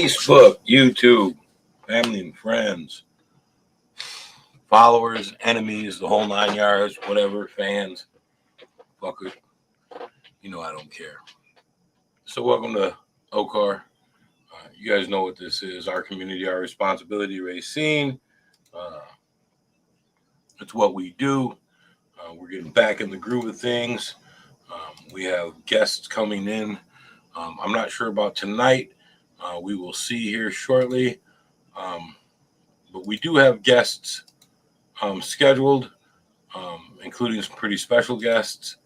Facebook, YouTube, family and friends, followers, enemies, the whole 9 yards, whatever, fans, fuck it. You know I don't care. So welcome to OCAR. You guys know what this is. Our community, our responsibility, Racine. It's what we do. We're getting back in the groove of things. We have guests coming in. I'm not sure about tonight. We will see here shortly. But we do have guests scheduled, including some pretty special guests.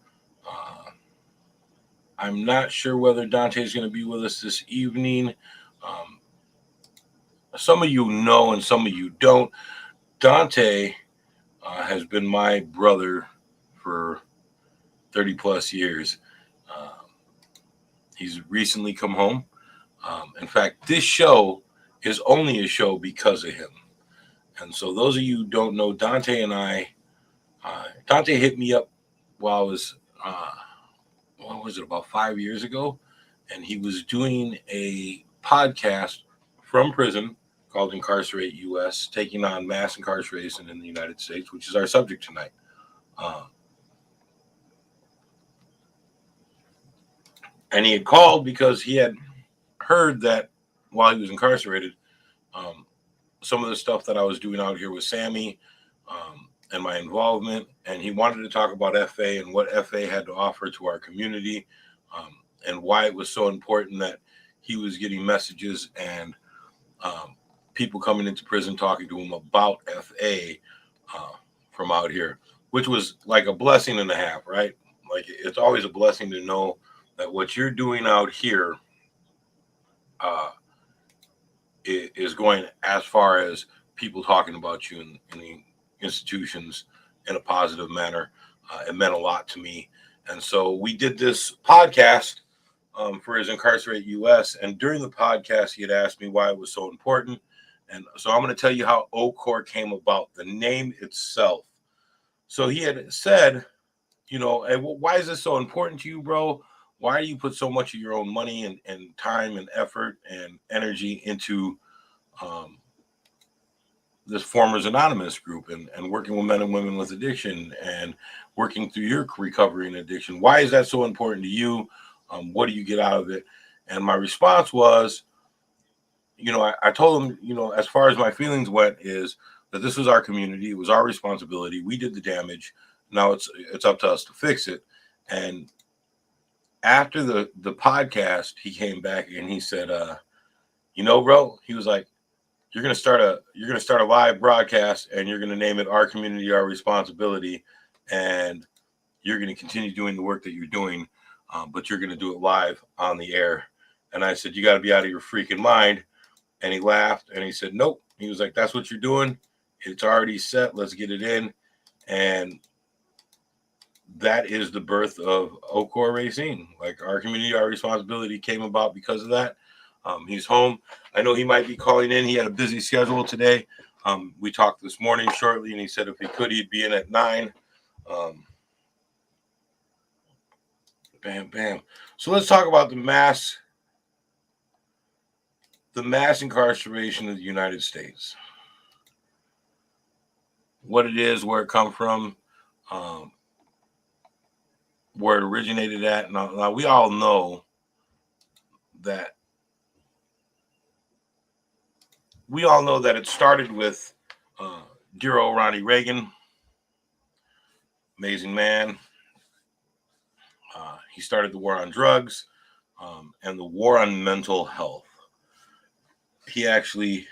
I'm not sure whether Dante is going to be with us this evening. Some of you know and some of you don't. Dante has been my brother for 30 plus years. He's recently come home. In fact, this show is only a show because of him. And so those of you who don't know, Dante and I, Dante hit me up while I was, what was it, about 5 years ago? And he was doing a podcast from prison called Incarcerate US, taking on mass incarceration in the United States, which is our subject tonight. And he had called because he had heard that while he was incarcerated, some of the stuff that I was doing out here with Sammy and my involvement, and he wanted to talk about FA and what FA had to offer to our community, and why it was so important that he was getting messages and people coming into prison talking to him about FA from out here, which was like a blessing and a half, right? Like, it's always a blessing to know that what you're doing out here is going as far as people talking about you in the institutions in a positive manner. It meant a lot to me. And so we did this podcast for his Incarcerate US. And during the podcast, he had asked me why it was so important. And so I'm going to tell you how OCOR came about, the name itself. So he had said, you know, hey, why is this so important to you, bro? Why do you put so much of your own money and time and effort and energy into this Formers Anonymous group and working with men and women with addiction and working through your recovery and addiction? Why is that so important to you? What do you get out of it? And my response was, you know, I told him, you know, as far as my feelings went, is that this was our community. It was our responsibility. We did the damage. Now it's up to us to fix it. And after the podcast, he came back and he said, you know, bro, he was like, you're gonna start a live broadcast and you're gonna name it Our Community, Our Responsibility, and you're gonna continue doing the work that you're doing, but you're gonna do it live on the air. And I said, you got to be out of your freaking mind. And he laughed and he said, nope. He was like, that's what you're doing. It's already set. Let's get it in. And that is the birth of OCOR Racine. Like, Our Community, Our Responsibility came about because of that. He's home. I know he might be calling in. He had a busy schedule today. We talked this morning shortly, and he said if he could, he'd be in at 9. Bam, bam. So let's talk about the mass incarceration of the United States. What it is, where it come from, where it originated at. Now we all know that it started with dear old Ronnie Reagan, amazing man. He started the war on drugs and the war on mental health. He actually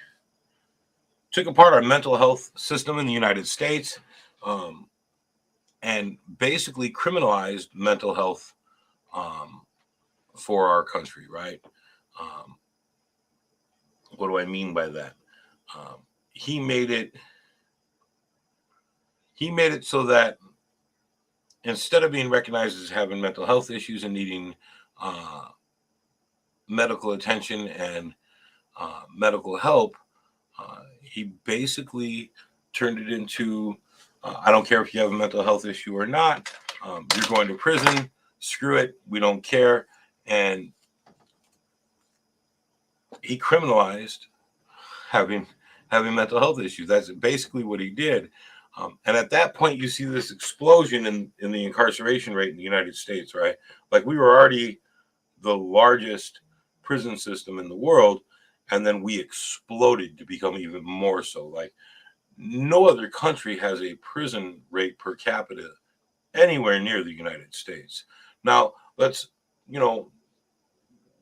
took apart our mental health system in the United States and basically criminalized mental health for our country, right? What do I mean by that? He made it so that instead of being recognized as having mental health issues and needing medical attention and medical help, he basically turned it into, I don't care if you have a mental health issue or not, you're going to prison, screw it, we don't care. And he criminalized having mental health issues. That's basically what he did. And at that point, you see this explosion in the incarceration rate in the United States, right? Like we were already the largest prison system in the world, and then we exploded to become even more so. Like no other country has a prison rate per capita anywhere near the United States. Now, you know,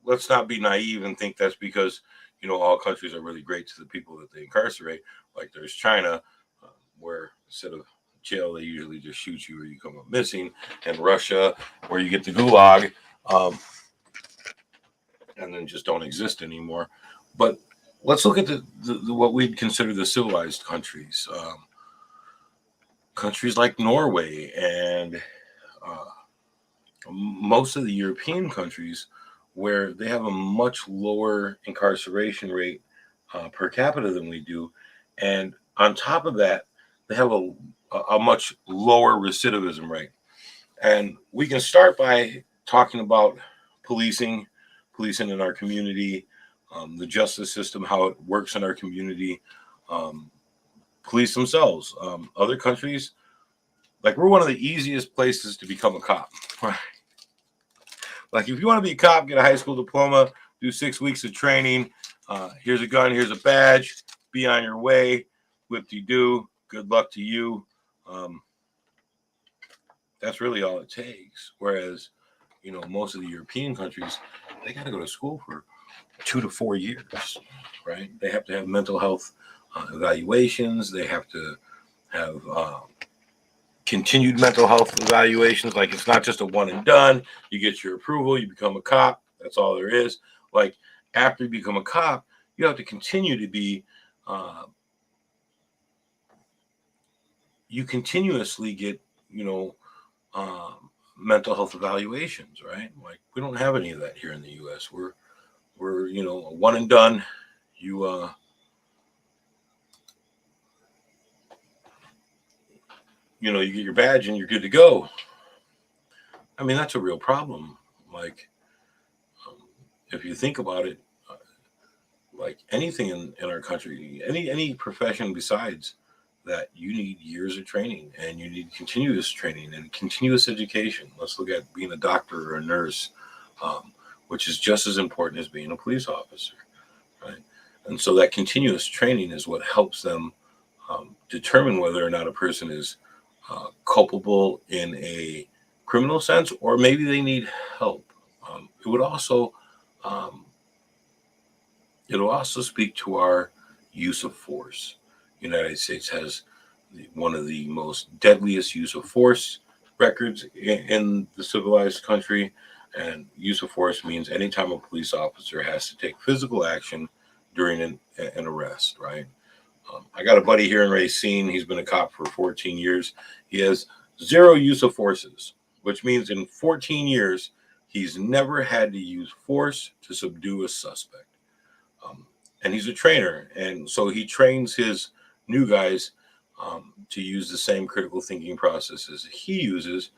let's not be naive and think that's because all countries are really great to the people that they incarcerate. Like there's China, where instead of jail they usually just shoot you or you come up missing, and Russia where you get the gulag, um, and then just don't exist anymore. But let's look at the what we'd consider the civilized countries, countries like Norway and uh, most of the European countries, where they have a much lower incarceration rate per capita than we do, and on top of that, they have a much lower recidivism rate. And we can start by talking about policing, policing in our community, the justice system, how it works in our community, um, police themselves. Other countries, like we're one of the easiest places to become a cop. Like if you want to be a cop, get a high school diploma, do 6 weeks of training. Here's a gun, here's a badge. Be on your way. Whip-de-doo. Good luck to you. Um, that's really all it takes. Whereas, most of the European countries, they got to go to school for 2 to 4 years, right? They have to have mental health evaluations. They have to have continued mental health evaluations. Like it's not just a one and done. You get your approval, you become a cop. That's all there is. Like after you become a cop, you have to continue to be. You continuously get, mental health evaluations, right? Like we don't have any of that here in the U.S. We're a one and done. You you get your badge and you're good to go. I mean, that's a real problem. Like, um, if you think about it, like anything in our country, any profession besides that, you need years of training and you need continuous training and continuous education. Let's look at being a doctor or a nurse, um, which is just as important as being a police officer, right? And so that continuous training is what helps them determine whether or not a person is culpable in a criminal sense, or maybe they need help. It would also um, it'll also speak to our use of force. The United States has one of the most deadliest use of force records in the civilized country. And use of force means anytime a police officer has to take physical action during an arrest, right? I got a buddy here in Racine. He's been a cop for 14 years. He has zero use of forces, which means in 14 years, he's never had to use force to subdue a suspect. Um, and he's a trainer. And so he trains his new guys to use the same critical thinking processes he uses.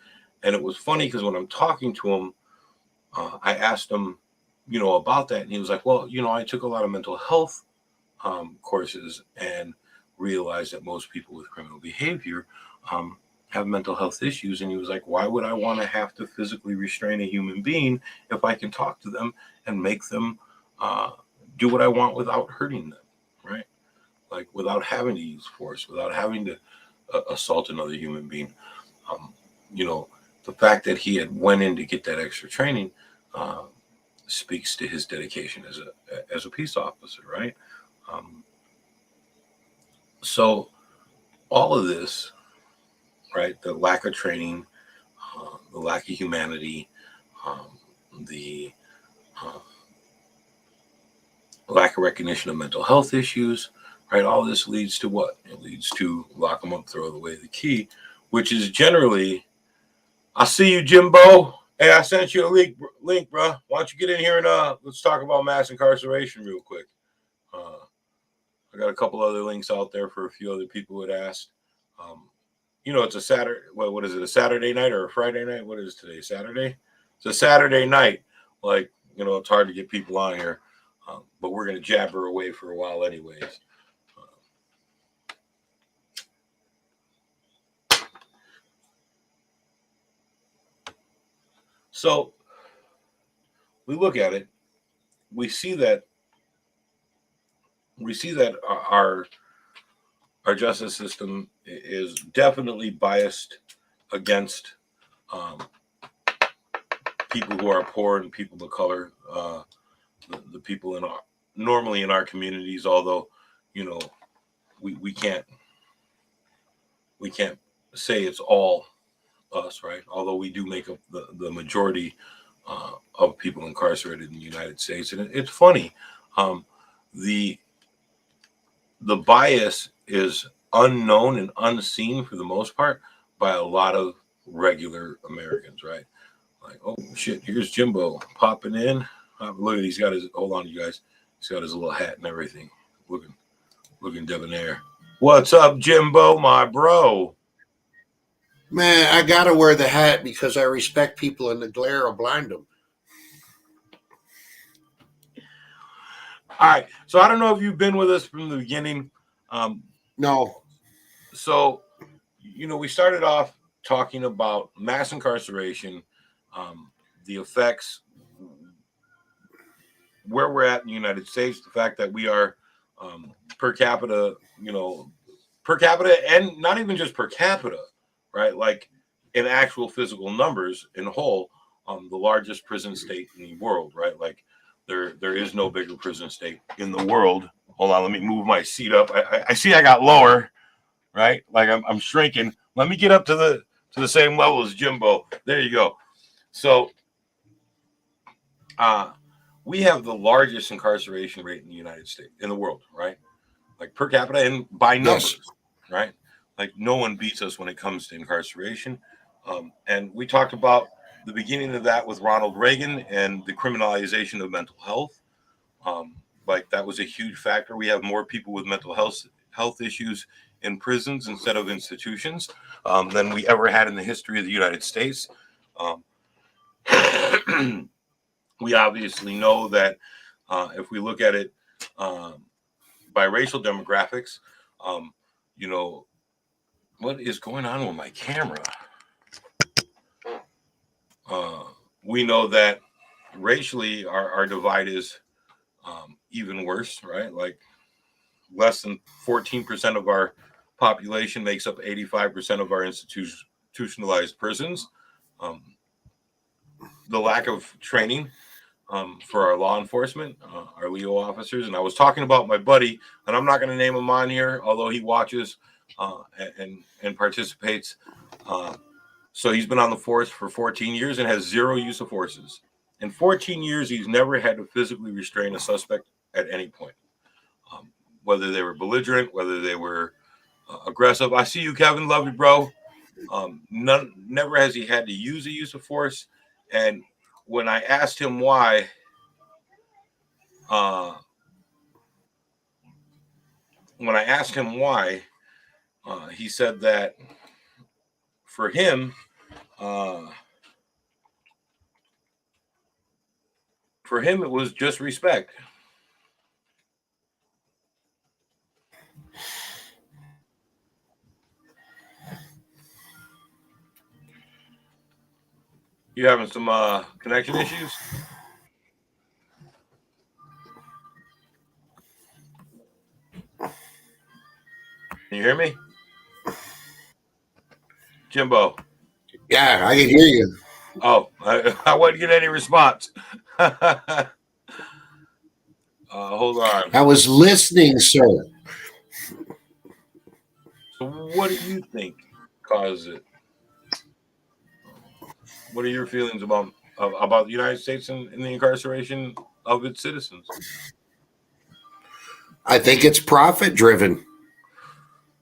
And it was funny because when I'm talking to him, I asked him, about that. And he was like, well, I took a lot of mental health courses and realized that most people with criminal behavior have mental health issues. And he was like, why would I want to have to physically restrain a human being if I can talk to them and make them do what I want without hurting them, right? Like without having to use force, without having to assault another human being. Um, you know, the fact that he had went in to get that extra training uh, speaks to his dedication as a peace officer, right? Um, so all of this, right? The lack of training, the lack of humanity, um, the uh, lack of recognition of mental health issues, right? All this leads to what? It leads to lock them up, throw away the key, which is generally, I see you, Jimbo. Hey, I sent you a link, bro. Why don't you get in here and let's talk about mass incarceration real quick. Uh, I got a couple other links out there for a few other people who had asked. Um, it's a Saturday. What is it? A Saturday night or a Friday night? What is today? Saturday. It's a Saturday night. Like, it's hard to get people on here. But we're going to jabber away for a while anyways. So we look at it, we see that our justice system is definitely biased against people who are poor and people of color, the people normally in our communities. Although, we can't say it's all us, right? Although we do make up the majority of people incarcerated in the United States, and it's funny. The bias is unknown and unseen for the most part by a lot of regular Americans, right? Like, oh shit, here's Jimbo popping in. Look at, he's got his, hold on, you guys. He's got his little hat and everything. Looking debonair. What's up, Jimbo, my bro? Man, I gotta wear the hat because I respect people, and the glare will blind them. All right. So I don't know if you've been with us from the beginning. No. So, we started off talking about mass incarceration, the effects, where we're at in the United States, the fact that we are per capita, and not even just per capita, right? Like in actual physical numbers in whole, the largest prison state in the world, right? Like there is no bigger prison state in the world. Hold on, let me move my seat up. I see I got lower, right? Like I'm shrinking. Let me get up to the same level as Jimbo. There you go. So we have the largest incarceration rate in the United States, in the world, right? Like per capita and by numbers, yes. Right? Like no one beats us when it comes to incarceration. And we talked about the beginning of that with Ronald Reagan and the criminalization of mental health. Like that was a huge factor. We have more people with mental health issues in prisons instead of institutions than we ever had in the history of the United States. We obviously know that if we look at it by racial demographics, what is going on with my camera? We know that racially our divide is even worse, right? Like less than 14% of our population makes up 85% of our institutionalized prisons. The lack of training for our law enforcement, our LEO officers. And I was talking about my buddy, and I'm not going to name him on here, although he watches and participates. So he's been on the force for 14 years and has zero use of forces. In 14 years, he's never had to physically restrain a suspect at any point, whether they were belligerent, whether they were aggressive. I see you, Kevin. Love you, bro. Never has he had to use a use of force. And when I asked him why, he said that for him, it was just respect. You having some connection issues? Can you hear me? Jimbo. Yeah, I can hear you. Oh, I wasn't getting any response. Hold on. I was listening, sir. So what do you think caused it? What are your feelings about the United States and the incarceration of its citizens? I think it's profit driven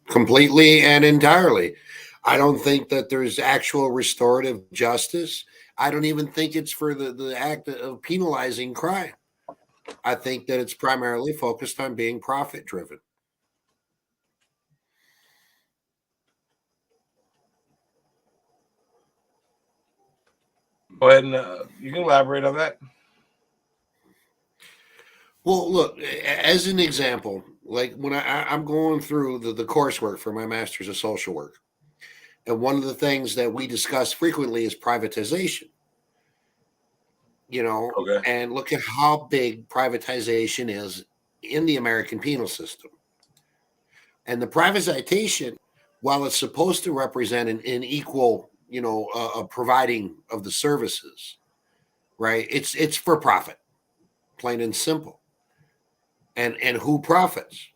completely and entirely. I don't think that there's actual restorative justice. I don't even think it's for the act of penalizing crime. I think that it's primarily focused on being profit driven. Go ahead and you can elaborate on that. Well, look, as an example, like when I'm going through the coursework for my master's of social work, and one of the things that we discuss frequently is privatization. Okay. And look at how big privatization is in the American penal system. And the privatization, while it's supposed to represent an equal, a providing of the services, right? It's for profit, plain and simple. And who profits?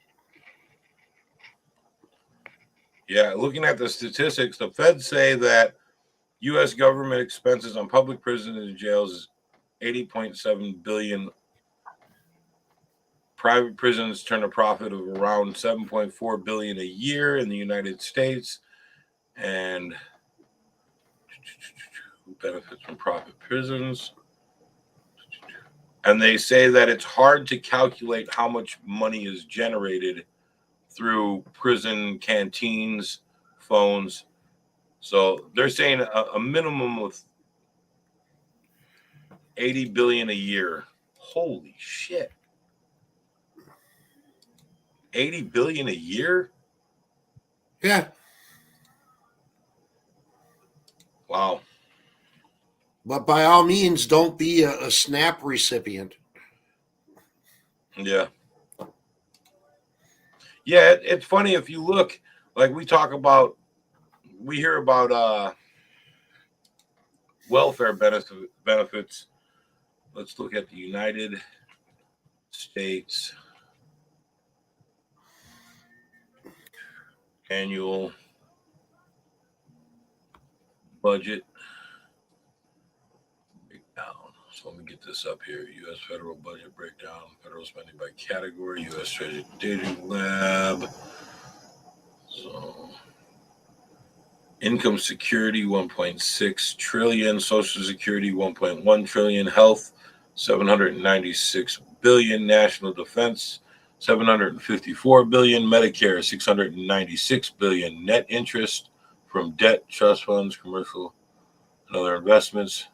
Yeah, looking at the statistics, the feds say that U.S. government expenses on public prisons and jails is 80.7 billion. Private prisons turn a profit of around 7.4 billion a year in the United States, and who benefits from private prisons? And they say that it's hard to calculate how much money is generated through prison canteens, phones. So they're saying a minimum of 80 billion a year. Holy shit. 80 billion a year? Yeah. Wow. But by all means, don't be a SNAP recipient. Yeah. Yeah, it's funny if you look, like we hear about welfare benefits. Let's look at the United States annual budget breakdown. So let me get this up here. U.S. federal budget breakdown, federal spending by category, U.S. Treasury Data Lab. So income security 1.6 trillion, social security 1.1 trillion, health 796 billion, national defense 754 billion, Medicare 696 billion, net interest from debt, trust funds, commercial and other investments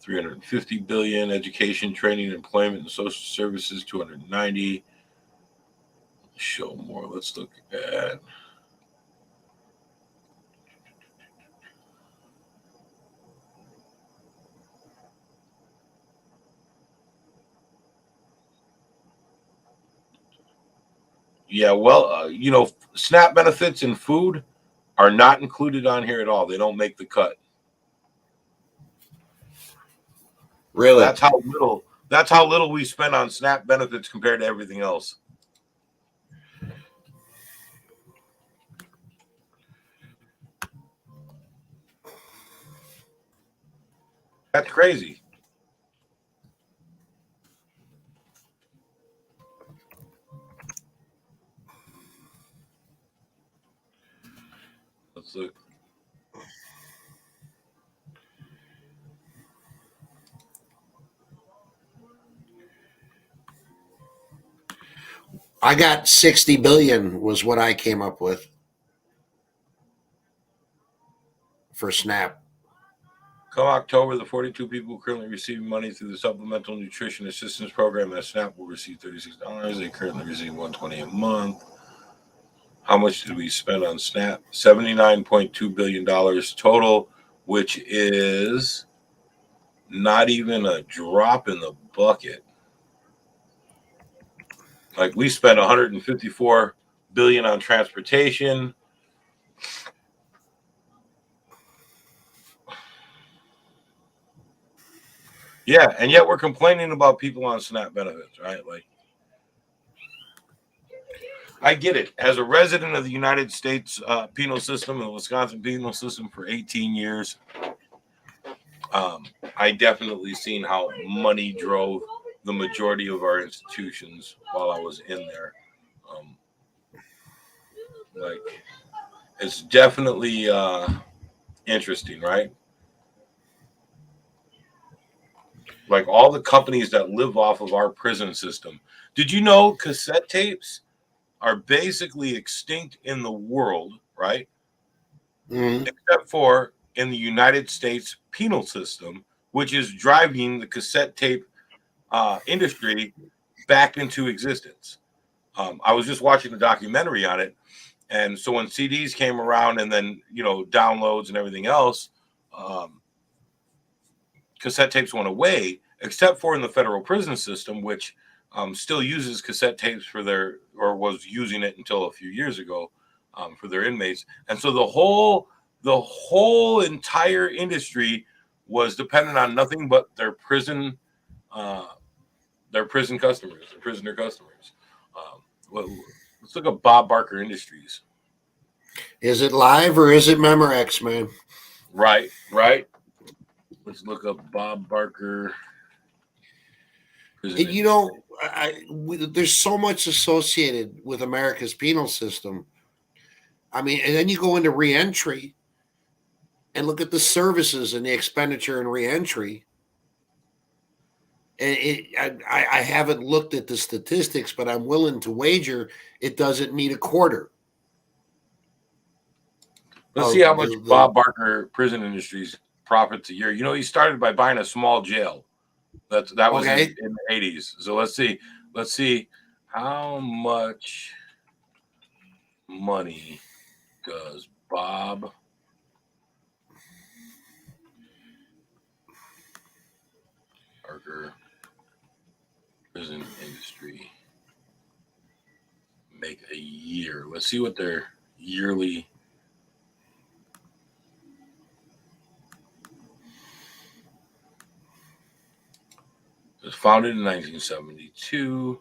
350 billion, education, training, employment and social services 290. Show more. Let's look at yeah, well, SNAP benefits and food are not included on here at all. They don't make the cut. Really? That's how little we spend on SNAP benefits compared to everything else. That's crazy. Let's look. I got 60 billion was what I came up with for SNAP. Come October, the 42 people currently receiving money through the Supplemental Nutrition Assistance Program at SNAP will receive $36. They currently receive $120 a month. How much did we spend on SNAP? $79.2 billion total, which is not even a drop in the bucket. Like we spent 154 billion on transportation. Yeah, and yet we're complaining about people on SNAP benefits, right? Like I get it. As a resident of the United States penal system and the Wisconsin penal system for 18 years, I definitely seen how money drove the majority of our institutions while I was in there. Um, like, it's definitely interesting, right? Like all the companies that live off of our prison system. Did you know cassette tapes are basically extinct in the world, right? Mm-hmm. Except for in the United States penal system, which is driving the cassette tape industry back into existence. I was just watching a documentary on it, and so when CDs came around, and then downloads and everything else, cassette tapes went away, except for in the federal prison system, which still uses cassette tapes or was using it until a few years ago for their inmates. And so the whole entire industry was dependent on nothing but their prison customers, their prisoner customers. Let's look at Bob Barker Industries. Is it live or is it Memorex, man? Right. Let's look up Bob Barker. There's so much associated with America's penal system. I mean, and then you go into reentry and look at the services and the expenditure in reentry. And I haven't looked at the statistics, but I'm willing to wager it doesn't meet a quarter. Let's see how much Bob Barker Prison Industries profits a year. He started by buying a small jail. That was in the 80s. So let's see how much money does Bob Barker Prison Industry make a year. Let's see what their yearly. It was founded in 1972.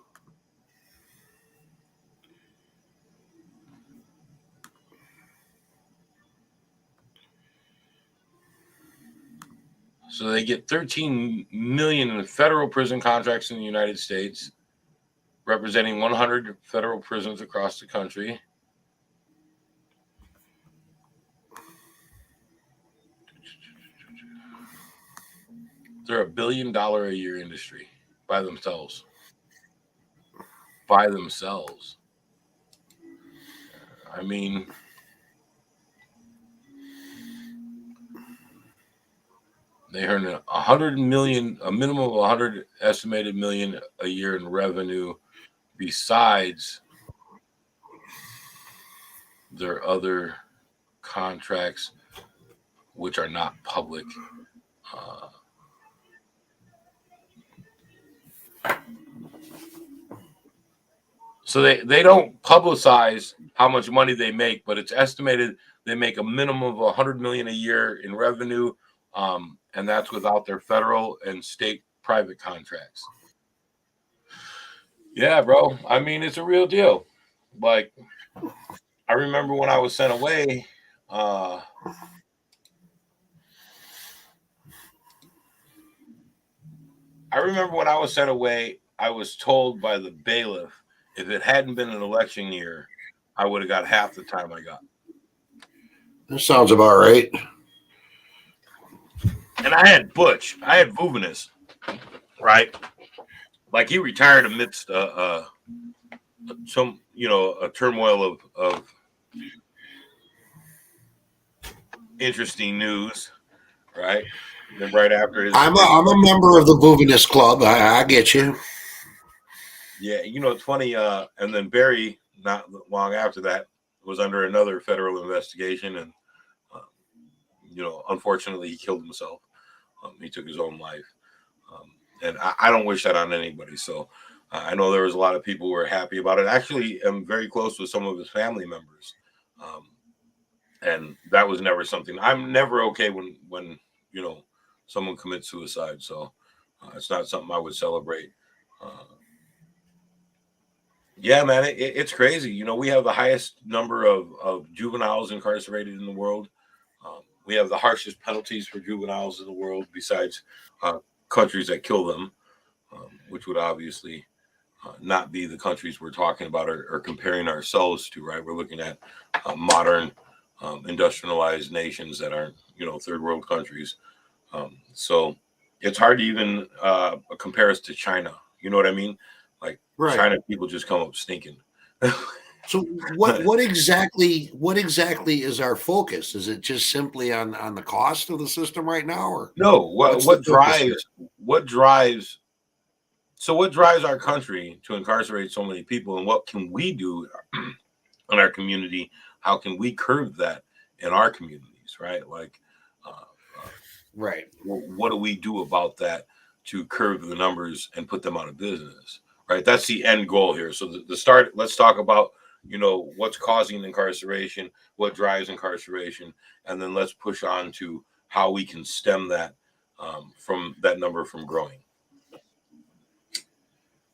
So they get $13 million in federal prison contracts in the United States, representing 100 federal prisons across the country. They're $1 billion a year industry by themselves. I mean, they earn $100 million, a minimum of 100 estimated million a year in revenue, besides their other contracts, which are not public. So they don't publicize how much money they make, but it's estimated they make a minimum of 100 million a year in revenue, and that's without their federal and state private contracts. Yeah, bro. I mean, it's a real deal. Like, I remember when I was sent away. I was told by the bailiff, if it hadn't been an election year, I would have got half the time I got. That sounds about right. And I had Butch. I had Vuvinus, right? Like, he retired amidst some, a turmoil of interesting news, right? And then right after his, I'm a member of the Vuvinus Club. I get you. Yeah, it's funny. And then Barry, not long after that, was under another federal investigation, and unfortunately, he killed himself. He took his own life, and I don't wish that on anybody. So I know there was a lot of people who were happy about it. Actually, I'm very close with some of his family members, and that was never something. I'm never okay when someone commits suicide. So it's not something I would celebrate. Yeah, man, it's crazy. We have the highest number of juveniles incarcerated in the world. We have the harshest penalties for juveniles in the world, besides countries that kill them, which would obviously not be the countries we're talking about or comparing ourselves to, right? We're looking at modern industrialized nations that aren't, third world countries. So it's hard to even compare us to China. You know what I mean? Like, right. China people just come up stinking. So what exactly is our focus? Is it just simply on the cost of the system right now, or no? What drives So what drives our country to incarcerate so many people, and what can we do in our community? How can we curb that in our communities, right? Like, uh, uh, Right. what do we do about that to curb the numbers and put them out of business, right? That's the end goal here. So the start, let's talk about, what's causing incarceration, what drives incarceration, and then let's push on to how we can stem that, from that number from growing.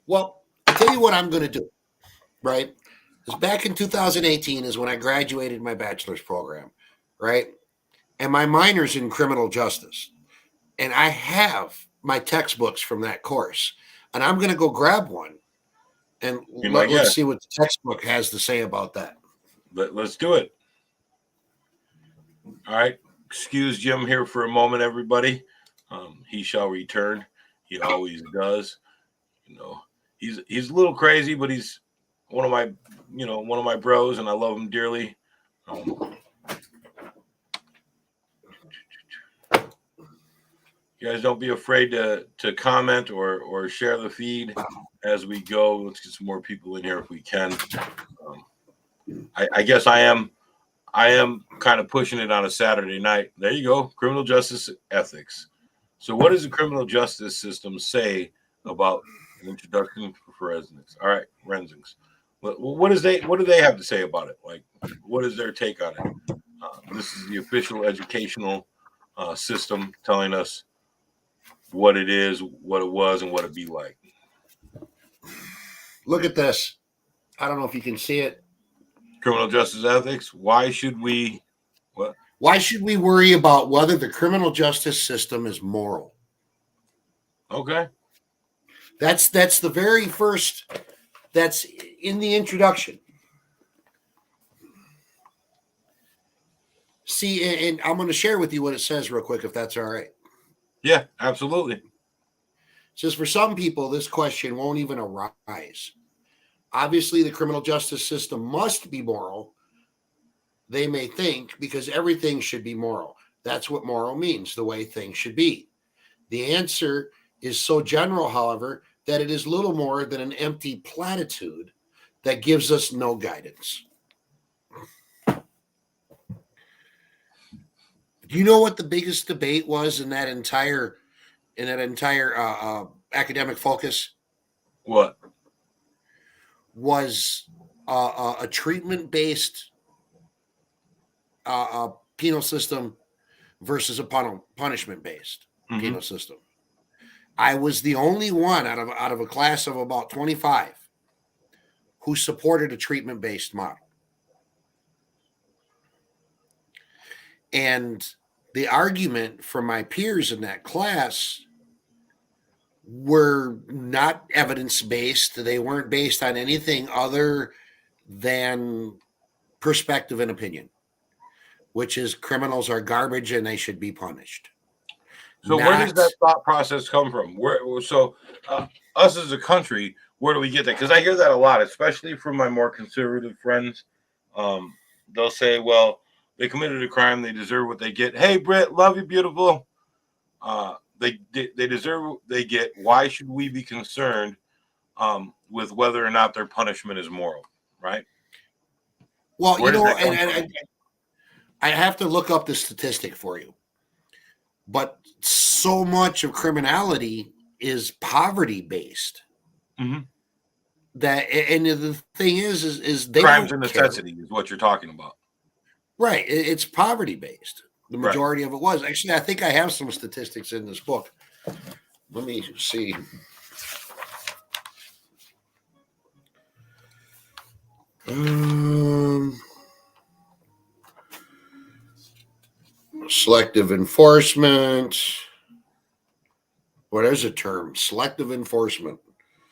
Well, I'll tell you what I'm going to do, right? Because back in 2018 is when I graduated my bachelor's program, right? And my minor's in criminal justice. And I have my textbooks from that course. And I'm going to go grab one and Be my let's guest. see what the textbook has to say about that. Let's do it. All right. Excuse Jim here for a moment, everybody. He shall return. He always does. You know, he's a little crazy, but he's one of my bros, and I love him dearly. You guys don't be afraid to comment or share the feed as we go. Let's get some more people in here if we can. I guess I am kind of pushing it on a Saturday night. There you go. Criminal justice ethics. So what does the criminal justice system say about an introduction for forensics? All right, forensics. What do they have to say about it? Like, what is their take on it? This is the official educational system telling us what it is, what it was, and what it be like. Look at this. I don't know if you can see it. Criminal justice ethics. Why should we? What? Why should we worry about whether the criminal justice system is moral? Okay. That's the very first. That's in the introduction. See, and I'm going to share with you what it says real quick, if that's all right. Yeah, absolutely. It says for some people, this question won't even arise. Obviously, the criminal justice system must be moral, they may think, because everything should be moral. That's what moral means, the way things should be. The answer is so general, however, that it is little more than an empty platitude that gives us no guidance. Do you know what the biggest debate was in that entire academic focus? What? Was a treatment based penal system versus a punishment based Mm-hmm. penal system. I was the only one out of a class of about 25 who supported a treatment based model. And the argument from my peers in that class were not evidence based. They weren't based on anything other than perspective and opinion, which is criminals are garbage and they should be punished. So where does Not that thought process come from? Uh, us as a country, where do we get that? Because I hear that a lot, especially from my more conservative friends. Um, they'll say, "Well, they committed a crime; they deserve what they get." Hey, Britt, love you, beautiful. They deserve what they get. Why should we be concerned with whether or not their punishment is moral? Right? well, Where does that come and from? I have to look up the statistic for you, but so much of criminality is poverty based Mm-hmm. that, and the thing is they Crimes don't and care. necessity is what you're talking about, Right. It's poverty based. The right? majority of it was. Actually, I think I have some statistics in this book. Let me see. Um, Selective enforcement. What is a term? Selective enforcement.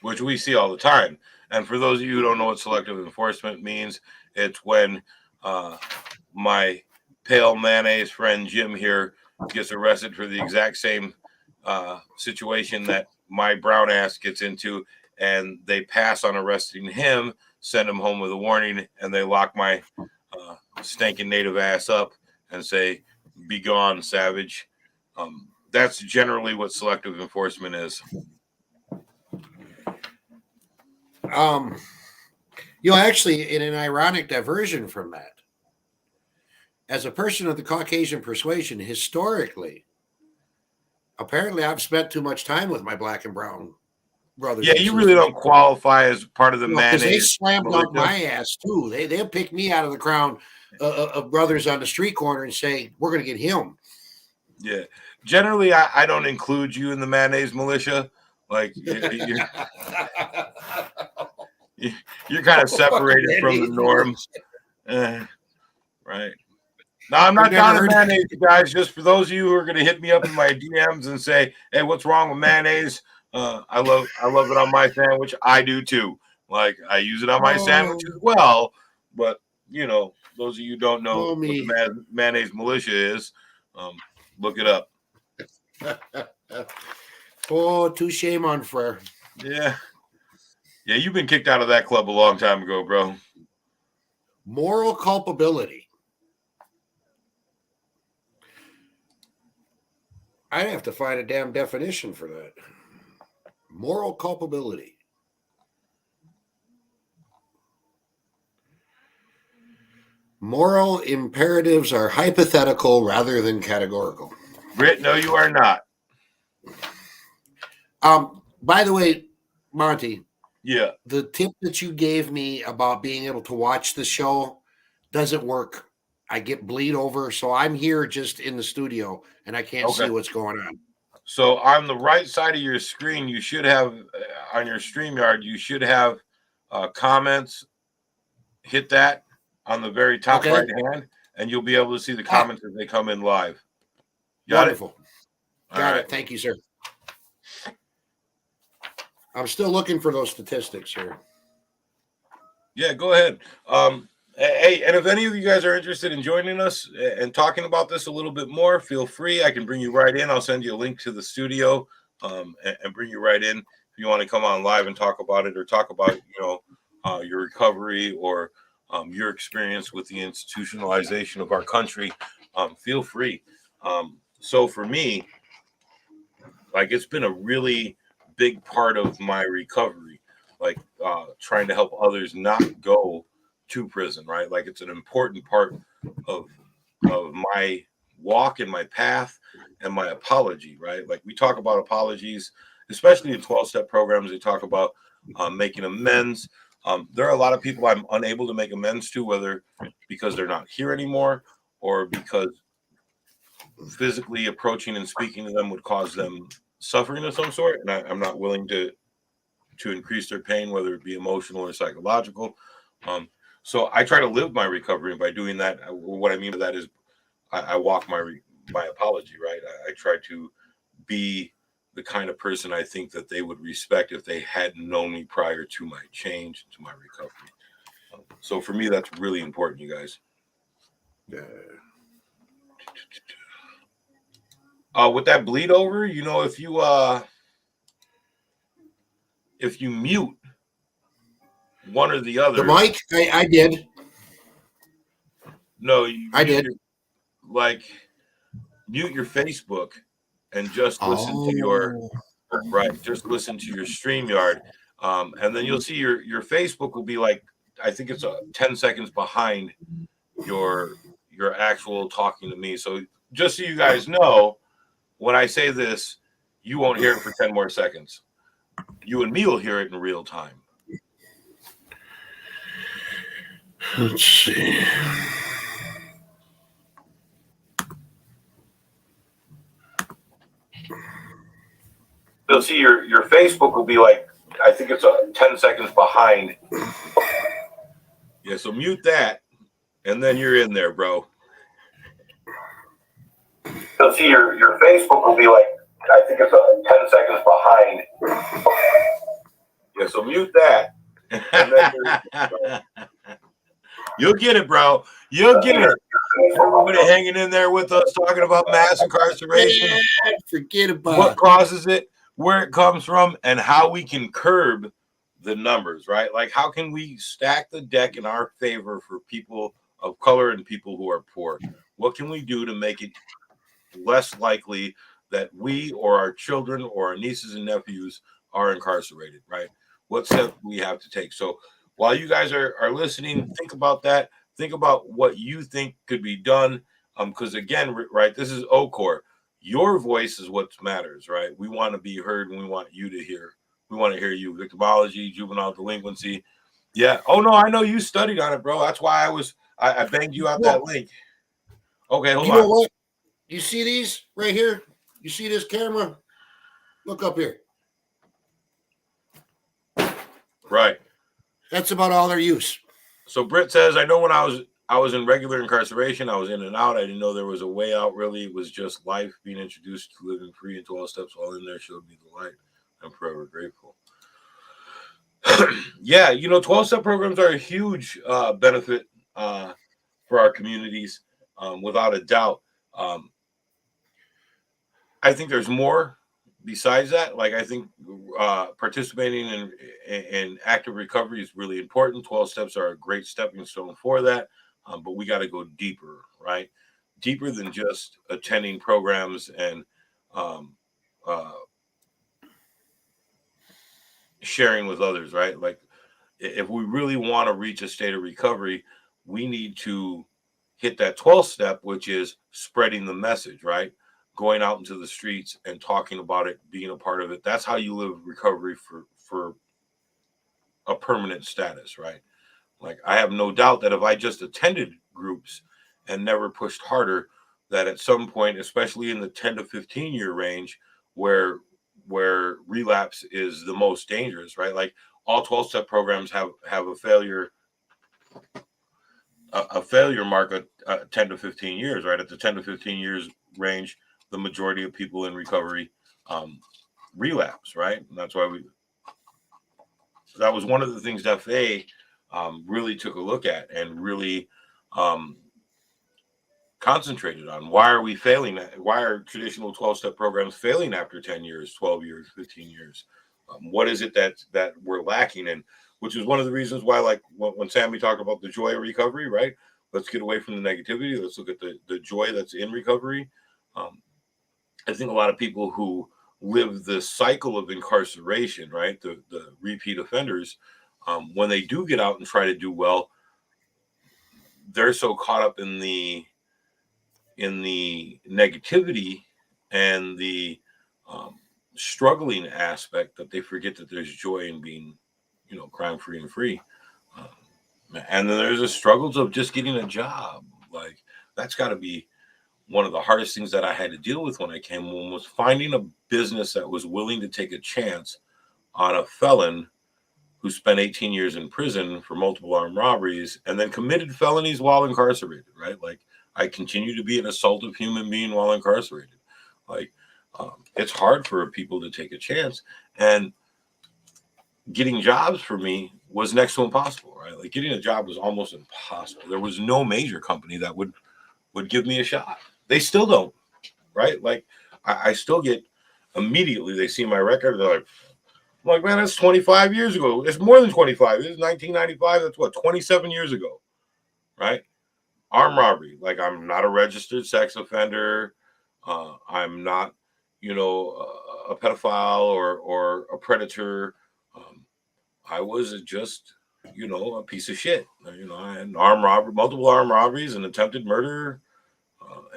Which we see all the time. And for those of you who don't know what selective enforcement means, it's when my pale mayonnaise friend Jim here gets arrested for the exact same situation that my brown ass gets into, and they pass on arresting him, send him home with a warning, and they lock my stinking native ass up and say, "Be gone, savage." That's generally what selective enforcement is. Actually, in an ironic diversion from that, as a person of the Caucasian persuasion, historically, apparently I've spent too much time with my black and brown brothers Yeah, and you really sisters. don't qualify as part of the Because they mayonnaise slam dunk militia. my ass too. They'll pick me out of the crowd of brothers on the street corner and say, "We're going to get him." Yeah, generally, I don't include you in the mayonnaise militia. Like you're kind of separated from the norm, right? No, I'm I've not never down to heard. mayonnaise, guys. Just for those of you who are going to hit me up in my DMs and say, "Hey, what's wrong with mayonnaise?" I love it on my sandwich. I do too. Like I use it on my sandwich Oh, as well. But those of you who don't know oh what me. the mayonnaise militia is, look it up. Oh, touche, mon frere. Yeah, yeah, you've been kicked out of that club a long time ago, bro. Moral culpability. I'd have to find a damn definition for that. Moral culpability. Moral imperatives are hypothetical rather than categorical. Britt, no, you are not. By the way, Monty, Yeah. the tip that you gave me about being able to watch the show doesn't work. I get bleed over, so I'm here just in the studio and I can't Okay. see what's going on. So on the right side of your screen, you should have on your StreamYard, you should have comments. Hit that on the very top Okay. right hand, and you'll be able to see the comments as they come in live. Got it? Wonderful. All Got right. it. Thank you, sir. I'm still looking for those statistics here. Yeah, go ahead. Hey, and if any of you guys are interested in joining us and talking about this a little bit more, feel free. I can bring you right in. I'll send you a link to the studio and bring you right in if you want to come on live and talk about it or talk about your recovery or your experience with the institutionalization of our country. Feel free. So for me, like it's been a really big part of my recovery, like trying to help others not go to prison, right? Like it's an important part of my walk and my path and my apology, right? Like we talk about apologies, especially in 12-step programs. They talk about making amends. There are a lot of people I'm unable to make amends to, whether because they're not here anymore or because physically approaching and speaking to them would cause them suffering of some sort, and I'm not willing to increase their pain, whether it be emotional or psychological. So I try to live my recovery, and by doing that, what I mean by that is I walk my apology, right? I try to be the kind of person I think that they would respect if they hadn't known me prior to my change, to my recovery. So for me, that's really important, you guys. With that bleed over, if you mute one or the other, The mic, I did. no, you I mute did. mute your Facebook and just listen to your just listen to your StreamYard, and then you'll see your Facebook will be like, I think it's 10 seconds behind your actual talking to me. So just so you guys know, when I say this, you won't hear it for 10 more seconds. You and me will hear it in real time. Let's see. You'll see your Facebook will be like, I think it's 10 seconds behind. Yeah, so mute that, and then you're in there, bro. You'll see your Facebook will be like, I think it's 10 seconds behind. Yeah, so mute that, and then you'll get it, bro. You'll get it. Everybody hanging in there with us talking about mass incarceration. Yeah, forget about what causes it, where it comes from, and how we can curb the numbers, right? Like, how can we stack the deck in our favor for people of color and people who are poor? What can we do to make it less likely that we or our children or our nieces and nephews are incarcerated, right? What steps we have to take. So while you guys are listening, think about that. Think about what you think could be done. Because again, right, this is OCOR. Your voice is what matters, right? We want to be heard and we want you to hear. We want to hear you. Victimology, juvenile delinquency. Yeah. Oh no, I know you studied on it, bro. That's why I banged you out that Well, link. Okay, hold you know on. what? You see these right here? You see this camera? Look up here. Right. That's about all their use. So Britt says, I know when I was in regular incarceration, I was in and out. I didn't know there was a way out really. It was just life, being introduced to living free and 12 steps while in there showed me the light. I'm forever grateful. Yeah, 12-step programs are a huge benefit for our communities, without a doubt. Um, I think there's more besides that. Like I think participating in active recovery is really important. 12 steps are a great stepping stone for that, but we got to go deeper, right? Deeper than just attending programs and um, uh, sharing with others, right? Like if we really want to reach a state of recovery, we need to hit that 12th step, which is spreading the message, right? Going out into the streets and talking about it, being a part of it. That's how you live recovery for a permanent status, right? Like I have no doubt that if I just attended groups and never pushed harder, that at some point, especially in the 10 to 15 year range, where relapse is the most dangerous, right? Like all 12 step programs have a failure mark at 10 to 15 years, right? At the 10 to 15 years range, the majority of people in recovery relapse, right? And that's why that was one of the things that FA really took a look at and really um, concentrated on. Why are we failing? Why are traditional 12-step programs failing after 10 years, 12 years, 15 years? What is it that we're lacking in? Which is one of the reasons why, like when Sammy talked about the joy of recovery, right? Let's get away from the negativity. Let's look at the joy that's in recovery. Um, I think a lot of people who live the cycle of incarceration, right? The repeat offenders, when they do get out and try to do well, they're so caught up in the negativity and the um, struggling aspect that they forget that there's joy in being, crime free and free. And then there's the struggles of just getting a job. Like that's got to be one of the hardest things that I had to deal with when I came home was finding a business that was willing to take a chance on a felon who spent 18 years in prison for multiple armed robberies and then committed felonies while incarcerated, right? Like I continue to be an assaultive human being while incarcerated. Like it's hard for people to take a chance. And getting jobs for me was next to impossible, right? Like getting a job was almost impossible. There was no major company that would give me a shot. They still don't, right? Like I still get immediately they see my record, they're like, I'm like, man, that's 25 years ago. It's more than 25. It's 1995. That's what, 27 years ago, right? Armed robbery. Like, I'm not a registered sex offender. I'm not, a pedophile or a predator. Um, I was just, a piece of shit. I had multiple armed robberies, and attempted murder,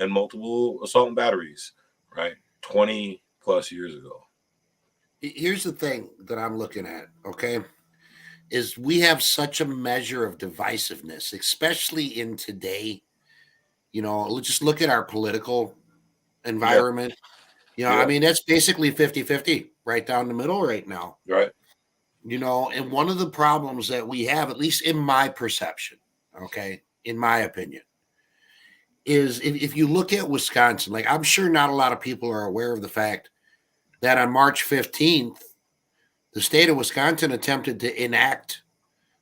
and multiple assault and batteries, right? 20 plus years ago. Here's the thing that I'm looking at, okay, is we have such a measure of divisiveness, especially in today. Let's just look at our political Yeah. environment. I Yeah. mean, that's basically 50-50 right down the middle right now. Right. And one of the problems that we have, at least in my perception, okay, in my opinion, is if you look at Wisconsin, like I'm sure not a lot of people are aware of the fact that on March 15th, the state of Wisconsin attempted to enact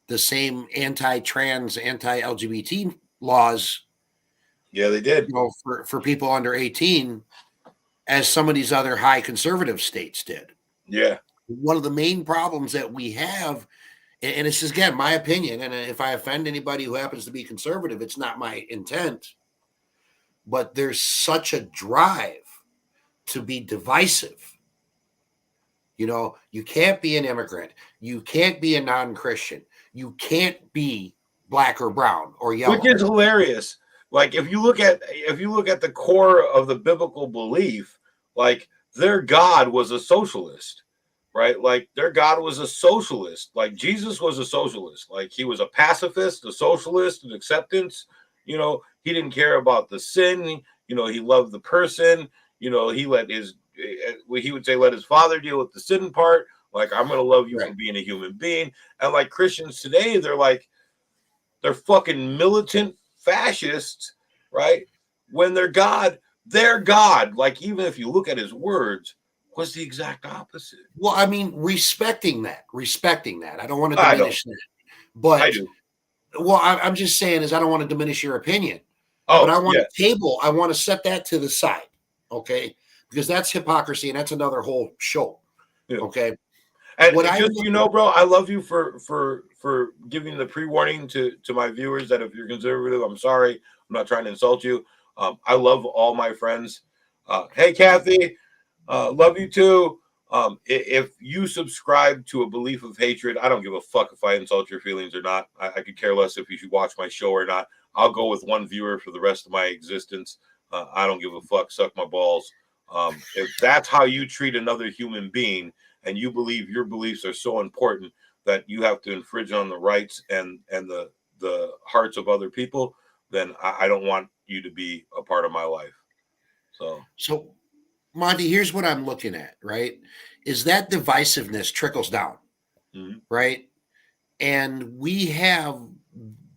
the same anti-trans, anti-LGBT laws, Yeah, they did. for people under 18 as some of these other high conservative states did. Yeah. One of the main problems that we have, and this is again my opinion, and if I offend anybody who happens to be conservative, it's not my intent, but there's such a drive to be divisive You know, you can't be an immigrant. You can't be a non-Christian. You can't be black or brown or Which yellow. is hilarious. Like if you look at the core of the biblical belief, like their God was a socialist, right? Like their God was a socialist. Like Jesus was a socialist. Like he was a pacifist, a socialist, an acceptance. He didn't care about the sin. He loved the person. He let his he would say let his father deal with the sin part. Like I'm gonna love you Right. for being a human being. And like Christians today, they're fucking militant fascists, right? When their God, like even if you look at his words, was the exact opposite. Well, I mean, respecting that. I don't want to I don't. diminish that. I But do. well, I'm just saying is I don't want to diminish your opinion, but Oh I want yeah, to I want to set that to the side, okay? Because that's hypocrisy and that's another whole show, yeah. okay? And What I just look bro, I love you for giving the pre warning to my viewers that if you're conservative, I'm sorry. I'm not trying to insult you. I love all my friends. Hey Kathy, love you too. If you subscribe to a belief of hatred, I don't give a fuck if I insult your feelings or not. I could care less if you should watch my show or not. I'll go with one viewer for the rest of my existence. I don't give a fuck. Suck my balls. If that's how you treat another human being, and you believe your beliefs are so important that you have to infringe on the rights and the hearts of other people, then I don't want you to be a part of my life. so Monty, here's what I'm looking at, right? Is that divisiveness trickles down, Mhm. right? And we have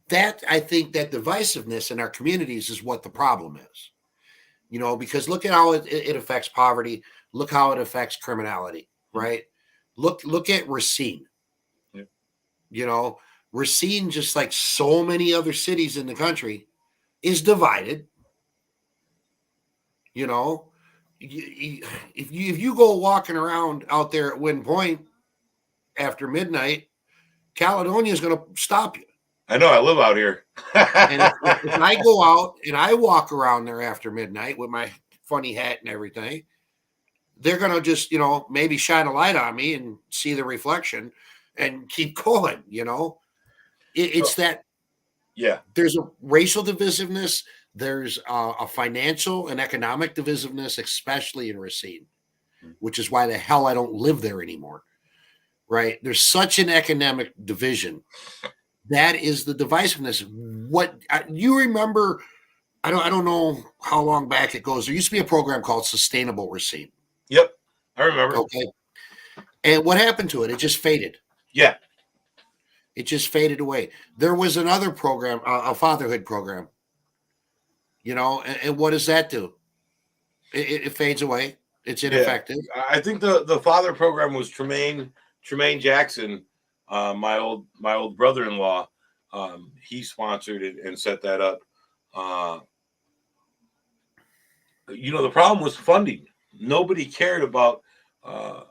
that. I think that divisiveness in our communities is what the problem is. You know, because look at how it affects poverty. Look how it affects criminality, Mhm. right? Look at Racine. Yeah. You know, Racine, just like so many other cities in the country, is divided. You know, if you go walking around out there at Wind Point after midnight, Caledonia is going to stop you. I know I live out here. And if I go out and I walk around there after midnight with my funny hat and everything, they're going to just, maybe shine a light on me and see the reflection and keep going. It's So, that yeah. there's a racial divisiveness, there's a financial and economic divisiveness, especially in Racine, which is why the hell I don't live there anymore. Right? There's such an economic division. That is the divisiveness. What you remember? I don't know how long back it goes. There used to be a program called Sustainable Racine. Yep. I remember. Okay, and what happened to it? It just faded. Yeah. It just faded away. There was another program, a fatherhood program. And what does that do? It fades away. It's Yeah. ineffective. I think the father program was Tremaine Jackson, my old brother-in-law. He sponsored it and set that up. Uh, the problem was funding. Nobody cared about uh,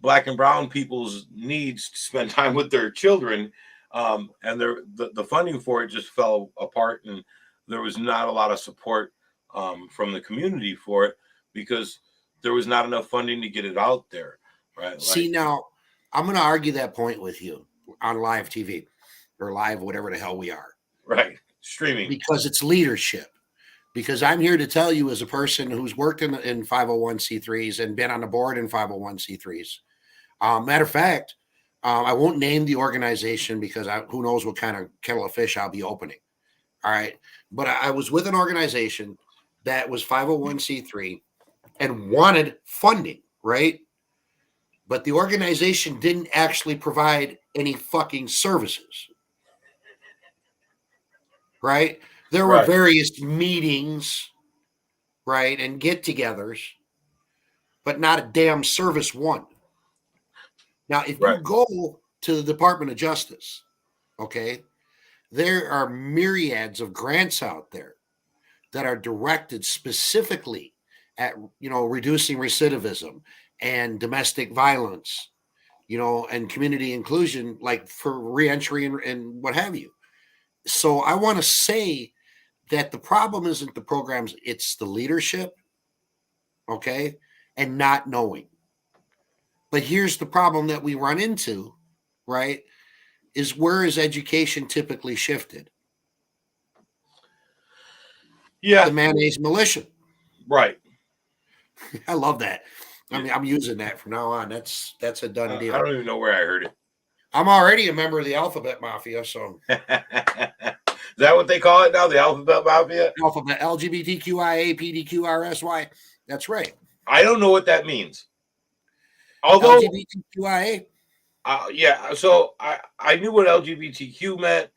black and brown people's needs to spend time with their children, and the funding for it just fell apart, and there was not a lot of support from the community for it because there was not enough funding to get it out there, right? See, Like, now I'm going to argue that point with you on live TV or live, whatever the hell we are, right, streaming. because it's leadership. Because I'm here to tell you, as a person who's worked in 501c3s and been on the board in 501c3s. Matter of fact, I won't name the organization because who knows what kind of kettle of fish I'll be opening. All right. But I was with an organization that was 501c3 and wanted funding, right? But the organization didn't actually provide any fucking services, right? There were Right, various meetings, right, and get togethers, but not a damn service one. Now, if you right, go to the Department of Justice, okay, there are myriads of grants out there that are directed specifically at reducing recidivism and domestic violence, and community inclusion, like for reentry and what have you. So I want to say that the problem isn't the programs, it's the leadership, okay, and not knowing. But here's the problem that we run into, right? Is where is education typically shifted? Yeah, The mayonnaise militia. right. I love that. I Yeah. mean, I'm using that from now on. That's a done I deal. don't even know where I heard it. I'm already a member of the Alphabet Mafia, so Is that what they call it now? The alphabet mafia? Alphabet LGBTQIA PDQRSY. That's right. I don't know what that means. Although, LGBTQIA. yeah, so I knew what LGBTQ meant,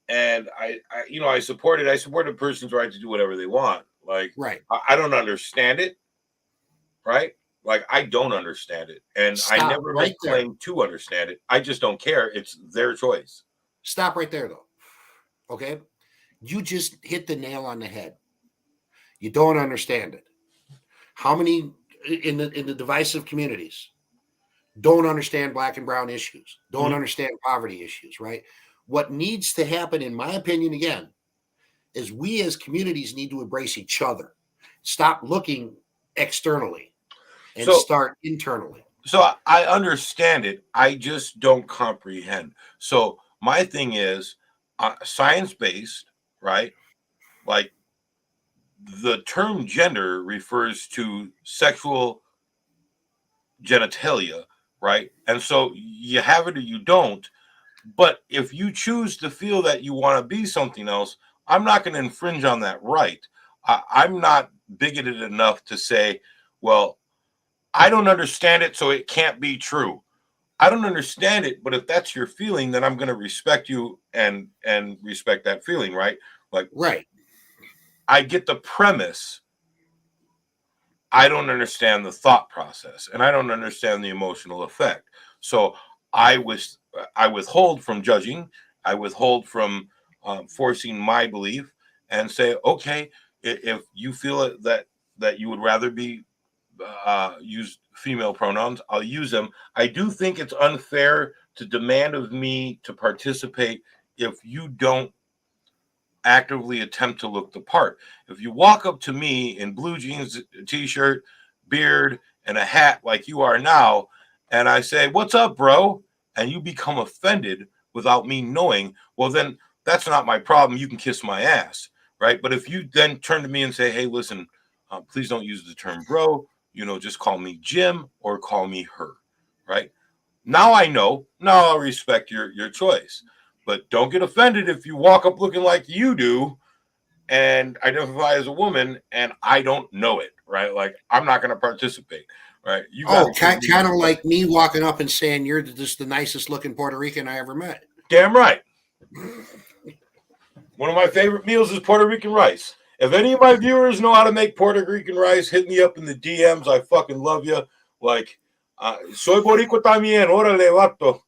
and I supported a person's right to do whatever they want. Like Right. I don't understand it, right? Like I don't understand it, and I Stop never right make there. claim to understand it. I just don't care. It's their choice. Stop right there, though. Okay. You just hit the nail on the head. You don't understand it. How many in the divisive communities don't understand black and brown issues, don't Mhm. understand poverty issues, right? What needs to happen, in my opinion, again, is we as communities need to embrace each other. Stop looking externally and So start internally. So I understand it. I just don't comprehend. So my thing is science based, right? Like the term gender refers to sexual genitalia, right? And so you have it or you don't. But if you choose to feel that you want to be something else, I'm not going to infringe on that right. I'm not bigoted enough to say, well, I don't understand it, so it can't be true. I don't understand it, but if that's your feeling, then I'm going to respect you and respect that feeling, right? Like Right. I get the premise. I don't understand the thought process, and I don't understand the emotional effect. So I was I withhold from judging. I withhold from forcing my belief, and say, okay, if you feel it, that you would rather be use female pronouns, I'll use them. I do think it's unfair to demand of me to participate if you don't actively attempt to look the part. If you walk up to me in blue jeans, t-shirt, beard, and a hat like you are now, and I say, "What's up, bro?" and you become offended without me knowing, well, then that's not my problem. You can kiss my ass, right? But if you then turn to me and say, "Hey, listen, please don't use the term bro. Just call me Jim or call me her," right? Now I know. Now I'll respect your choice. But don't get offended if you walk up looking like you do and identify as a woman and I don't know it, right? Like I'm not going to participate, right? You got Oh, to give me kind of respect. like me walking up and saying you're just the nicest looking Puerto Rican I ever met. Damn right. One of my favorite meals is Puerto Rican rice. If any of my viewers know how to make Puerto Rican rice, hit me up in the DMs. I fucking love you. Like, soy boricua también. Órale, vato.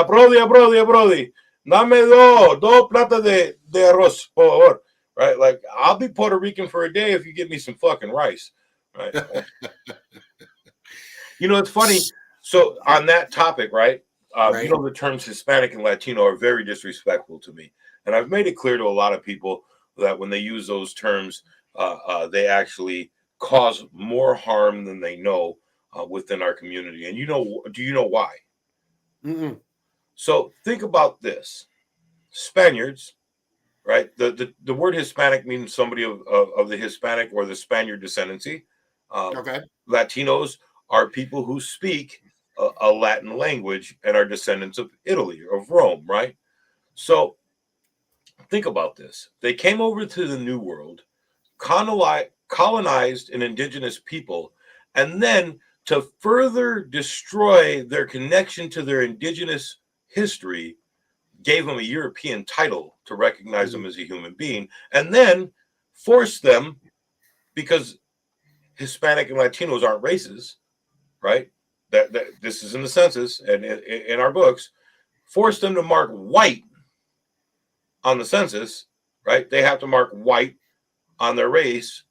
Brody. Dame dos platas de arroz, por favor. Right? Like, I'll be Puerto Rican for a day if you give me some fucking rice. Right? It's funny. So, on that topic, right? Right. The terms Hispanic and Latino are very disrespectful to me. And I've made it clear to a lot of people that when they use those terms, they actually cause more harm than they know within our community. And do you know why? Mm-mm. So think about this: Spaniards, right? The word Hispanic means somebody of the Hispanic or the Spaniard descendancy. Uh, Okay. Latinos are people who speak a Latin language and are descendants of Italy, of Rome, right? So think about this. They came over to the New World, colonized an indigenous people, and then to further destroy their connection to their indigenous history, gave them a European title to recognize them Mm-hmm. as a human being, and then forced them, because Hispanic and Latinos aren't races, right? That this is in the census and in our books, forced them to mark white on the census, right? They have to mark white on their race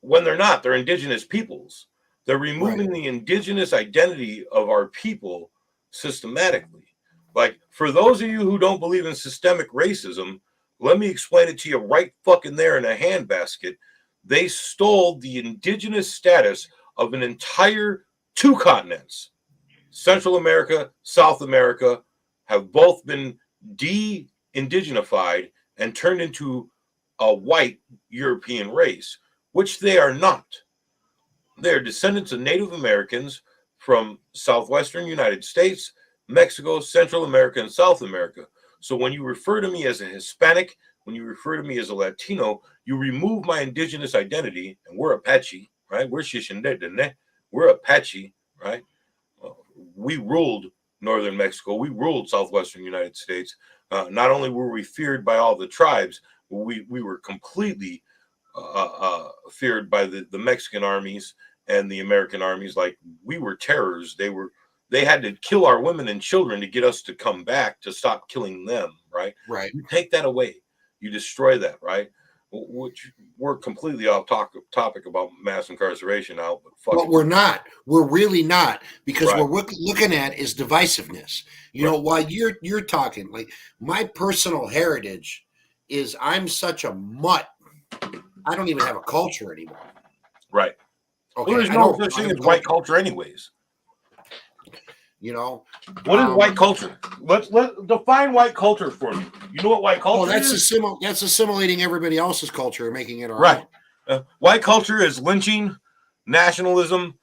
when they're not. They're indigenous peoples. They're Right. removing the indigenous identity of our people systematically. Like, for those of you who don't believe in systemic racism, let me explain it to you right fucking there in a handbasket. They stole the indigenous status of an entire two continents, Central America, South America, have both been de-indigenified and turned into a white European race, which they are not. They are descendants of Native Americans from southwestern United States, Mexico, Central America, and South America. So when you refer to me as a Hispanic, when you refer to me as a Latino, you remove my indigenous identity, and we're Apache, right? We're Shishindene. We're Apache, right? We ruled northern Mexico. We ruled southwestern United States. Not only were we feared by all the tribes, we were completely feared by the Mexican armies and the American armies. Like, we were terrors. They had to kill our women and children to get us to come back, to stop killing them, right? Right. You take that away, you destroy that, right? Which we're completely off topic about mass incarceration now, but we're not. We're really not, because right. what we're looking at is divisiveness. You know, while you're talking, like, my personal heritage is I'm such a mutt. I don't even have a culture anymore. Right. Okay. Well, there's no such thing as white culture, anyways. You know, what is white culture? Let's define white culture for me. You know what white culture is? That's assimilating everybody else's culture and making it our right. own. White culture is lynching, nationalism,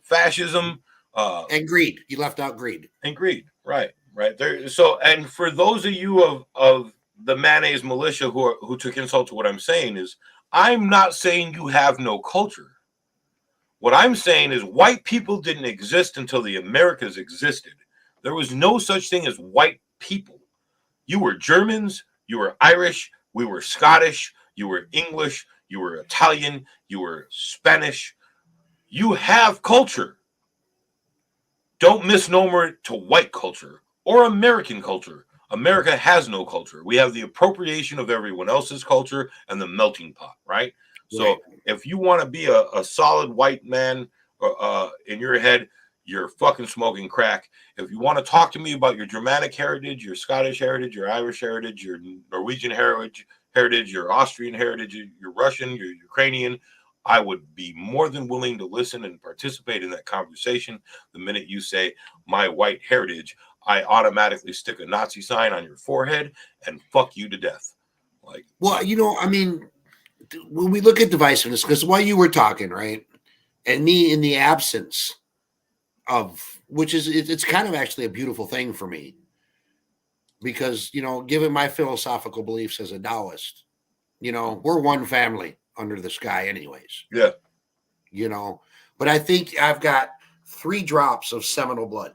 fascism, and greed. You left out greed. And greed. Right. Right. There. So, and for those of you of the mayonnaise militia who took insult to what I'm saying, is I'm not saying you have no culture. What I'm saying is white people didn't exist until the Americas existed. There was no such thing as white people. You were Germans, you were Irish, we were Scottish, you were English, you were Italian, you were Spanish. You have culture. Don't misnomer it to white culture or American culture. America has no culture. We have the appropriation of everyone else's culture and the melting pot, right? So if you want to be a solid white man in your head, you're fucking smoking crack. If you want to talk to me about your Germanic heritage, your Scottish heritage, your Irish heritage, your Norwegian heritage, your Austrian heritage, your Russian, your Ukrainian, I would be more than willing to listen and participate in that conversation. The minute you say my white heritage, I automatically stick a Nazi sign on your forehead and fuck you to death. Like, well, you know, I mean, when we look at divisiveness, because while you were talking, right, and me in the absence of, which is, it's kind of actually a beautiful thing for me, because, you know, given my philosophical beliefs as a Taoist, you know, we're one family under the sky anyways. Yeah. You know, but I think I've got 3 drops of seminal blood,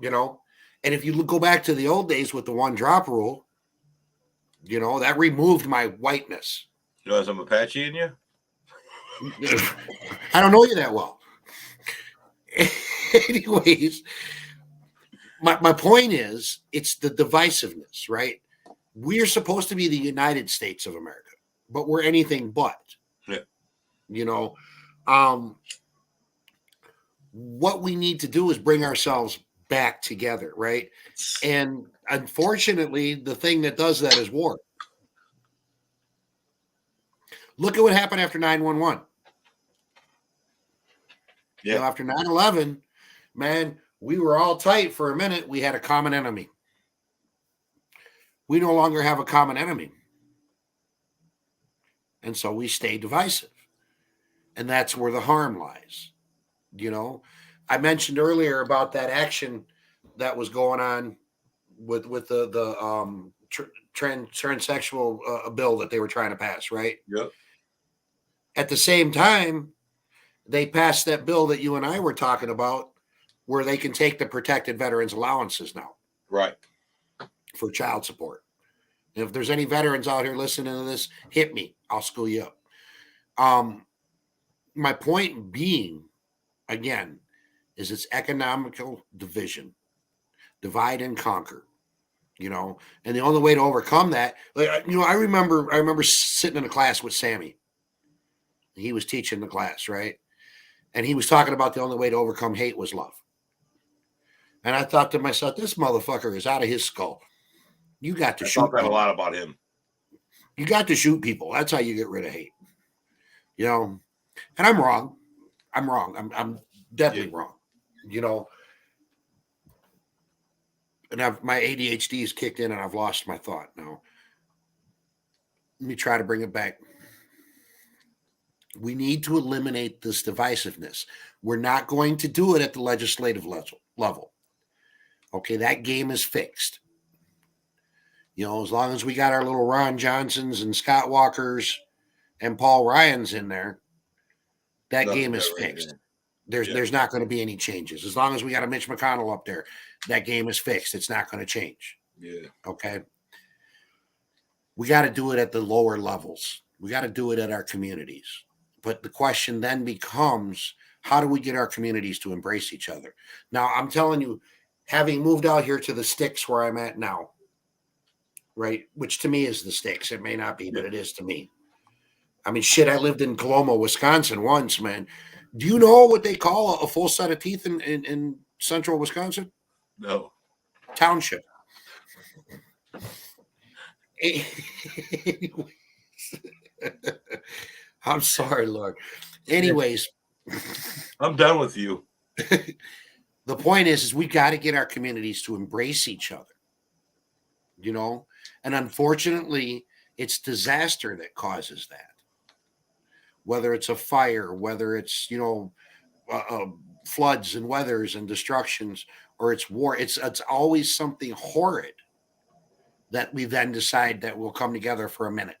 you know, and if you go back to the old days with the 1 drop rule, you know, that removed my whiteness. You know, some Apache in you? I don't know you that well. Anyways, my point is, it's the divisiveness, right? We're supposed to be the United States of America, but we're anything but. Yeah. You know, what we need to do is bring ourselves back together, right? And unfortunately, the thing that does that is war. Look at what happened after 9/11. Yeah. You know, after 9/11, man, we were all tight for a minute. We had a common enemy. We no longer have a common enemy. And so we stay divisive. And that's where the harm lies. You know, I mentioned earlier about that action that was going on with the transsexual bill that they were trying to pass, right? Yep. At the same time, they passed that bill that you and I were talking about, where they can take the protected veterans allowances now. Right. For child support. And if there's any veterans out here listening to this, hit me. I'll school you up. My point being, again, is it's economical division. Divide and conquer. You know, and the only way to overcome that, like, you know, I remember sitting in a class with Sammy. He was teaching the class, right? And he was talking about the only way to overcome hate was love. And I thought to myself, this motherfucker is out of his skull. You got to shoot. I thought that a lot about him. You got to shoot people. That's how you get rid of hate. You know, and I'm wrong. I'm wrong. I'm deadly wrong. You know, and my ADHD has kicked in and I've lost my thought now. Let me try to bring it back. We need to eliminate this divisiveness. We're not going to do it at the legislative level. Okay, that game is fixed. You know, as long as we got our little Ron Johnsons and Scott Walkers and Paul Ryans in there, that game is fixed. There's not going to be any changes. As long as we got a Mitch McConnell up there, that game is fixed. It's not going to change. Yeah. Okay. We got to do it at the lower levels. We got to do it at our communities. But the question then becomes, how do we get our communities to embrace each other? Now, I'm telling you, having moved out here to the sticks where I'm at now, right, which to me is the sticks. It may not be, but it is to me. I mean, shit, I lived in Coloma, Wisconsin once, man. Do you know what they call a full set of teeth in central Wisconsin? No. Township. I'm sorry, Lord. Anyways, I'm done with you. The point is we got to get our communities to embrace each other, you know, and unfortunately, it's disaster that causes that. Whether it's a fire, whether it's, you know, floods and weathers and destructions, or it's war, it's always something horrid that we then decide that we'll come together for a minute,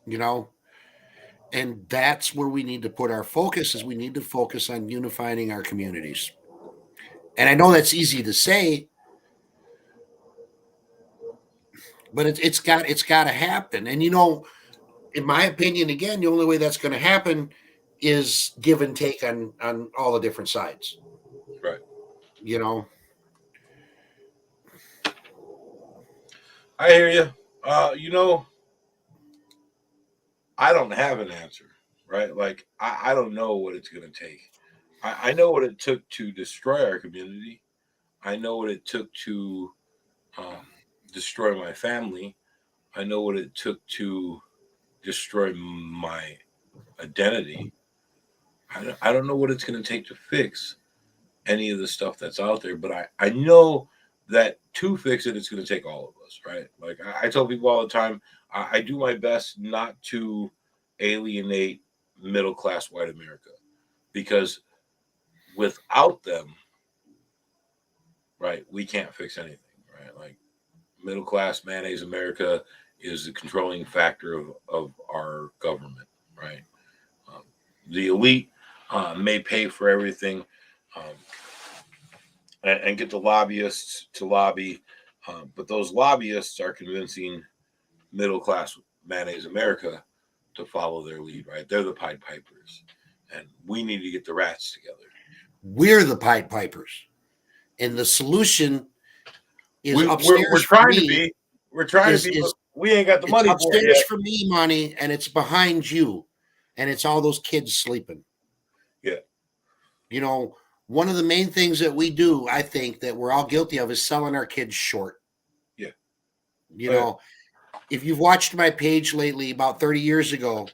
you know. And that's where we need to put our focus. Is we need to focus on unifying our communities. And I know that's easy to say, but it's got to happen. And you know, in my opinion, again, the only way that's going to happen is give and take on all the different sides. Right. You know. I hear you. You know, I don't have an answer, right? Like, I don't know what it's going to take. I know what it took to destroy our community. I know what it took to destroy my family. I know what it took to destroy my identity. I don't know what it's going to take to fix any of the stuff that's out there, but I know that to fix it, it's going to take all of us, right? Like I tell people all the time, I do my best not to alienate middle class white America, because without them, right, we can't fix anything, right? Like middle class mayonnaise America is the controlling factor of our government, right? The elite may pay for everything and get the lobbyists to lobby, but those lobbyists are convincing middle class mayonnaise America to follow their lead, right? They're the Pied Pipers, and we need to get the rats together. We're the Pied Pipers, and the solution is upstairs. We're trying to be. We're trying to be. But we ain't got the money for it upstairs yet. for me, Monty, and it's behind you, and it's all those kids sleeping. Yeah. You know, one of the main things that we do, I think, that we're all guilty of is selling our kids short. Yeah. You know, if you've watched my page lately, about 30 years ago,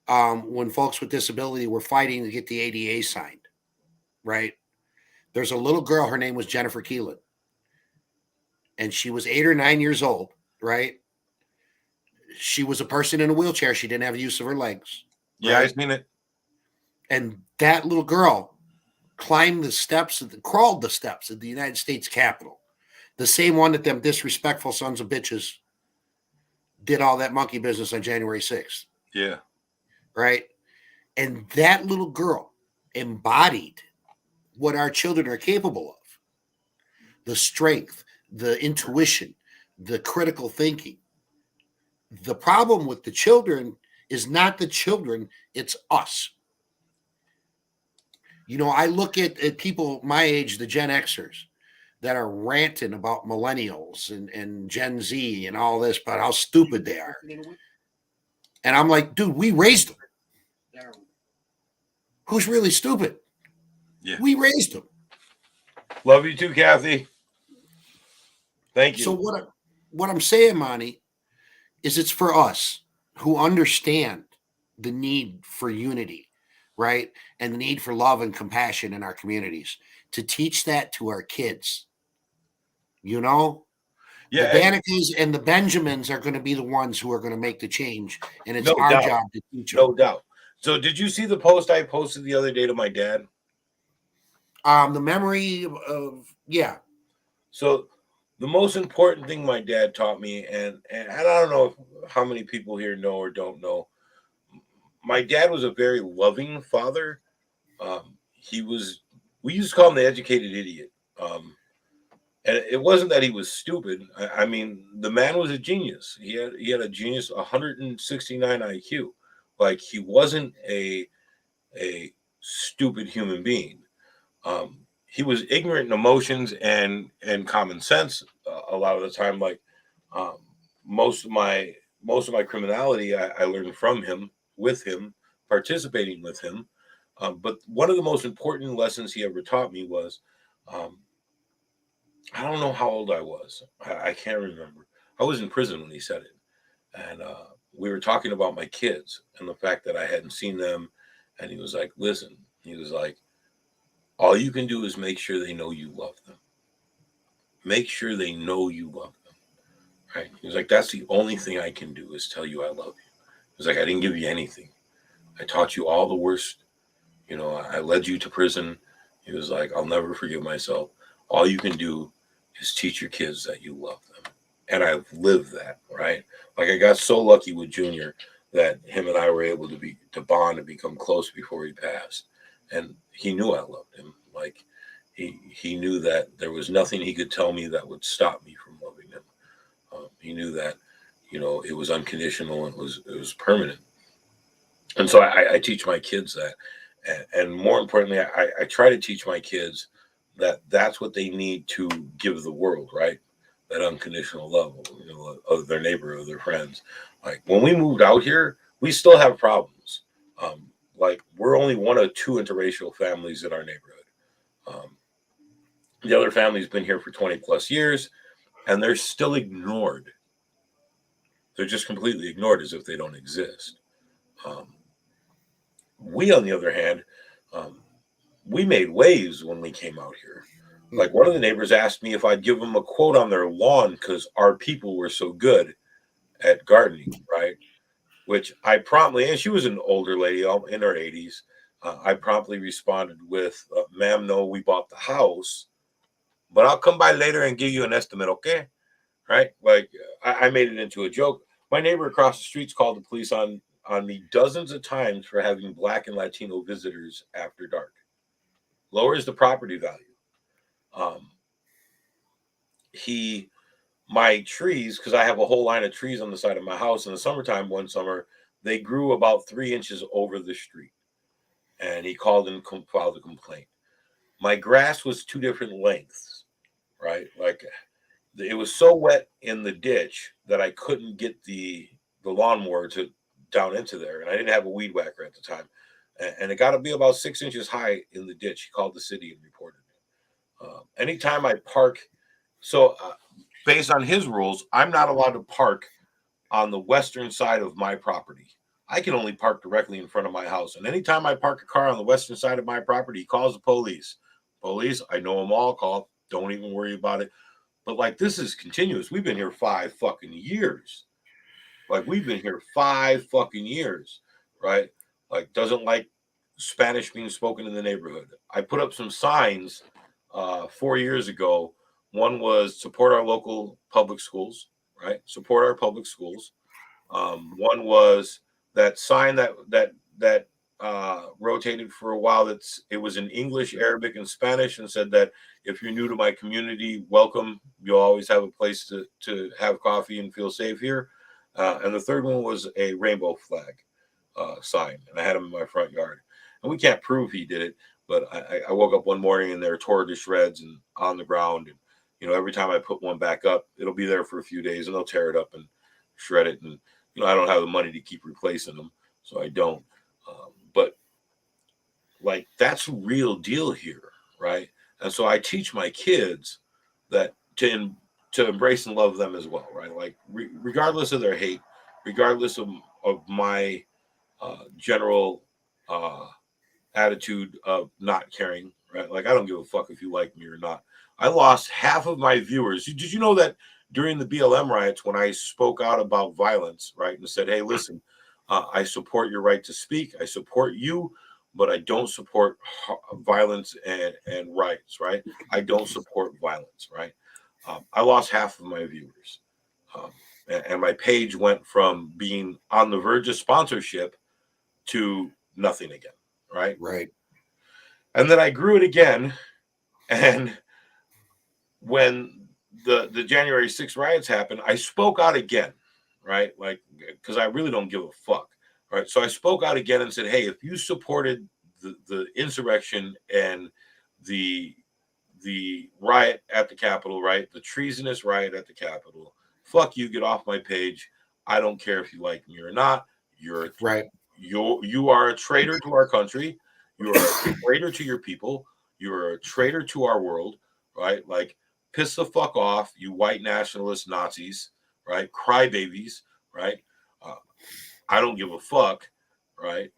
when folks with disability were fighting to get the ADA signed, right? There's a little girl, her name was Jennifer Keelan. And she was 8 or 9 years old, right? She was a person in a wheelchair. She didn't have use of her legs. Yeah, right? I've seen it. And that little girl crawled the steps of the United States Capitol. The same one that them disrespectful sons of bitches did all that monkey business on January 6th. Yeah. Right? And that little girl embodied what our children are capable of. The strength, the intuition, the critical thinking. The problem with the children is not the children, it's us. You know, I look at people my age, the Gen Xers, that are ranting about millennials and Gen Z and all this, about how stupid they are. And I'm like, dude, we raised them. Who's really stupid? Yeah. We raised them. Love you too, Kathy. Thank you. So what I'm saying, Monty, is it's for us who understand the need for unity, right? And the need for love and compassion in our communities, to teach that to our kids. You know, the Yeah, Danicas and the Benjamins are going to be the ones who are going to make the change, and it's no our doubt, job to teach them. no doubt. So, did you see the post I posted the other day to my dad? The memory of yeah. So, the most important thing my dad taught me, and I don't know how many people here know or don't know, my dad was a very loving father. He was, we used to call him the educated idiot. And it wasn't that he was stupid. I mean, the man was a genius. He had a genius 169 IQ. Like, he wasn't a stupid human being. He was ignorant in emotions and common sense a lot of the time. Like, um, most of my most of my criminality, I learned from him, with him, participating with him. But one of the most important lessons he ever taught me was, um, I don't know how old I was. I can't remember. I was in prison when he said it, and we were talking about my kids and the fact that I hadn't seen them. And he was like, "Listen," he was like, "all you can do is make sure they know you love them. Make sure they know you love them." Right? He was like, "That's the only thing I can do is tell you I love you." He was like, "I didn't give you anything. I taught you all the worst. I led you to prison." He was like, "I'll never forgive myself. All you can do is teach your kids that you love them." And I've lived that, right? Like, I got so lucky with Junior that him and I were able to bond and become close before he passed. And he knew I loved him. Like, he knew that there was nothing he could tell me that would stop me from loving him. He knew that, it was unconditional and it was permanent. And so I teach my kids that, and more importantly, I try to teach my kids that that's what they need to give the world, right? That unconditional love, of their neighbor, of their friends. Like, when we moved out here, we still have problems. Like, we're only one of two interracial families in our neighborhood. Um, the other family's been here for 20 plus years, and they're still ignored. They're just completely ignored as if they don't exist. Um, we, on the other hand, um, we made waves when we came out here. Like, one of the neighbors asked me if I'd give them a quote on their lawn because our people were so good at gardening, right? Which I promptly, and she was an older lady in her 80s. I promptly responded with, "Ma'am, no, we bought the house, but I'll come by later and give you an estimate, okay?" Right? Like, I made it into a joke. My neighbor across the street's called the police on me dozens of times for having Black and Latino visitors after dark. Lowers the property value. Um, he My trees, because I have a whole line of trees on the side of my house in the summertime. One summer, they grew about 3 inches over the street, and he called and filed a complaint. My grass was two different lengths, right? Like, it was so wet in the ditch that I couldn't get the lawnmower to down into there, and I didn't have a weed whacker at the time, and it got to be about 6 inches high in the ditch. He called the city and reported it. Anytime I park, so based on his rules, I'm not allowed to park on the western side of my property. I can only park directly in front of my house. And anytime I park a car on the western side of my property, he calls the police. Police, I know them all. Call. Don't even worry about it. But, like, this is continuous. We've been here 5 fucking years. Like, we've been here 5 fucking years, right? Like, doesn't like Spanish being spoken in the neighborhood. I put up some signs 4 years ago. One was support our local public schools, right? Support our public schools. One was that sign that rotated for a while. It was in English, Arabic, and Spanish, and said that if you're new to my community, welcome. You'll always have a place to have coffee and feel safe here. And the third one was a rainbow flag sign, and I had them in my front yard. And we can't prove he did it, but I woke up one morning and they're tore to shreds and on the ground. And every time I put one back up, it'll be there for a few days, and they'll tear it up and shred it. And I don't have the money to keep replacing them, so I don't. But, like, that's a real deal here, right? And so I teach my kids that to embrace and love them as well, right? Like, regardless of their hate, regardless of my general uh, attitude of not caring, right? Like, I don't give a fuck if you like me or not. I lost half of my viewers. Did you know that during the BLM riots, when I spoke out about violence, right, and said, hey, listen, I support your right to speak, I support you, but I don't support violence and riots, right? I don't support violence, right? I lost half of my viewers. Um, and my page went from being on the verge of sponsorship to nothing again, right? Right. And then I grew it again. And when the January 6th riots happened, I spoke out again, right? Like, because I really don't give a fuck, right? So I spoke out again and said, hey, if you supported the insurrection and the the riot at the Capitol, right? The treasonous riot at the Capitol, fuck you, get off my page. I don't care if you like me or not. You're Right. you are a traitor to our country. You are a traitor to your people. You are a traitor to our world, right? Like, piss the fuck off, you white nationalist Nazis, right? Crybabies, right? Uh, I don't give a fuck, right?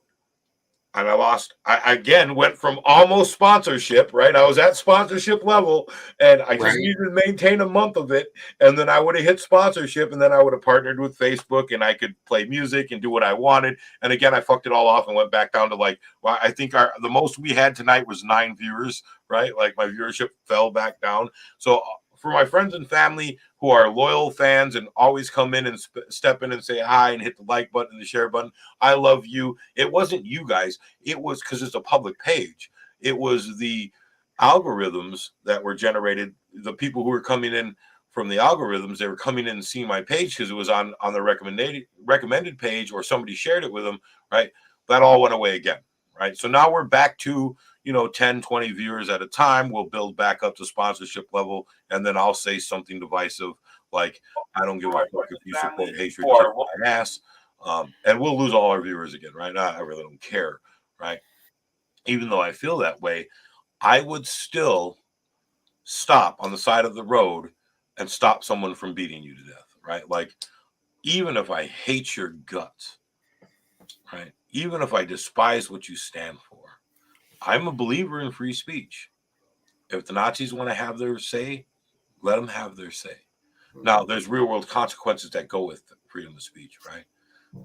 And I again went from almost sponsorship, right? I was at sponsorship level and I just Right. needed to maintain a month of it. And then I would have hit sponsorship and then I would have partnered with Facebook and I could play music and do what I wanted. And again, I fucked it all off and went back down to like, well, I think the most we had tonight was 9 viewers, right? Like, my viewership fell back down. So for my friends and family who are loyal fans and always come in and step in and say hi and hit the like button and the share button, I love you. It wasn't you guys. It was because it's a public page. It was the algorithms that were generated. The people who were coming in from the algorithms, they were coming in and seeing my page because it was on the recommended page, or somebody shared it with them, right? That all went away again, right? So now we're back to 10, 20 viewers at a time. We'll build back up to sponsorship level, and then I'll say something divisive like, I don't give a fuck if you support hatred, kick my ass. And we'll lose all our viewers again, right? Now, I really don't care, right? Even though I feel that way, I would still stop on the side of the road and stop someone from beating you to death, right? Like, even if I hate your guts, right? Even if I despise what you stand for, I'm a believer in free speech. If the Nazis want to have their say, let them have their say. Now, there's real world consequences that go with freedom of speech, right?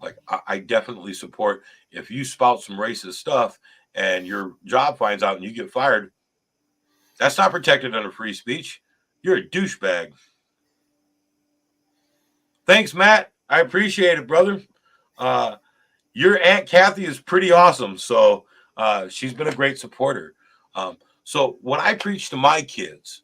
Like, I definitely support, if you spout some racist stuff and your job finds out and you get fired, that's not protected under free speech. You're a douchebag. Thanks, Matt. I appreciate it, brother. Uh, your Aunt Kathy is pretty awesome. So she's been a great supporter. So what I preach to my kids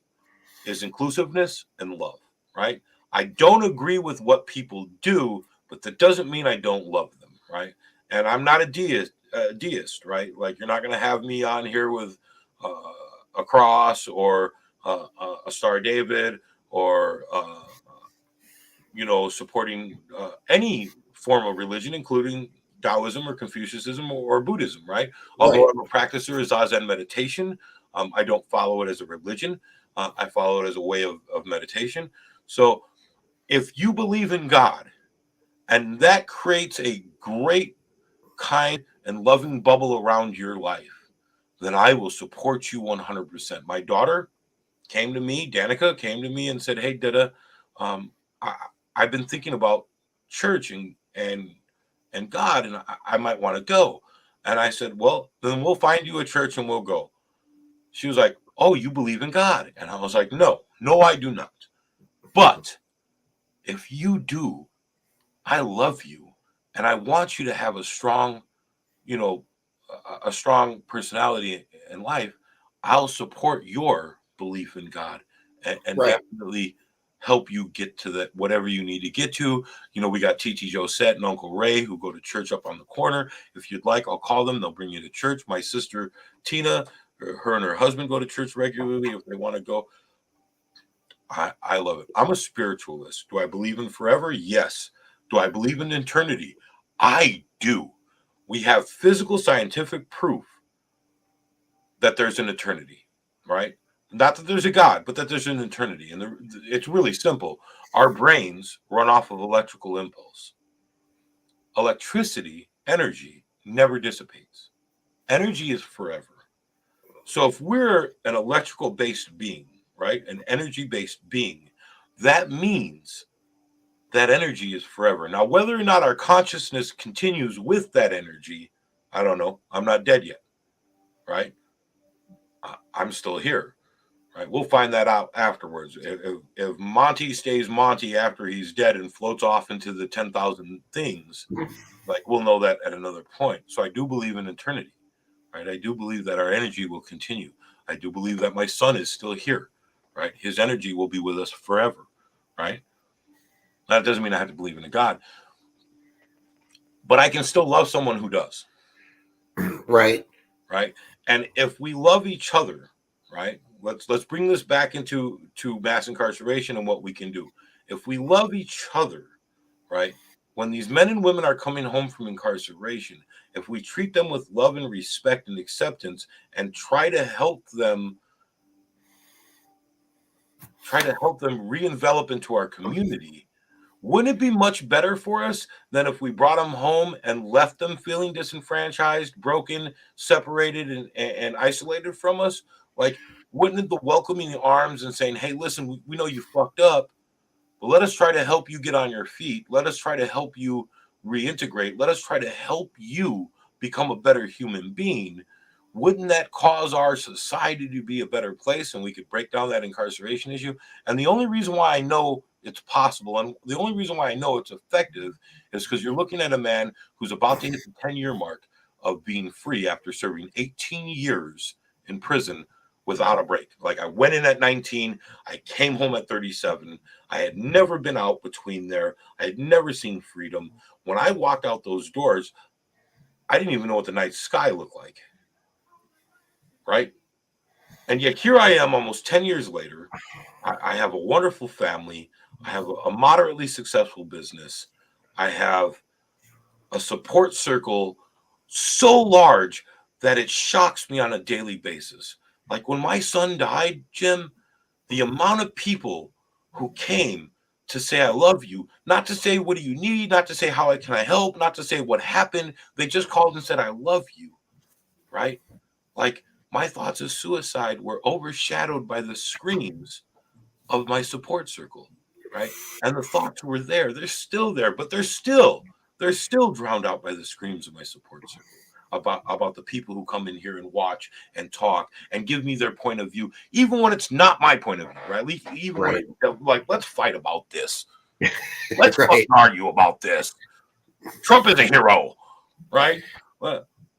is inclusiveness and love, right? I don't agree with what people do, but that doesn't mean I don't love them, right? And I'm not a deist, right? Like, you're not going to have me on here with a cross or a Star David or supporting any form of religion, including Taoism or Confucianism or Buddhism, right? Although Right. I'm a practicer of Zazen meditation, I don't follow it as a religion. I follow it as a way of meditation. So if you believe in God and that creates a great, kind, and loving bubble around your life, then I will support you 100%. My daughter came to me, Danica came to me and said, hey, Dada, um, I, I've been thinking about church and God, and I might want to go. And I said, well, then we'll find you a church and we'll go. She was like, oh, you believe in God? And I was like, no, I do not. But if you do, I love you. And I want you to have a strong, you know, a strong personality in life. I'll support your belief in God and Right. definitely help you get to that, whatever you need to get to. We got Titi Josette and Uncle Ray who go to church up on the corner. If you'd like, I'll call them. They'll bring you to church. My sister Tina, her and her husband go to church regularly if they want to go. I love it. I'm a spiritualist. Do I believe in forever? Yes. Do I believe in eternity? I do. We have physical scientific proof that there's an eternity, right? Not that there's a God, but that there's an eternity. And it's really simple. Our brains run off of electrical impulse. Electricity, energy, never dissipates. Energy is forever. So if we're an electrical based being, right, an energy based being, that means that energy is forever. Now, whether or not our consciousness continues with that energy, I don't know. I'm not dead yet, right? I'm still here, right? We'll find that out afterwards. If Monty stays Monty after he's dead and floats off into the 10,000 things, like we'll know that at another point. So I do believe in eternity, right? I do believe that our energy will continue. I do believe that my son is still here, right? His energy will be with us forever, right? That doesn't mean I have to believe in a God, but I can still love someone who does. Right. Right. And if we love each other, right, let's bring this back into mass incarceration and what we can do. If we love each other, right, when these men and women are coming home from incarceration, if we treat them with love and respect and acceptance and try to help them re-envelop into our community, wouldn't it be much better for us than if we brought them home and left them feeling disenfranchised, broken, separated, and isolated from us? Like, wouldn't the welcoming arms and saying, hey, listen, we know you fucked up, but let us try to help you get on your feet. Let us try to help you reintegrate. Let us try to help you become a better human being. Wouldn't that cause our society to be a better place and we could break down that incarceration issue? And the only reason why I know it's possible and the only reason why I know it's effective is because you're looking at a man who's about to hit the 10-year mark of being free after serving 18 years in prison without a break. Like, I went in at 19, I came home at 37. I had never been out between there. I had never seen freedom. When I walked out those doors, I didn't even know what the night sky looked like. Right? And yet here I am almost 10 years later. I have a wonderful family. I have a moderately successful business. I have a support circle so large that it shocks me on a daily basis. Like when my son died, Jim, the amount of people who came to say, I love you, not to say, what do you need? Not to say, how can I help? Not to say what happened. They just called and said, I love you. Right? Like, my thoughts of suicide were overshadowed by the screams of my support circle, right? And the thoughts were there. They're still there, but they're still drowned out by the screams of my support circle about the people who come in here and watch and talk and give me their point of view, even when it's not my point of view, right? Even when it's like, let's fight about this. Let's argue about this. Trump is a hero, right?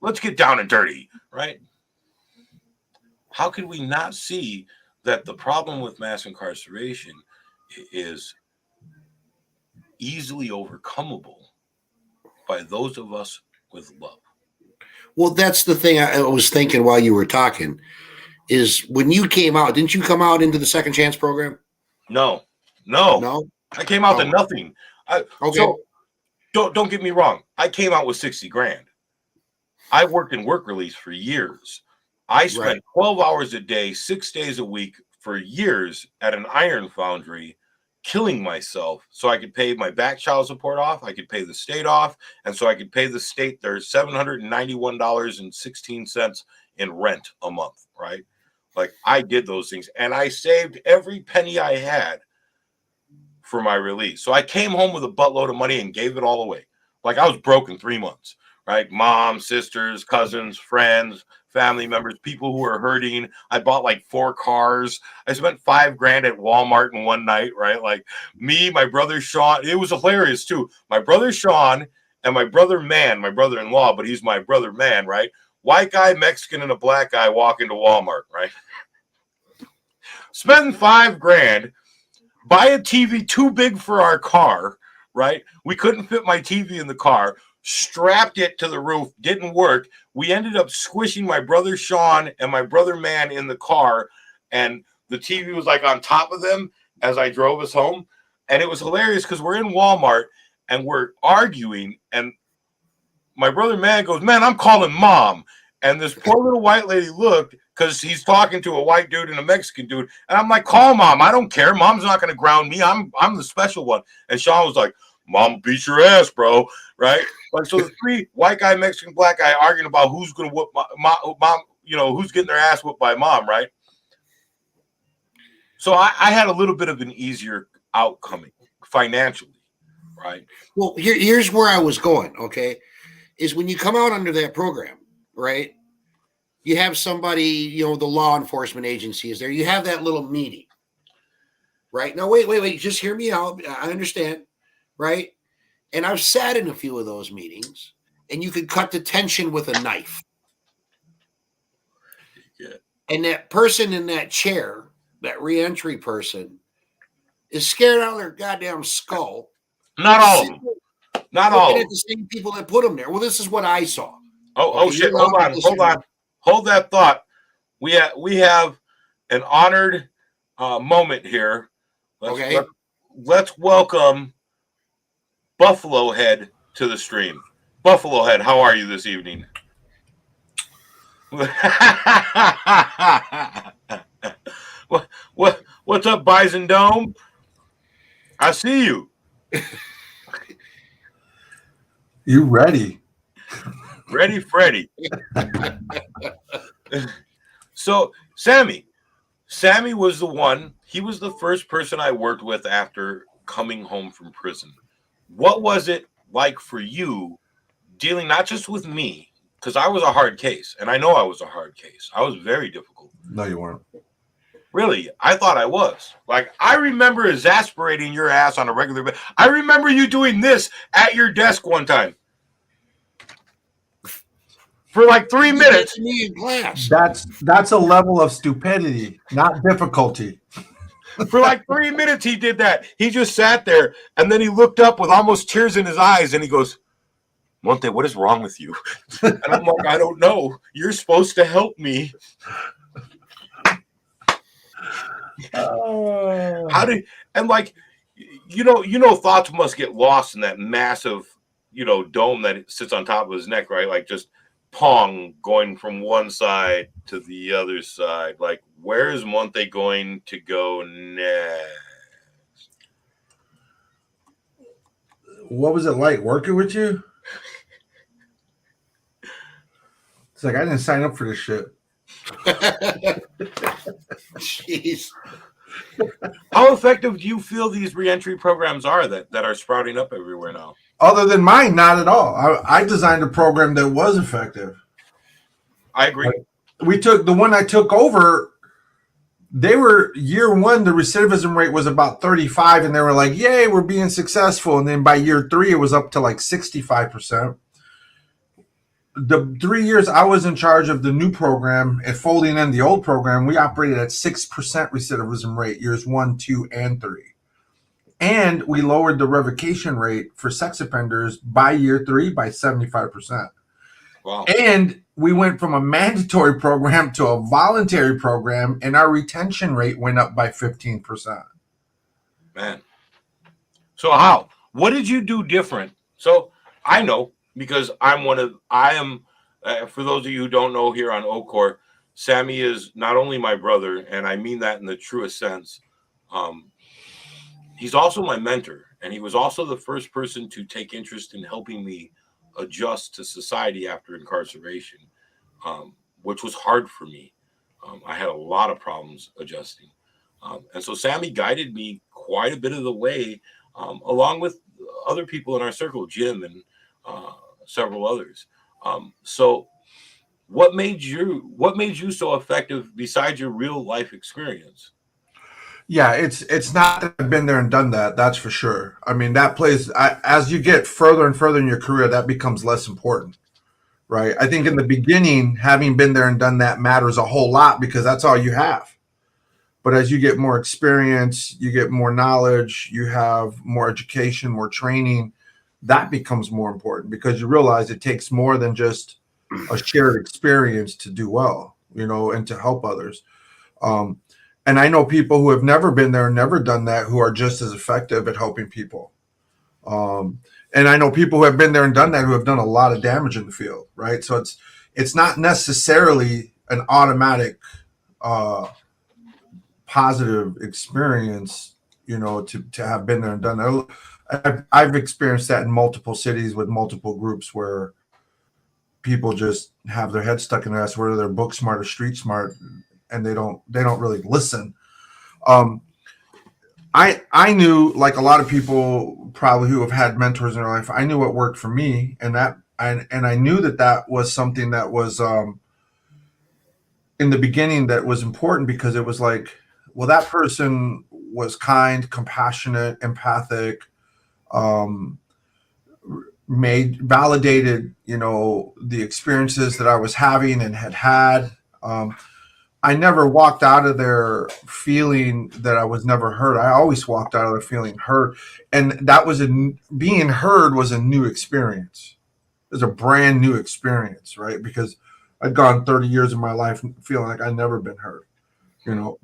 Let's get down and dirty, right? How can we not see that the problem with mass incarceration is easily overcomable by those of us with love? Well, that's the thing I was thinking while you were talking is when you came out, didn't you come out into the Second Chance program? No. I came out to nothing. So don't get me wrong. I came out with 60 grand. I worked in work release for years. I spent 12 hours a day, 6 days a week for years at an iron foundry, killing myself so I could pay my back child support off, I could pay the state off, and so I could pay the state their $791.16 in rent a month, right? Like, I did those things, and I saved every penny I had for my release. So I came home with a buttload of money and gave it all away. Like, I was broke in 3 months. Right? Mom, sisters, cousins, friends, family members, people who were hurting. I bought like 4 cars. I spent $5 grand at Walmart in one night, right? Like, me, my brother Sean. It was hilarious too. My brother Sean and my brother Man, my brother-in-law, but he's my brother Man, right? White guy, Mexican, and a black guy walk into Walmart, right? Spend $5 grand, buy a TV too big for our car, right? We couldn't fit my TV in the car. Strapped it to the roof, didn't work. We ended up squishing my brother Sean and my brother Man in the car, and the TV was like on top of them as I drove us home. And it was hilarious because we're in Walmart and we're arguing, and my brother Man goes, man, I'm calling mom. And this poor little white lady looked because he's talking to a white dude and a Mexican dude. And I'm like, call mom. I don't care. Mom's not going to ground me. I'm the special one. And Sean was like, Mom beat your ass, bro. Right? Like, so the three white guy, Mexican, black guy arguing about who's going to whoop mom, who's getting their ass whooped by mom, right? So I had a little bit of an easier outcome financially, right? Well, here's where I was going, okay, is when you come out under that program, right, you have somebody, the law enforcement agency is there. You have that little meeting, right? Now, wait, just hear me out. I understand, right? And I've sat in a few of those meetings, and you could cut the tension with a knife. Yeah. And that person in that chair, that reentry person, is scared out of their goddamn skull. Not all of them. Not all. Looking at the same people that put them there. Well, this is what I saw. Oh shit! Hold on. Hold that thought. We have an honored moment here. Let's welcome Buffalo Head to the stream. Buffalo Head, how are you this evening? What's up, Bison Dome? I see you. You ready? Ready, Freddy. So, Sammy was the one. He was the first person I worked with after coming home from prison. What was it like for you dealing not just with me, because I was a hard case, and I know I was a hard case. I was very difficult. No, you weren't. Really, I thought I was. Like, I remember exasperating your ass on a regular basis. I remember you doing this at your desk one time for like 3 minutes. That's a level of stupidity, not difficulty. For like 3 minutes, he did that. He just sat there, and then he looked up with almost tears in his eyes, and he goes, "Monte, what is wrong with you?" And I'm like, "I don't know. You're supposed to help me." How did, and like, thoughts must get lost in that massive, dome that sits on top of his neck, right? Like, just pong going from one side to the other side. Like, where is Monte going to go next? What was it like working with you? It's like, I didn't sign up for this shit. Jeez. How effective do you feel these reentry programs are that are sprouting up everywhere now? Other than mine, not at all. I designed a program that was effective. I agree. We took the one I took over. They were year one, the recidivism rate was about 35, and they were like, "Yay, we're being successful." And then by year 3, it was up to like 65%. The 3 years I was in charge of the new program and folding in the old program, we operated at 6% recidivism rate years 1, 2, and 3. And we lowered the revocation rate for sex offenders by year 3 by 75%. Wow. And we went from a mandatory program to a voluntary program, and our retention rate went up by 15%. Man. So what did you do different? So I know, because I am, for those of you who don't know here on OCOR, Sammy is not only my brother, and I mean that in the truest sense. He's also my mentor, and he was also the first person to take interest in helping me adjust to society after incarceration, which was hard for me. I had a lot of problems adjusting. And so Sammy guided me quite a bit of the way, along with other people in our circle, Jim and several others. So what made you so effective besides your real life experience? Yeah, it's not that I've been there and done that. That's for sure. I mean, that plays as you get further and further in your career, that becomes less important, right? I think in the beginning, having been there and done that matters a whole lot because that's all you have. But as you get more experience, you get more knowledge, you have more education, more training, that becomes more important because you realize it takes more than just a shared experience to do well, and to help others. And I know people who have never been there and never done that who are just as effective at helping people. And I know people who have been there and done that who have done a lot of damage in the field, right? So it's not necessarily an automatic positive experience, to have been there and done that. I've experienced that in multiple cities with multiple groups where people just have their head stuck in their ass, whether they're book smart or street smart, and they don't really listen. Um, I knew, like a lot of people probably who have had mentors in their life, I knew what worked for me, and I knew that was something that was in the beginning that was important, because it was like, well, that person was kind, compassionate, empathic, um, made validated, the experiences that I was having and had. Um, I never walked out of there feeling that I was never heard. I always walked out of there feeling heard, and that was being heard was a new experience. It was a brand new experience, right? Because I'd gone 30 years of my life feeling like I'd never been heard, you know.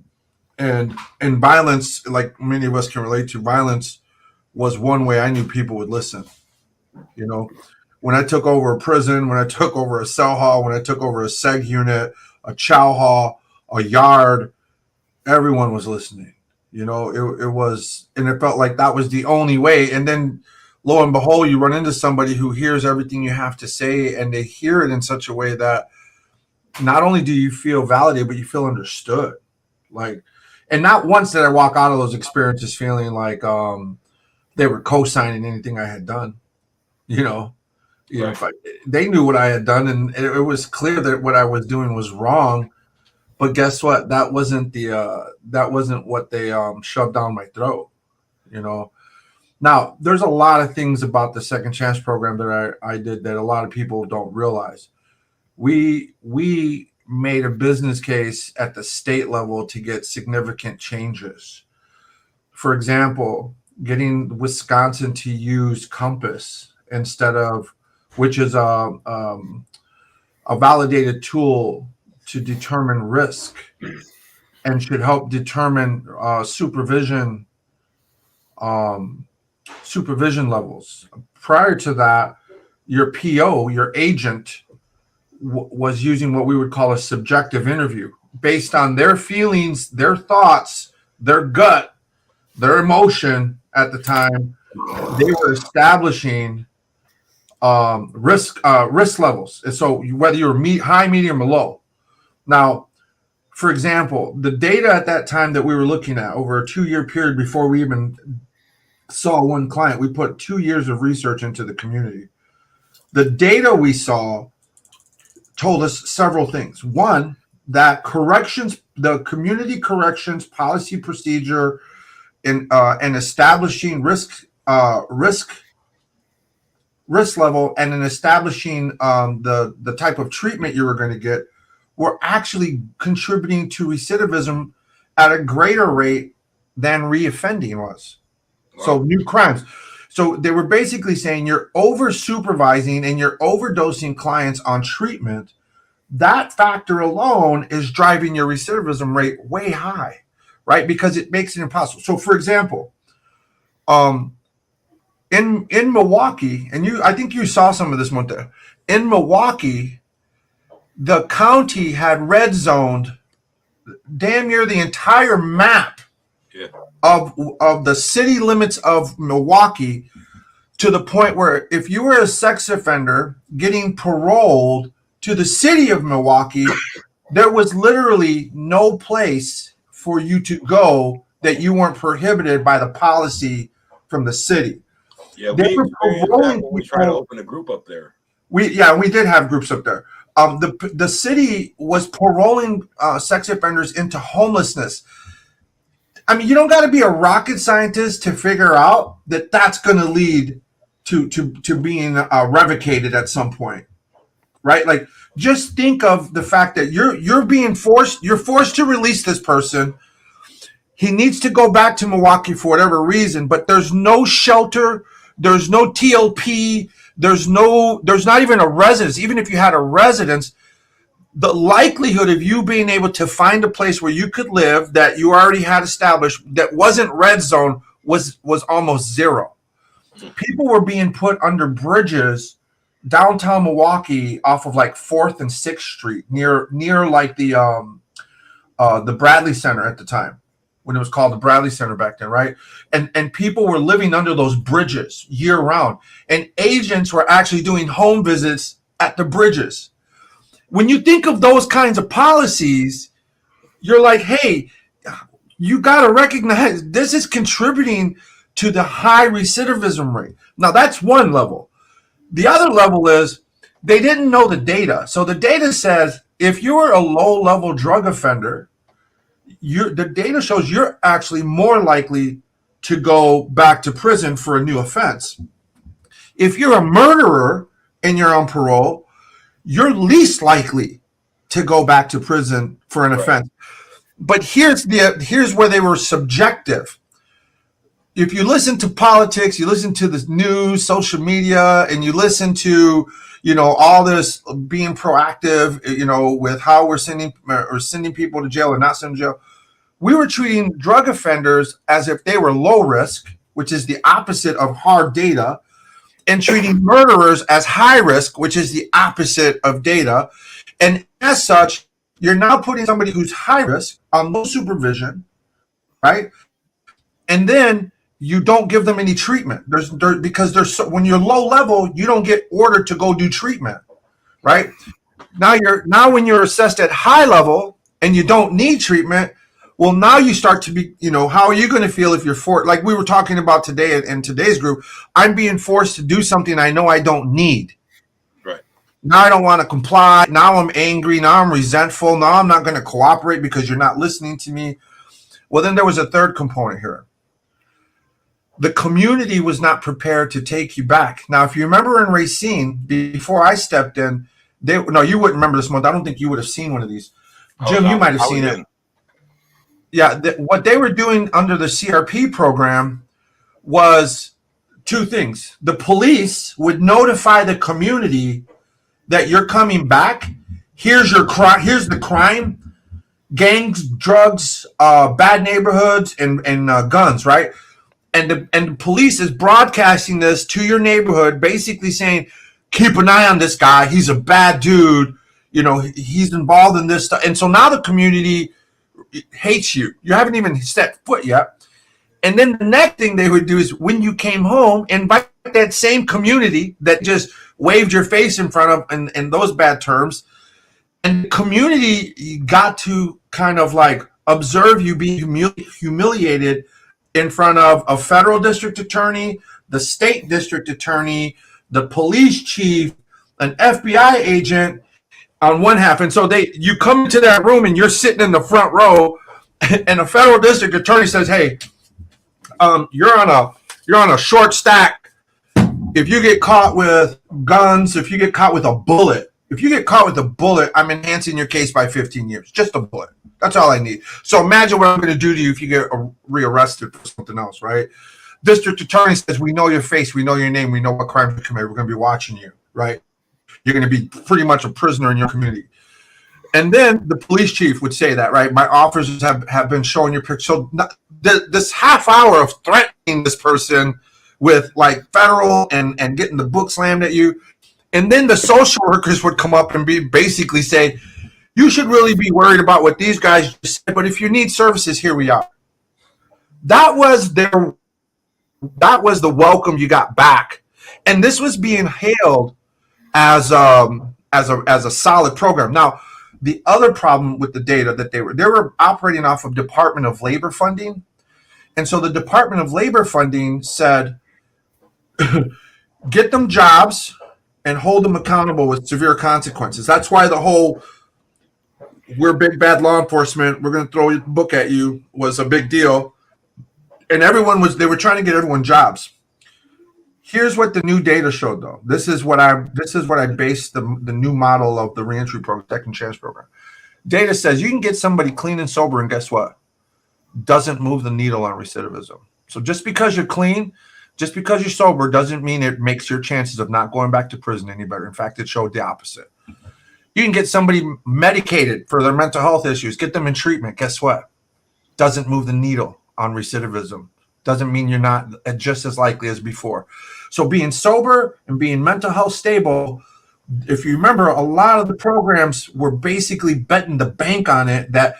And violence, like many of us can relate to, violence was one way I knew people would listen. You know, when I took over a prison, when I took over a cell hall, when I took over a seg unit, a chow hall, a yard, everyone was listening. It was, and it felt like that was the only way. And then lo and behold, you run into somebody who hears everything you have to say, and they hear it in such a way that not only do you feel validated, but you feel understood. Like, and not once did I walk out of those experiences feeling like they were co-signing anything I had done. Right. They knew what I had done, and it was clear that what I was doing was wrong. But guess what? That wasn't what they shoved down my throat. Now there's a lot of things about the Second Chance program that I did that a lot of people don't realize. We made a business case at the state level to get significant changes. For example, getting Wisconsin to use Compass instead of, which is a validated tool to determine risk and should help determine supervision levels. Prior to that, your PO, your agent, was using what we would call a subjective interview based on their feelings, their thoughts, their gut, their emotion at the time. They were establishing risk levels. And so whether you're high, medium, or low. Now, for example, the data at that time that we were looking at over a 2-year period before we even saw one client, we put 2 years of research into the community. The data we saw told us several things. One, that the community corrections policy procedure in establishing risk level and in establishing the type of treatment you were going to get were actually contributing to recidivism at a greater rate than reoffending was. Wow. So new crimes. So they were basically saying you're over supervising and you're overdosing clients on treatment. That factor alone is driving your recidivism rate way high, right? Because it makes it impossible. So, for example, in Milwaukee, and I think you saw some of this, Monte. In Milwaukee, the county had red zoned damn near the entire map of the city limits of Milwaukee, to the point where if you were a sex offender getting paroled to the city of Milwaukee, there was literally no place for you to go that you weren't prohibited by the policy from the city. Yeah, we experienced that when we tried to open a group up there. We did have groups up there. The city was paroling sex offenders into homelessness. I mean, you don't got to be a rocket scientist to figure out that that's going to lead to being revocated at some point, right? Like, just think of the fact that you're forced to release this person. He needs to go back to Milwaukee for whatever reason, but there's no shelter, there's no TLP, there's not even a residence. Even if you had a residence, the likelihood of you being able to find a place where you could live that you already had established that wasn't red zone was almost zero. People were being put under bridges downtown Milwaukee off of like 4th and 6th Street near like the Bradley Center at the time when it was called the Bradley Center back then, right? And people were living under those bridges year round. And agents were actually doing home visits at the bridges. When you think of those kinds of policies, you're like, hey, you got to recognize this is contributing to the high recidivism rate. Now, that's one level. The other level is they didn't know the data. So the data says if you're a low-level drug offender, the data shows you're actually more likely to go back to prison for a new offense. If you're a murderer and you're on parole, you're least likely to go back to prison for an offense. But here's where they were subjective. If you listen to politics, you listen to the news, social media, and you listen to, all this being proactive, with how we're sending people to jail or not sending to jail, we were treating drug offenders as if they were low risk, which is the opposite of hard data, and treating murderers as high risk, which is the opposite of data. And as such, you're now putting somebody who's high risk on low supervision, right? And then you don't give them any treatment. Because when you're low level, you don't get ordered to go do treatment, right? Now when you're assessed at high level and you don't need treatment, well, now you start to be, how are you going to feel if you're like we were talking about today in today's group, I'm being forced to do something I know I don't need. Right. Now I don't want to comply. Now I'm angry. Now I'm resentful. Now I'm not going to cooperate because you're not listening to me. Well, then there was a third component here. The community was not prepared to take you back. Now, if you remember in Racine, before I stepped in, you wouldn't remember this month. I don't think you would have seen one of these. Jim, you might have seen it. Yeah, what they were doing under the CRP program was two things. The police would notify the community that you're coming back. Here's the crime, gangs, drugs, bad neighborhoods, and guns, right? And the police is broadcasting this to your neighborhood, basically saying, keep an eye on this guy. He's a bad dude. He's involved in this stuff. And so now the community hates you. You haven't even set foot yet. And then the next thing they would do is when you came home, invite that same community that just waved your face in front of in those bad terms. And the community got to kind of like observe you being humiliated in front of a federal district attorney, the state district attorney, the police chief, an FBI agent on one half. And so you come into that room and you're sitting in the front row and a federal district attorney says, hey, you're on a short stack. If you get caught with guns, if you get caught with a bullet, I'm enhancing your case by 15 years. Just a bullet. That's all I need. So imagine what I'm going to do to you if you get rearrested for something else, right? District attorney says, we know your face, we know your name, we know what crime you committed. We're going to be watching you, right? You're going to be pretty much a prisoner in your community. And then the police chief would say that, right? My officers have been showing your picture. So this half hour of threatening this person with like federal and getting the book slammed at you. And then the social workers would come up and basically say, you should really be worried about what these guys just said, but if you need services, here we are. That was the welcome you got back. And this was being hailed as a solid program. Now, the other problem with the data that they were operating off of Department of Labor funding. And so the Department of Labor funding said, get them jobs and hold them accountable with severe consequences. That's why the whole we're big bad law enforcement, we're going to throw a book at you was a big deal. And they were trying to get everyone jobs. Here's what the new data showed, though. This is what I based the new model of the reentry program, second chance program. Data says you can get somebody clean and sober, and guess what? Doesn't move the needle on recidivism. So just because you're clean, just because you're sober, doesn't mean it makes your chances of not going back to prison any better. In fact, it showed the opposite. You can get somebody medicated for their mental health issues, get them in treatment. Guess what? Doesn't move the needle on recidivism. Doesn't mean you're not just as likely as before. So being sober and being mental health stable, if you remember, a lot of the programs were basically betting the bank on it that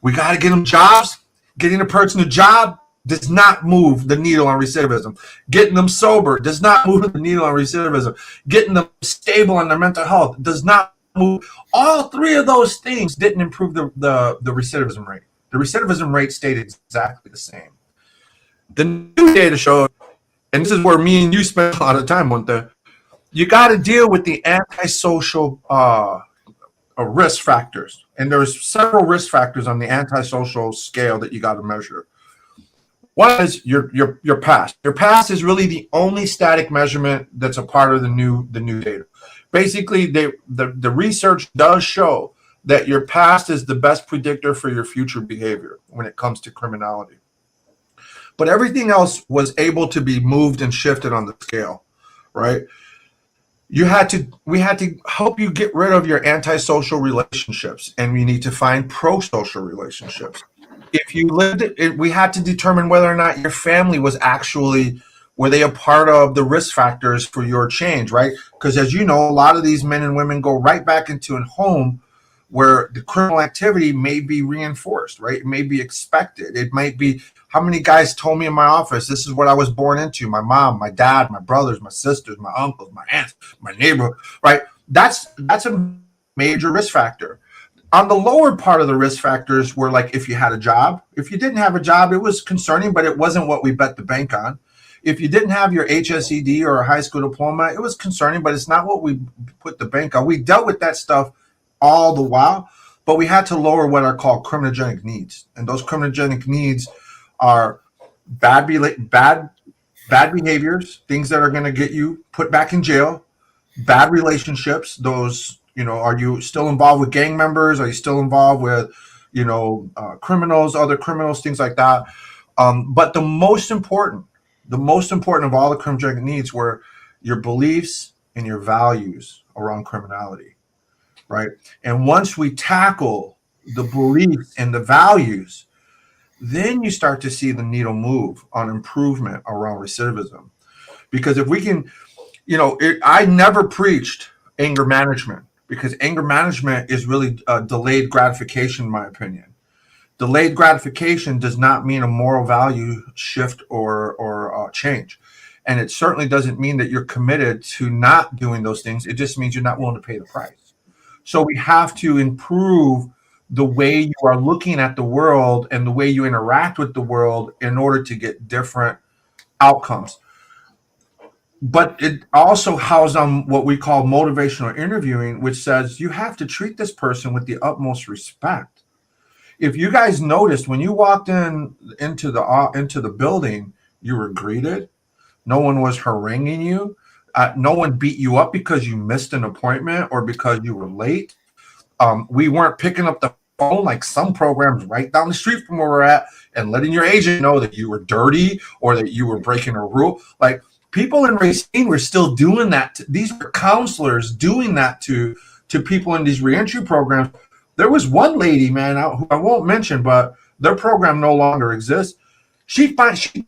we got to get them jobs Getting a person a job does not move the needle on recidivism. Getting them sober does not move the needle on recidivism. Getting them stable on their mental health does not move. All three of those things didn't improve the recidivism rate. The recidivism rate stayed exactly the same. The new data showed, and this is where me and you spent a lot of time, Monte, you got to deal with the antisocial risk factors. And there's several risk factors on the antisocial scale that you got to measure. One is your past. Your past is really the only static measurement that's a part of the new data. Basically, the research does show that your past is the best predictor for your future behavior when it comes to criminality. But everything else was able to be moved and shifted on the scale, right? We had to help you get rid of your antisocial relationships, and we need to find pro-social relationships. If you lived it, we had to determine whether or not your family was actually, were they a part of the risk factors for your change, right? Because as you know, a lot of these men and women go right back into a home where the criminal activity may be reinforced, right? It may be expected. It might be, how many guys told me in my office, this is what I was born into, my mom, my dad, my brothers, my sisters, my uncles, my aunts, my neighbor, right? That's a major risk factor. On the lower part of the risk factors were like if you had a job. If you didn't have a job, it was concerning, but it wasn't what we bet the bank on. If you didn't have your HSED or a high school diploma, it was concerning, but it's not what we put the bank on. We dealt with that stuff all the while, but we had to lower what are called criminogenic needs. And those criminogenic needs are bad behaviors, things that are going to get you put back in jail, bad relationships, those, are you still involved with gang members? Are you still involved with, criminals, other criminals, things like that? But the most important of all the criminogenic needs were your beliefs and your values around criminality, right? And once we tackle the beliefs and the values, then you start to see the needle move on improvement around recidivism. Because if we can, I never preached anger management, because anger management is really delayed gratification, in my opinion. Delayed gratification does not mean a moral value shift or change. And it certainly doesn't mean that you're committed to not doing those things. It just means you're not willing to pay the price. So we have to improve the way you are looking at the world and the way you interact with the world in order to get different outcomes. But it also houses on what we call motivational interviewing, which says you have to treat this person with the utmost respect. If you guys noticed, when you walked into the building, you were greeted. No one was haranguing you. No one beat you up because you missed an appointment or because you were late. We weren't picking up the phone like some programs right down the street from where we're at and letting your agent know that you were dirty or that you were breaking a rule. Like, people in Racine were still doing that. These were counselors doing that to people in these reentry programs. There was one lady, man, who I won't mention, but their program no longer exists. She'd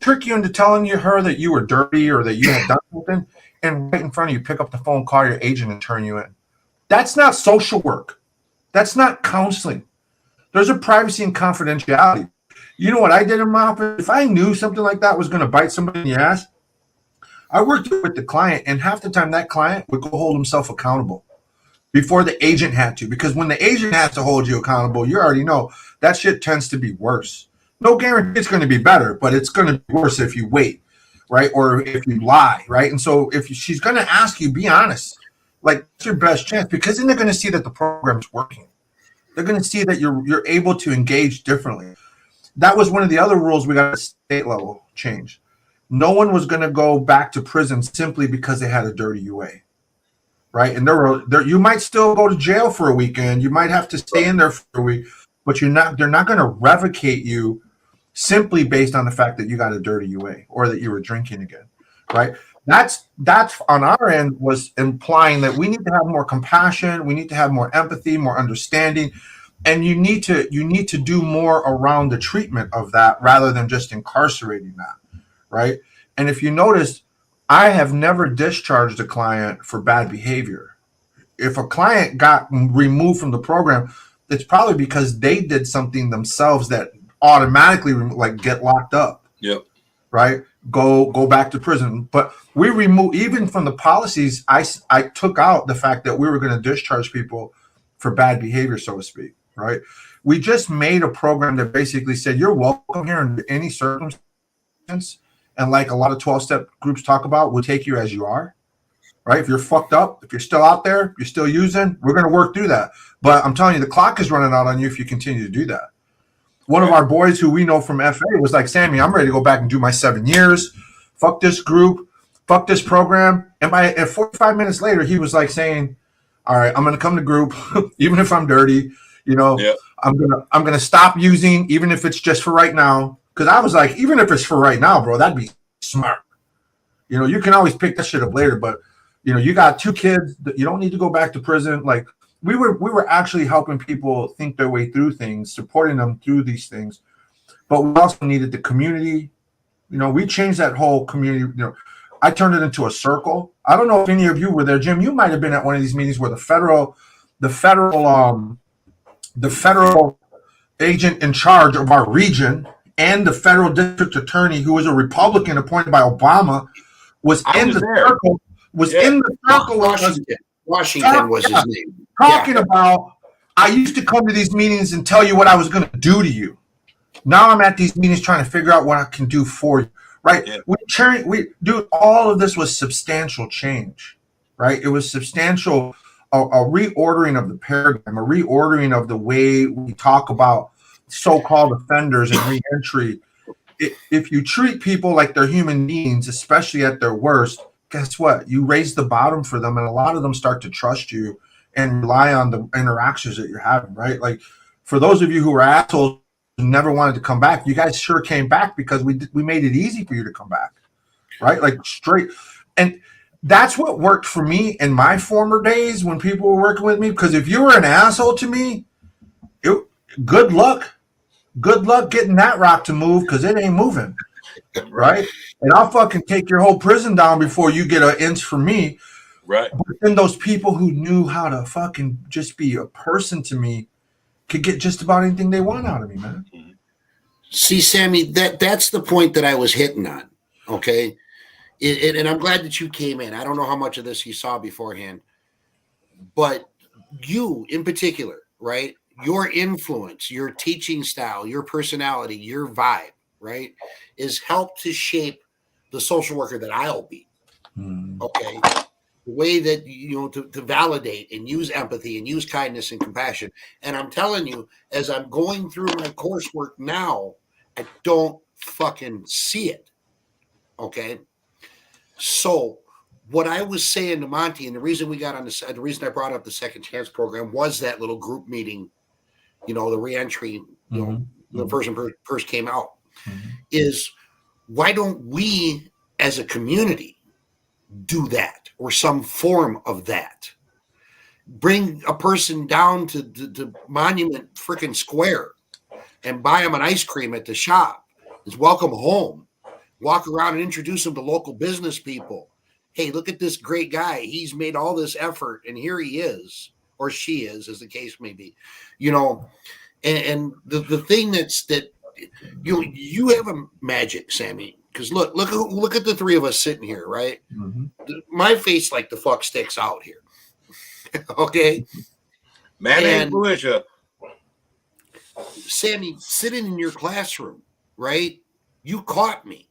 trick you into telling her that you were dirty or that you had done something, and right in front of you, pick up the phone, call your agent, and turn you in. That's not social work. That's not counseling. There's a privacy and confidentiality. You know what I did in my office? If I knew something like that was going to bite somebody in the ass, I worked with the client, and half the time that client would go hold himself accountable before the agent had to. Because when the agent has to hold you accountable, you already know that shit tends to be worse. No guarantee it's going to be better, but it's going to be worse if you wait, right? Or if you lie, right? And so if she's going to ask you, be honest. Like, it's your best chance, because then they're going to see that the program's working. They're going to see that you're able to engage differently. That was one of the other rules we got at state level change. No one was going to go back to prison simply because they had a dirty UA, right? And you might still go to jail for a weekend. You might have to stay in there for a week, but they're not going to revocate you simply based on the fact that you got a dirty UA or that you were drinking again, right? That's on our end was implying that we need to have more compassion, we need to have more empathy, more understanding, and you need to do more around the treatment of that rather than just incarcerating that. Right. And if you notice, I have never discharged a client for bad behavior. If a client got removed from the program, it's probably because they did something themselves that automatically like get locked up. Yep. Right? Go back to prison. But we remove, even from the policies, I took out the fact that we were going to discharge people for bad behavior, so to speak. Right? We just made a program that basically said you're welcome here under any circumstance, and like a lot of 12-step groups talk about, we'll take you as you are. Right? If you're fucked up, if you're still out there, you're still using, we're going to work through that. But I'm telling you, the clock is running out on you if you continue to do that. One of our boys who we know from FA was like, Sammy, I'm ready to go back and do my 7 years. Fuck this group. Fuck this program. And 45 minutes later, he was like saying, all right, I'm going to come to group, even if I'm dirty. You know, Yep. I'm gonna stop using, even if it's just for right now. Because I was like, even if it's for right now, bro, that'd be smart. You know, you can always pick that shit up later, but you know, you got 2 kids. You don't need to go back to prison. Like we were actually helping people think their way through things, supporting them through these things. But we also needed the community. You know, we changed that whole community. You know, I turned it into a circle. I don't know if any of you were there, Jim. You might have been at one of these meetings where the federal agent in charge of our region and the federal district attorney, who was a Republican appointed by Obama, was in the circle. Washington was his name. Talking about, I used to come to these meetings and tell you what I was going to do to you. Now I'm at these meetings trying to figure out what I can do for you. Right? Yeah. All of this was substantial change. Right? It was substantial. A reordering of the paradigm, a reordering of the way we talk about so-called offenders and reentry. If you treat people like they're human beings, especially at their worst, guess what? You raise the bottom for them, and a lot of them start to trust you and rely on the interactions that you're having, right? Like, for those of you who are assholes who never wanted to come back, you guys sure came back because we made it easy for you to come back, right? Like, straight. And that's what worked for me in my former days when people were working with me. Because if you were an asshole to me, good luck getting that rock to move, because it ain't moving, right? And I'll fucking take your whole prison down before you get an inch from me. Right. But then those people who knew how to fucking just be a person to me could get just about anything they want out of me, man. See, Sammy, that's the point that I was hitting on, okay? And I'm glad that you came in. I don't know how much of this you saw beforehand, but you in particular, right? Your influence, your teaching style, your personality, your vibe, right, is helped to shape the social worker that I'll be. Okay. The way that, you know, to validate and use empathy and use kindness and compassion. And I'm telling you, as I'm going through my coursework now, I don't fucking see it. Okay. So what I was saying to Monty, and the reason we got on the reason I brought up the Second Chance program was that little group meeting, you know, the reentry, you know, the person first came out, is why don't we as a community do that, or some form of that? Bring a person down to Monument freaking Square and buy them an ice cream at the shop. Is welcome home. Walk around and introduce them to local business people. Hey, look at this great guy. He's made all this effort, and here he is, or she is, as the case may be. You know, and the thing that you have a magic, Sammy. Because look at the 3 of us sitting here, right? My face like the fuck sticks out here. Okay, Man, Felicia. Sammy, sitting in your classroom, right? You caught me.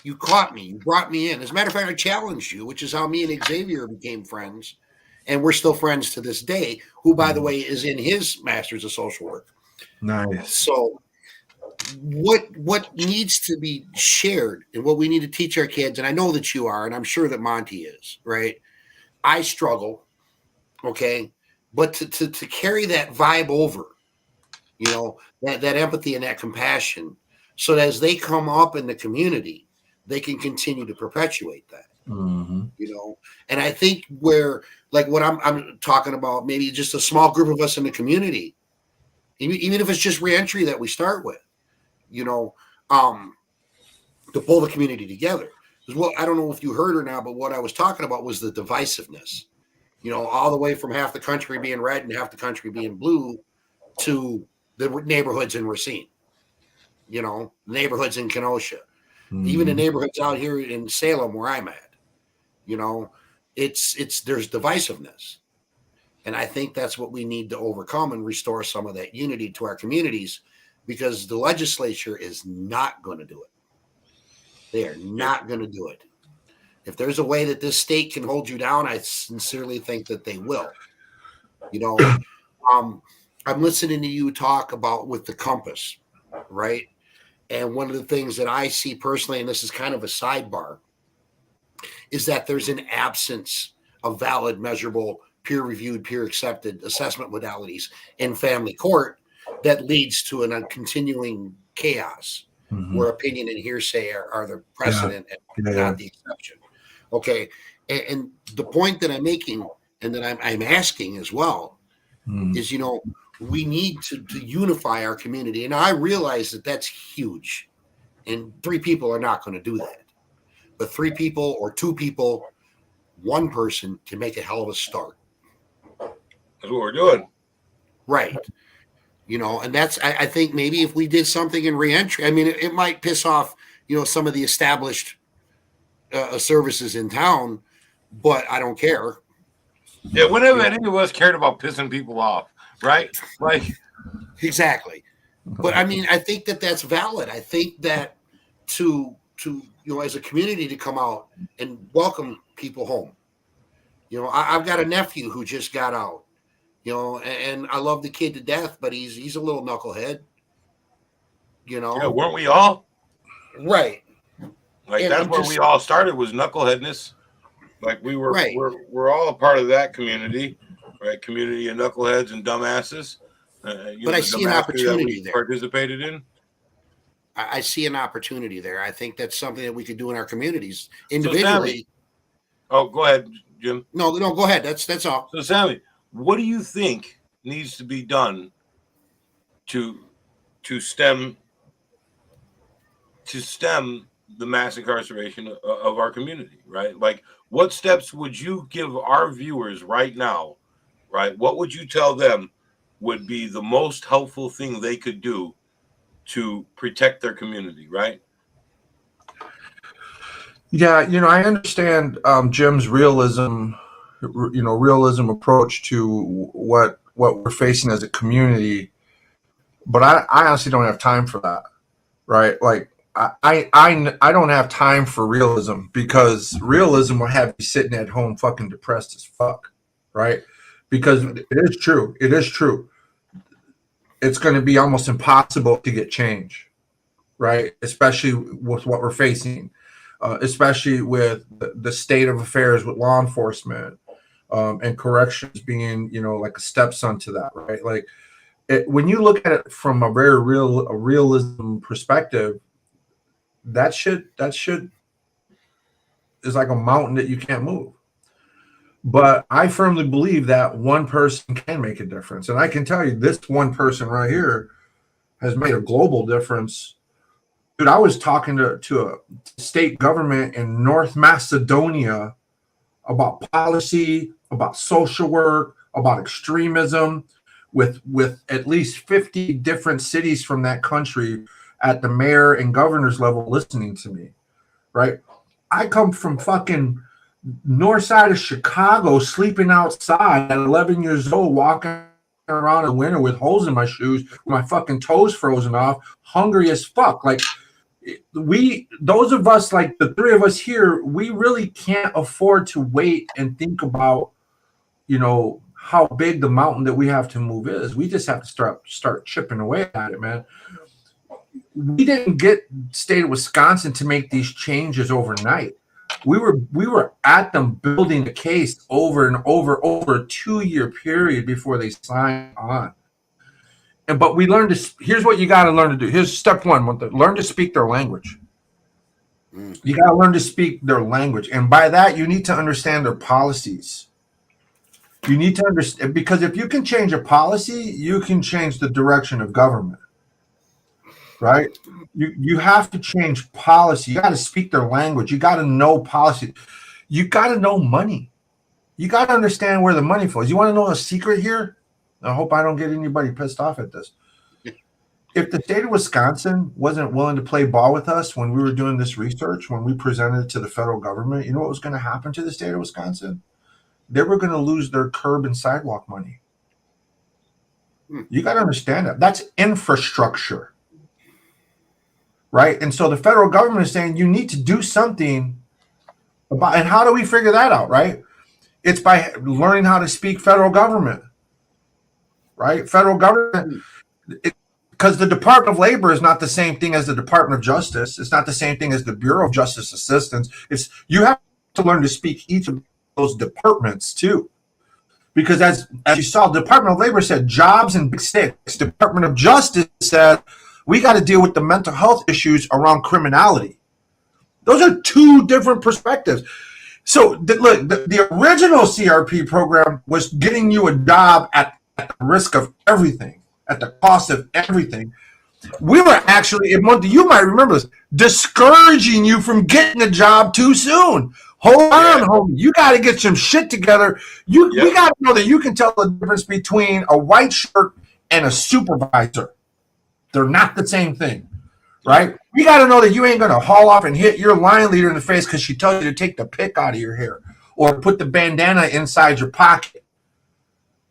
You brought me in. As a matter of fact, I challenged you, which is how me and Xavier became friends. And we're still friends to this day, who, by the way, is in his master's of social work. Nice. So what needs to be shared and what we need to teach our kids, and I know that you are, and I'm sure that Monty is, right? I struggle, okay? But to carry that vibe over, you know, that empathy and that compassion, so that as they come up in the community, they can continue to perpetuate that. You know, and I think where, like what I'm talking about, maybe just a small group of us in the community, even if it's just reentry that we start with, you know, to pull the community together. Because, well, I don't know if you heard or not, but what I was talking about was the divisiveness, you know, all the way from half the country being red and half the country being blue to the neighborhoods in Racine. neighborhoods in Kenosha, even the Mhm. neighborhoods out here in Salem where I'm at. There's divisiveness. And I think that's what we need to overcome and restore some of that unity to our communities, because the legislature is not going to do it. They are not going to do it. If there's a way that this state can hold you down, I sincerely think that they will. You know, I'm listening to you talk about with the compass, right? And one of the things that I see personally, and this is kind of a sidebar, is that there's an absence of valid, measurable, peer-reviewed, peer-accepted assessment modalities in family court that leads to a continuing chaos where Mhm. opinion and hearsay are the Yeah. precedent and Yeah. Yeah. not the exception. Okay. And the point that I'm making and that I'm asking as well Mhm. is, we need to unify our community. And I realize that that's huge. And 3 people are not going to do that. But 3 people or 2 people, 1 person can make a hell of a start. That's what we're doing. Right. And that's, I think maybe if we did something in reentry, I mean, it might piss off, some of the established services in town, but I don't care. Yeah, whenever any of us cared about pissing people off, right? Like, Exactly. But I mean, I think that that's valid. I think that to as a community to come out and welcome people home. I've got a nephew who just got out. And I love the kid to death, but he's a little knucklehead. yeah, weren't we all? Right. Like, And that's I'm where we just all started, was knuckleheadness. Like, right. we're all a part of that community, right? Community of knuckleheads and dumbasses. But I The see an dumbassery that we opportunity there. participated in. I see an opportunity there. I think that's something that we could do in our communities So, Sammy, individually. go ahead, Jim. No, go ahead. That's all. So, Sammy, what do you think needs to be done to stem the mass incarceration of our community, right? Like, what steps would you give our viewers right now, right? What would you tell them would be the most helpful thing they could do to protect their community, right? Yeah, I understand Jim's realism approach to what we're facing as a community, but I honestly don't have time for that, right? Like I don't have time for realism, because realism will have you sitting at home fucking depressed as fuck, right? Because it is true. It is true. It's going to be almost impossible to get change, right? Especially with what we're facing, especially with the state of affairs with law enforcement, and corrections being, like a stepson to that, right? Like, when you look at it from a very realism perspective, that should is like a mountain that you can't move. But I firmly believe that one person can make a difference, and I can tell you, this one person right here has made a global difference. Dude, I was talking to a state government in North Macedonia about policy, about social work, about extremism, with at least 50 different cities from that country at the mayor and governor's level listening to me, right? I come from fucking north side of Chicago, sleeping outside at 11 years old, walking around in the winter with holes in my shoes, with my fucking toes frozen off, hungry as fuck. Like, those of us, like the 3 of us here, we really can't afford to wait and think about, how big the mountain that we have to move is. We just have to start chipping away at it, man. We didn't get state of Wisconsin to make these changes overnight. We were at them building the case over and over a 2-year period before they signed on. But we learned to. Here's what you got to learn to do. Here's step 1: learn to speak their language. You got to learn to speak their language, and by that, you need to understand their policies. You need to understand, because if you can change a policy, you can change the direction of government. Right? You have to change policy. You got to speak their language. You got to know policy. You got to know money. You got to understand where the money flows. You want to know a secret here? I hope I don't get anybody pissed off at this. if the state of Wisconsin wasn't willing to play ball with us when we were doing this research, when we presented it to the federal government, you know what was going to happen to the state of Wisconsin? They were going to lose their curb and sidewalk money. You got to understand that. That's infrastructure, right? And so the federal government is saying you need to do something about, and how do we figure that out, right? It's by learning how to speak federal government, right? Federal government, because the Department of Labor is not the same thing as the Department of Justice. It's not the same thing as the Bureau of Justice Assistance. It's you have to learn to speak each of those departments too. Because as you saw, the Department of Labor said jobs and big sticks. Department of Justice said we got to deal with the mental health issues around criminality. Those are two different perspectives. So look, the original CRP program was getting you a job at the risk of everything, at the cost of everything. We were actually, you might remember this, discouraging you from getting a job too soon. Hold on, homie. You got to get some shit together. We got to know that you can tell the difference between a white shirt and a supervisor. They're not the same thing, right? We got to know that you ain't going to haul off and hit your line leader in the face because she tells you to take the pick out of your hair or put the bandana inside your pocket,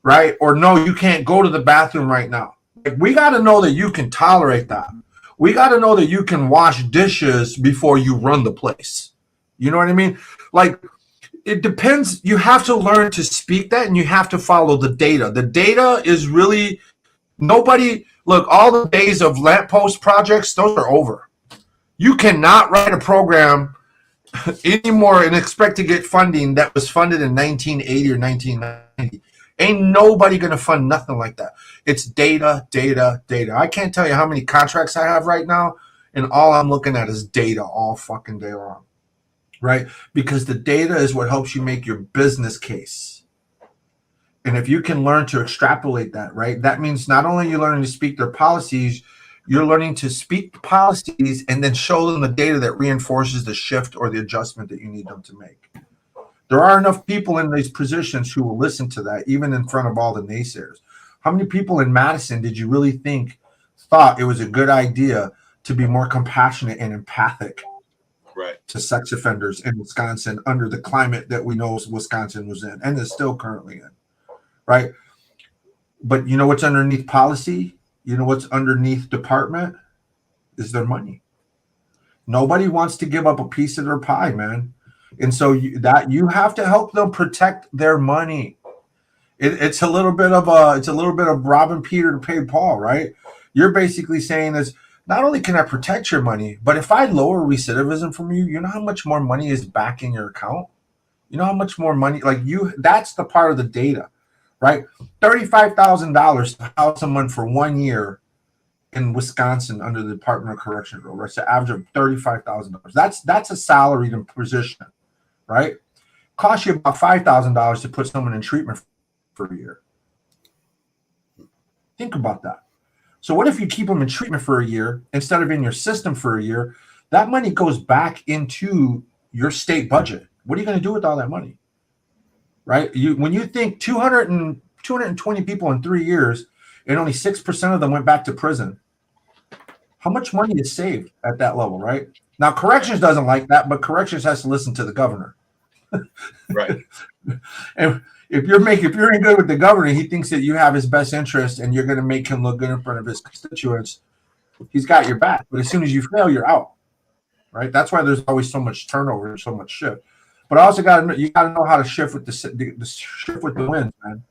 right? Or no, you can't go to the bathroom right now. We got to know that you can tolerate that. We got to know that you can wash dishes before you run the place. You know what I mean? Like, it depends. You have to learn to speak that, and you have to follow the data. The data is really nobody. Look, all the days of lamppost projects, those are over. You cannot write a program anymore and expect to get funding that was funded in 1980 or 1990. Ain't nobody going to fund nothing like that. It's data, data, data. I can't tell you how many contracts I have right now, and all I'm looking at is data all fucking day long, right? Because the data is what helps you make your business case. And if you can learn to extrapolate that, right, that means not only are you learning to speak their policies, you're learning to speak the policies and then show them the data that reinforces the shift or the adjustment that you need them to make. There are enough people in these positions who will listen to that, even in front of all the naysayers. How many people in Madison did you really think thought it was a good idea to be more compassionate and empathic to sex offenders in Wisconsin under the climate that we know Wisconsin was in and is still currently in, right? But you know what's underneath policy? You know what's underneath department? Is their money. Nobody wants to give up a piece of their pie, man. And so you have to help them protect their money. It's a little bit of robbing Peter to pay Paul, right? You're basically saying is not only can I protect your money, but if I lower recidivism from you, you know how much more money is back in your account? You know how much more money, that's the part of the data, right? $35,000 to house someone for 1 year in Wisconsin under the Department of Corrections rule, right? It's an average of $35,000. That's a salaried position, right? Costs you about $5,000 to put someone in treatment for a year. Think about that. So what if you keep them in treatment for a year instead of in your system for a year? That money goes back into your state budget. What are you going to do with all that money? Right? When you think 220 people in 3 years and only 6% of them went back to prison, how much money is saved at that level, right? Now, corrections doesn't like that, but corrections has to listen to the governor. Right. And if you're in good with the governor, he thinks that you have his best interest and you're going to make him look good in front of his constituents. He's got your back. But as soon as you fail, you're out, right? That's why there's always so much turnover and so much shift. But also you got to know how to shift with the shift with the winds, man.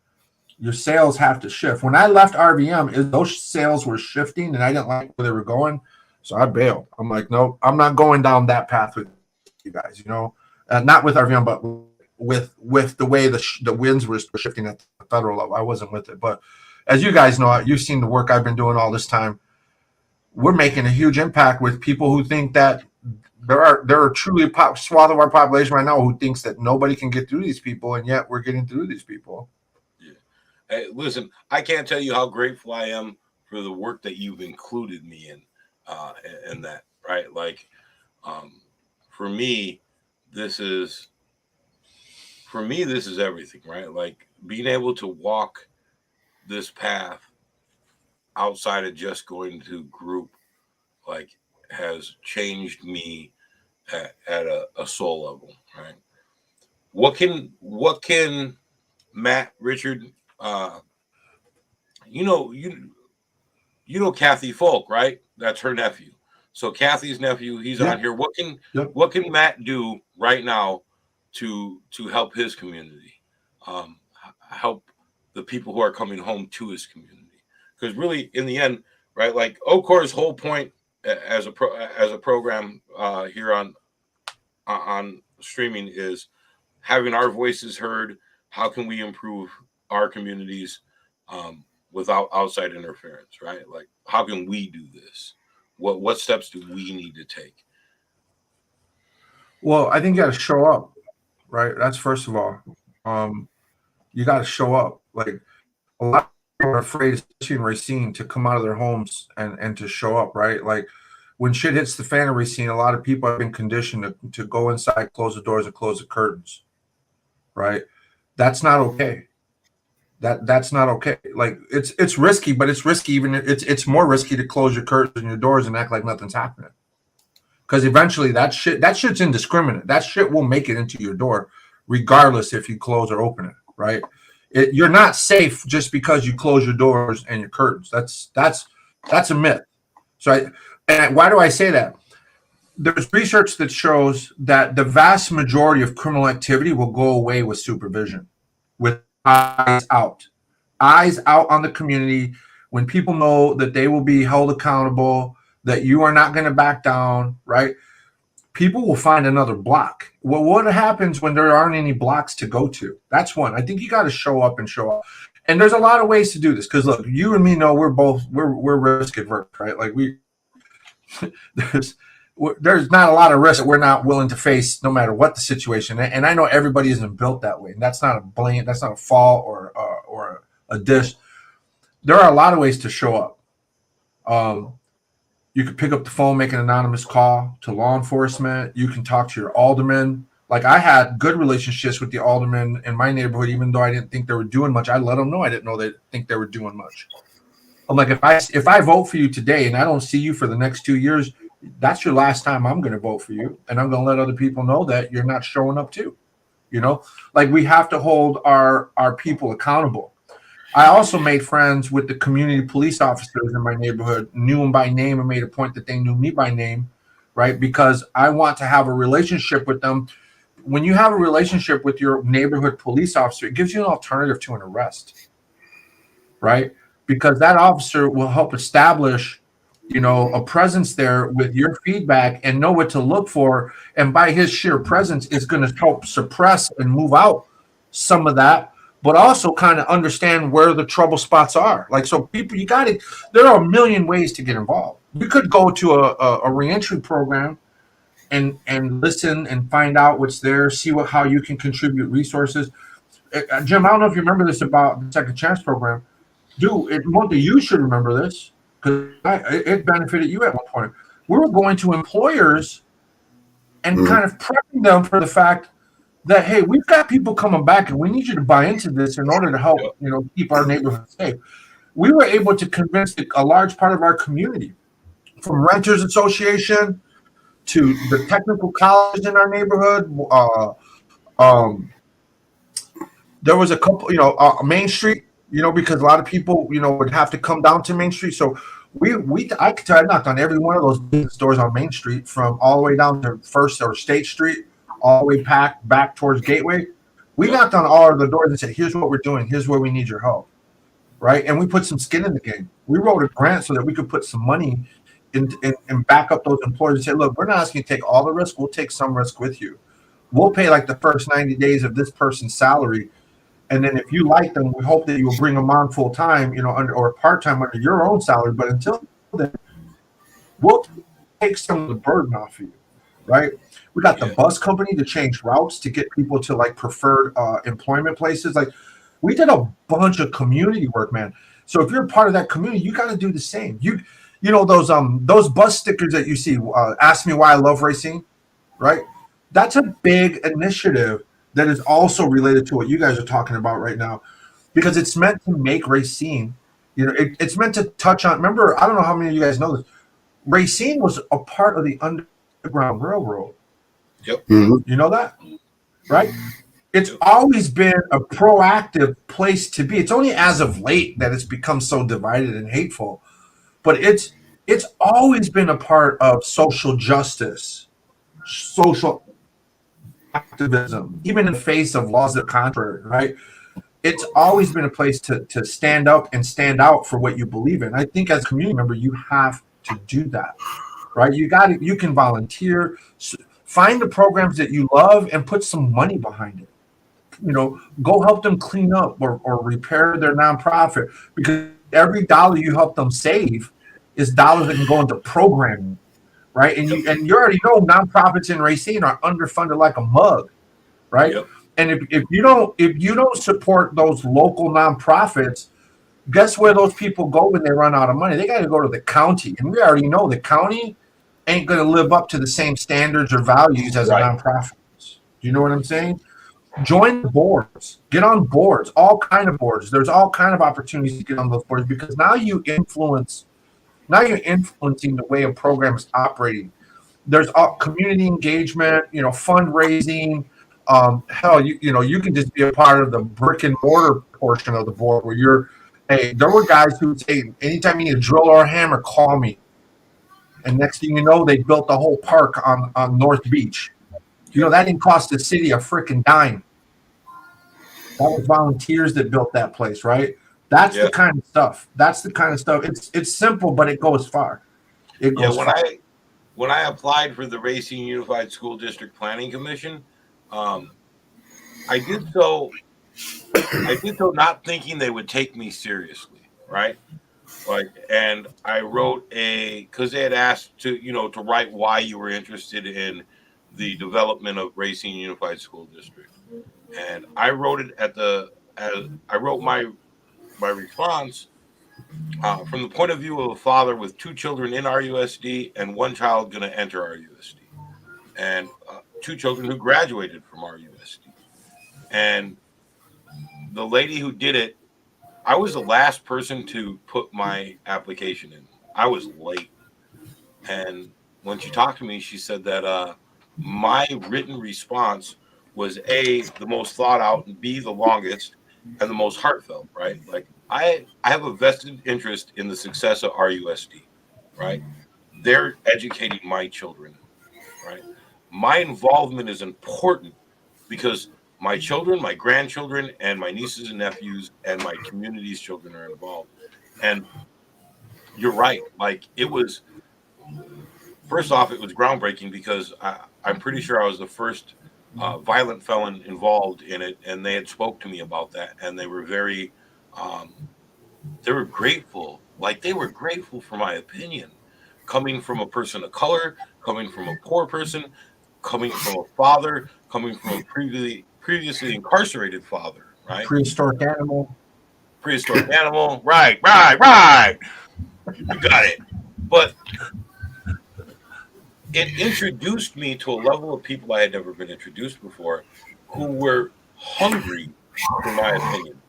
Your sales have to shift. When I left RVM, those sales were shifting, and I didn't like where they were going, so I bailed. I'm like, nope, I'm not going down that path with you guys. You know, not with RVM, but with the way the winds were shifting at the federal level. I wasn't with it, but as you guys know, you've seen the work I've been doing all this time. We're making a huge impact with people who think that there are truly a swath of our population right now who thinks that nobody can get through these people, and yet we're getting through these people. Hey, listen, I can't tell you how grateful I am for the work that you've included me in that, right? Like, for me, this is everything, right? Like being able to walk this path outside of just going to group, like, has changed me at a soul level, right? What can Matt Richard, uh, you know Kathy Folk, right? That's her nephew. So Kathy's nephew, he's Yeah. on here. Yep. What can Matt do right now to help his community, help the people who are coming home to his community? Because really, in the end, right, like Ocor's whole point as a program here on streaming is having our voices heard. How can we improve our communities without outside interference, right? Like, how can we do this? What steps do we need to take? Well, I think you got to show up, right? That's first of all. Um, you got to show up. Like a lot of people are afraid, especially in Racine, to come out of their homes and to show up, right? Like when shit hits the fan in Racine, a lot of people have been conditioned to go inside, close the doors, and close the curtains, right? That's not okay. That's not okay. Like it's risky, but it's risky. Even it's more risky to close your curtains and your doors and act like nothing's happening. Because eventually that shit's indiscriminate. That shit will make it into your door, regardless if you close or open it. Right? You're not safe just because you close your doors and your curtains. That's a myth. And why do I say that? There's research that shows that the vast majority of criminal activity will go away with supervision, with eyes out on the community. When people know that they will be held accountable, that you are not going to back down, right? People will find another block. Well, what happens when there aren't any blocks to go to? That's one. I think you got to show up and show up. And there's a lot of ways to do this because look, you and me know we're risk adverse, right? Like there's there's not a lot of risk that we're not willing to face no matter what the situation. And I know everybody isn't built that way. And that's not a blame. That's not a fault or a dish. There are a lot of ways to show up. You can pick up the phone, make an anonymous call to law enforcement. You can talk to your alderman. Like I had good relationships with the aldermen in my neighborhood, even though I didn't think they were doing much. I let them know I didn't know they think they were doing much. I'm like, if I vote for you today and I don't see you for the next 2 years, that's your last time I'm going to vote for you, and I'm going to let other people know that you're not showing up too. You know, like we have to hold our people accountable. I also made friends with the community police officers in my neighborhood, knew them by name, and made a point that they knew me by name, right? Because I want to have a relationship with them. When you have a relationship with your neighborhood police officer, it gives you an alternative to an arrest, right? Because that officer will help establish, a presence there with your feedback and know what to look for. And by his sheer presence is going to help suppress and move out some of that, but also kind of understand where the trouble spots are. Like, so people, there are a million ways to get involved. You could go to a reentry program and listen and find out what's there, see how you can contribute resources. Jim, I don't know if you remember this about the Second Chance program. Dude, Monty, you should remember this because it benefited you at one point. We were going to employers and kind of prepping them for the fact that, hey, we've got people coming back and we need you to buy into this in order to help, keep our neighborhood safe. We were able to convince a large part of our community, from Renters Association to the technical college in our neighborhood. There was a couple, Main Street, because a lot of people, would have to come down to Main Street. So I could tell I knocked on every one of those business stores on Main Street, from all the way down to First or State Street, all the way back towards Gateway. We knocked on all of the doors and said, here's what we're doing. Here's where we need your help. Right. And we put some skin in the game. We wrote a grant so that we could put some money and back up those employers and say, look, we're not asking you to take all the risk. We'll take some risk with you. We'll pay like the first 90 days of this person's salary. And then if you like them, we hope that you will bring them on full time, or part time under your own salary. But until then, we'll take some of the burden off of you. Right. We got the bus company to change routes to get people to like preferred employment places. Like, we did a bunch of community work, man. So if you're a part of that community, you got to do the same. Those bus stickers that you see, ask me why I love Racine, right? That's a big initiative that is also related to what you guys are talking about right now, because it's meant to make Racine It's meant to touch on. Remember, I don't know how many of you guys know this. Racine was a part of the Underground Railroad. Yep. Mhm. You know that, right? It's always been a proactive place to be. It's only as of late that it's become so divided and hateful, but it's always been a part of social justice, social activism, even in the face of laws that are contrary, right? It's always been a place to stand up and stand out for what you believe in. I think as a community member, you have to do that, right? You can volunteer, find the programs that you love and put some money behind it. Go help them clean up or repair their nonprofit, because every dollar you help them save is dollars that can go into programming, right? And Yep. you already know nonprofits in Racine are underfunded like a mug, right? Yep. And if you don't support those local nonprofits, guess where those people go when they run out of money? They got to go to the county, and we already know the county ain't going to live up to the same standards or values as a Right. nonprofit. Do you know what I'm saying? Join the boards, get on boards, all kind of boards. There's all kind of opportunities to get on those boards, because now you're influencing the way a program is operating. There's community engagement, fundraising. Hell, you can just be a part of the brick and mortar portion of the board where hey, there were guys who would say, anytime you need a drill or a hammer, call me. And next thing you know, they built the whole park on North Beach. That didn't cost the city a freaking dime. That was volunteers that built that place, right? That's the kind of stuff. It's simple, but it goes far. It Yeah. goes far. When I applied for the Racine Unified School District Planning Commission, I did so not thinking they would take me seriously, right? And I wrote because they had asked to write why you were interested in the development of Racine Unified School District, and I wrote it I wrote my response from the point of view of a father with 2 children in RUSD and 1 child going to enter RUSD, and 2 children who graduated from RUSD, and the lady who did it, I was the last person to put my application in. I was late. And when she talked to me, she said that my written response was A, the most thought out, and B, the longest and the most heartfelt, right? Like I have a vested interest in the success of RUSD, right? They're educating my children, right? My involvement is important because my children, my grandchildren, and my nieces and nephews, and my community's children are involved. And you're right. Like first off, it was groundbreaking because I'm pretty sure I was the first violent felon involved in it, and they had spoke to me about that, and they were they were grateful. Like they were grateful for my opinion, coming from a person of color, coming from a poor person, coming from a father, coming from a previously incarcerated father, right? Prehistoric animal. Right. You got it. But it introduced me to a level of people I had never been introduced before, who were hungry for my opinion,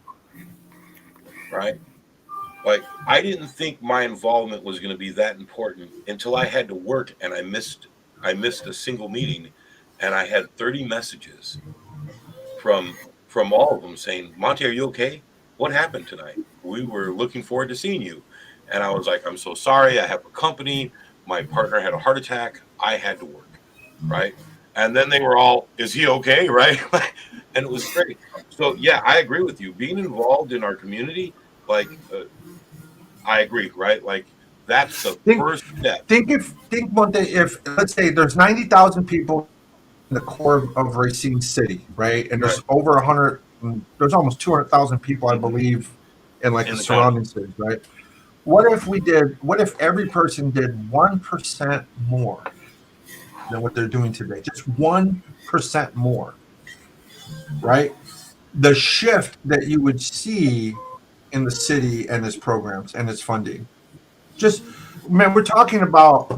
right? Like I didn't think my involvement was going to be that important until I had to work, and I missed a single meeting, and I had 30 messages from all of them saying, "Monty, are you okay? What happened tonight? We were looking forward to seeing you." And I was like, "I'm so sorry. I have a company. My partner had a heart attack. I had to work." Right. And then they were all, "Is he okay?" Right. And it was great. So yeah, I agree with you. Being involved in our community, like I agree, right? Like that's the first step. Think one day, if let's say there's 90,000 people in the core of Racine City, right? And there's over 100, there's almost 200,000 people, I believe, in like the surrounding cities, right? What if every person did 1% more than what they're doing today? Just 1% more, right? The shift that you would see in the city and its programs and its funding. Just, man, we're talking about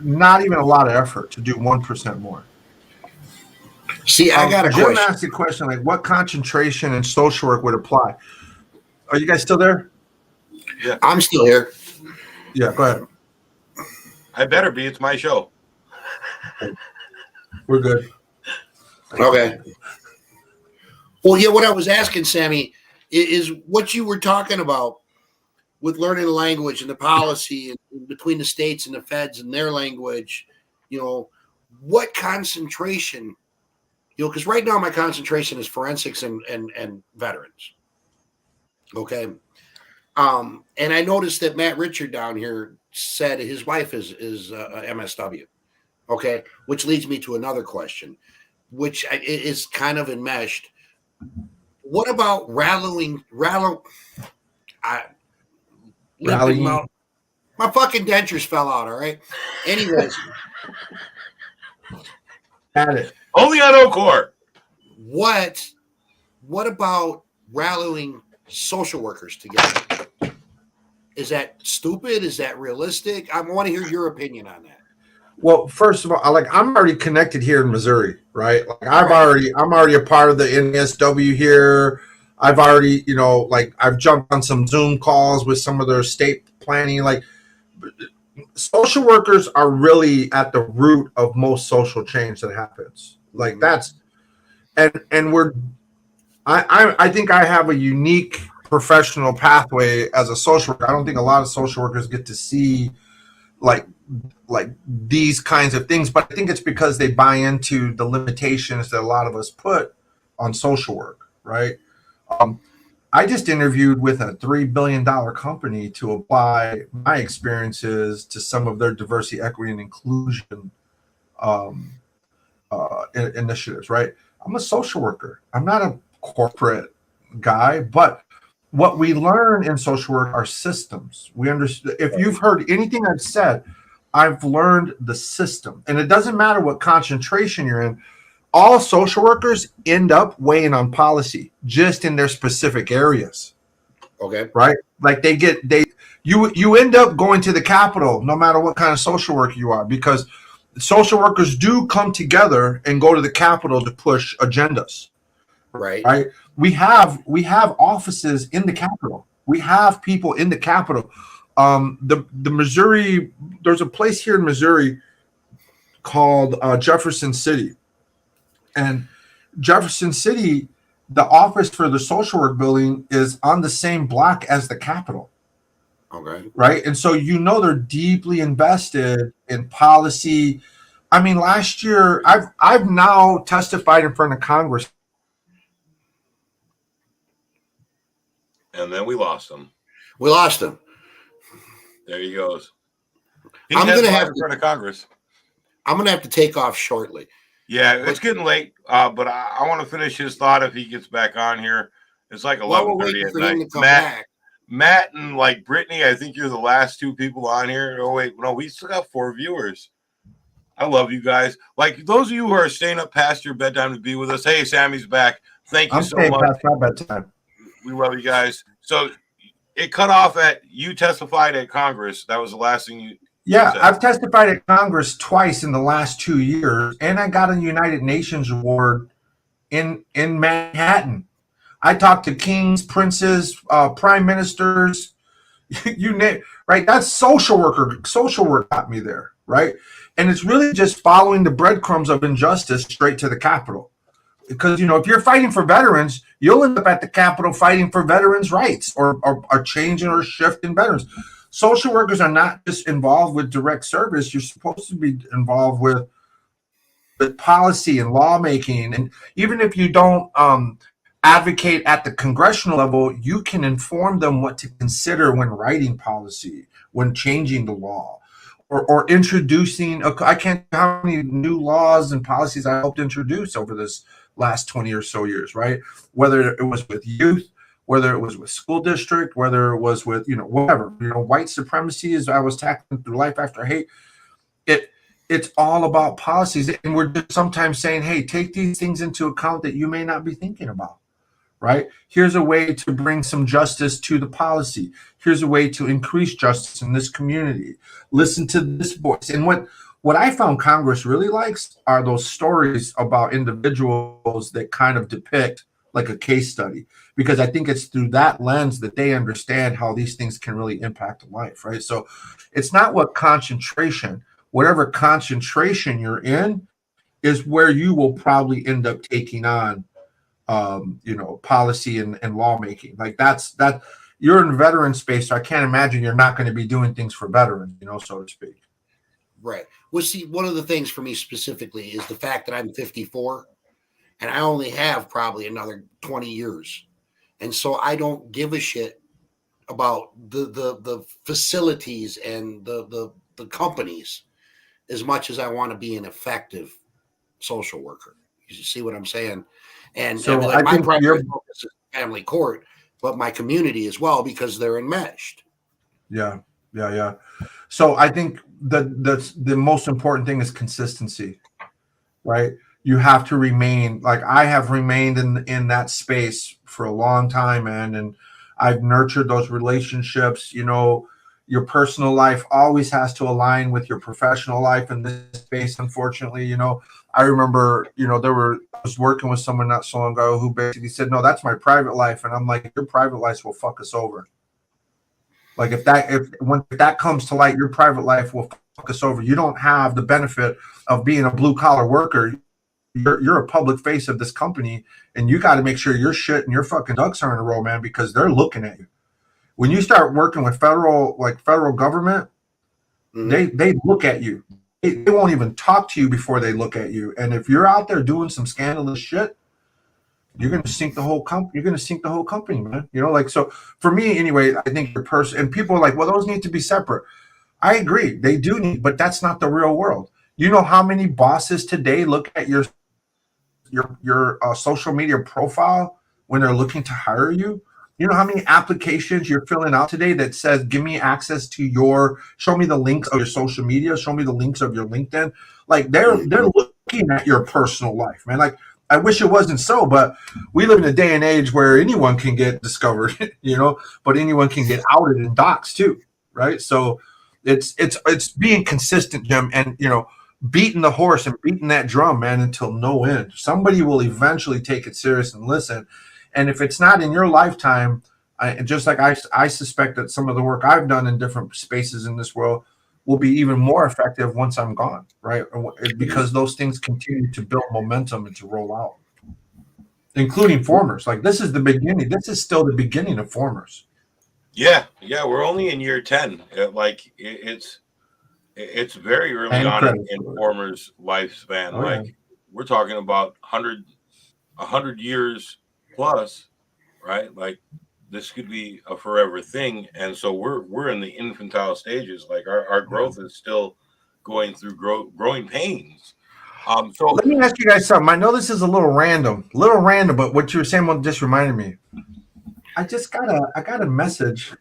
not even a lot of effort to do 1% more. See, I got a Jim question. asked a question like, what concentration and social work would apply? Are you guys still there? Yeah, I'm still here. Yeah, go ahead. I better be. It's my show. We're good. Okay. Well, yeah, what I was asking, Sammy, is what you were talking about with learning the language and the policy and between the states and the feds and their language, what concentration, because right now my concentration is forensics and veterans. Okay. And I noticed that Matt Richard down here said his wife is a MSW. Okay. Which leads me to another question, which is kind of enmeshed. What about rallying? Limping Mount. My fucking dentures fell out. All right. Anyways, Had it. Only on Ocor. What about rallying social workers together? Is that stupid? Is that realistic? I want to hear your opinion on that. Well, first of all, I'm already connected here in Missouri, right? Like I'm already a part of the NSW here. I've already, I've jumped on some Zoom calls with some of their state planning. Like, social workers are really at the root of most social change that happens. Like that's, and I think I have a unique professional pathway as a social worker. I don't think a lot of social workers get to see like these kinds of things, but I think it's because they buy into the limitations that a lot of us put on social work, right? I just interviewed with a $3 billion company to apply my experiences to some of their diversity, equity, and inclusion initiatives, right? I'm a social worker. I'm not a corporate guy, but what we learn in social work are systems. We understand. If you've heard anything I've said, I've learned the system, and it doesn't matter what concentration you're in. All social workers end up weighing on policy just in their specific areas. Okay. Right? Like you end up going to the Capitol no matter what kind of social worker you are, because social workers do come together and go to the Capitol to push agendas. Right. We have offices in the Capitol. We have people in the Capitol. The Missouri, there's a place here in Missouri called Jefferson City. And Jefferson City, the office for the social work building is on the same block as the Capitol. Okay. Right. And so, they're deeply invested in policy. I mean, last year, I've now testified in front of Congress. And then we lost him. We lost him. There he goes. I'm going to have in front of Congress. I'm going to have to take off shortly. Yeah, it's getting late, but I want to finish his thought if he gets back on here. It's like 11:30 at night. Matt and like Brittany, I think you're the last two people on here. Oh wait, no, we still got 4 viewers. I love you guys. Like those of you who are staying up past your bedtime to be with us. Hey, Sammy's back. Thank you so much. Past my bedtime. We love you guys. So it cut off at you testified at Congress. That was the last thing you. Yeah, I've testified at Congress twice in the last 2 years, and I got a United Nations award in Manhattan. I talked to kings, princes, prime ministers, you name, right? That's social work got me there, right? And it's really just following the breadcrumbs of injustice straight to the Capitol. Because, if you're fighting for veterans, you'll end up at the Capitol fighting for veterans' rights or a change or shift in veterans. Social workers are not just involved with direct service. You're supposed to be involved with policy and lawmaking. And even if you don't advocate at the congressional level, you can inform them what to consider when writing policy, when changing the law, or introducing. I can't tell how many new laws and policies I helped introduce over this last 20 or so years, right? Whether it was with youth, whether it was with school district, whether it was with, whatever, white supremacy, as I was tackling through Life After Hate. It's all about policies. And we're just sometimes saying, hey, take these things into account that you may not be thinking about, right? Here's a way to bring some justice to the policy. Here's a way to increase justice in this community. Listen to this voice. And what I found Congress really likes are those stories about individuals that kind of depict, like a case study, because I think it's through that lens that they understand how these things can really impact life, right? So it's not what concentration, whatever concentration you're in, is where you will probably end up taking on, policy and lawmaking. Like that. You're in veteran space, so I can't imagine you're not going to be doing things for veterans, so to speak. Right. Well, see, one of the things for me specifically is the fact that I'm 54 and I only have probably another 20 years. And so I don't give a shit about the facilities and the companies as much as I want to be an effective social worker. You see what I'm saying? And I So mean, I like my think you're, primary focus is family court, but my community as well because they're enmeshed. yeah, yeah, yeah. So I think the most important thing is consistency, right? You have to remain, like I have remained in that space for a long time, man, and I've nurtured those relationships. Your personal life always has to align with your professional life in this space. Unfortunately, I remember, I was working with someone not so long ago who basically said, "No, that's my private life," and I'm like, "Your private life will fuck us over." Like if that comes to light, your private life will fuck us over. You don't have the benefit of being a blue collar worker. You're a public face of this company, and you got to make sure your shit and your fucking ducks are in a row, man, because they're looking at you. When you start working with federal government, Mhm. they look at you. They won't even talk to you before they look at you. And if you're out there doing some scandalous shit, you're going to sink the whole company. You're going to sink the whole company, man. So for me, anyway, I think your person and people are like, well, those need to be separate. I agree, they do need, but that's not the real world. You know how many bosses today look at your social media profile when they're looking to hire you? You know how many applications you're filling out today that says, give me access to show me the links of your social media, show me the links of your LinkedIn. Like they're looking at your personal life, man. Like I wish it wasn't so, but we live in a day and age where anyone can get discovered, but anyone can get outed and doxxed too, right? So it's being consistent, Jim, and beating the horse and beating that drum, man, until no end. Somebody will eventually take it serious and listen. And if it's not in your lifetime, just like I suspect that some of the work I've done in different spaces in this world will be even more effective once I'm gone, right? Because those things continue to build momentum and to roll out, including formers. Like this is the beginning. This is still the beginning of formers. Yeah, we're only in year 10. It's very early And on in credit. Informer's lifespan. Oh yeah. Like we're talking about 100 years plus, right? Like this could be a forever thing. And so we're in the infantile stages. Like our growth is still going through growing pains. So Let me ask you guys something. I know this is a little random, but what you were saying just reminded me. I got a message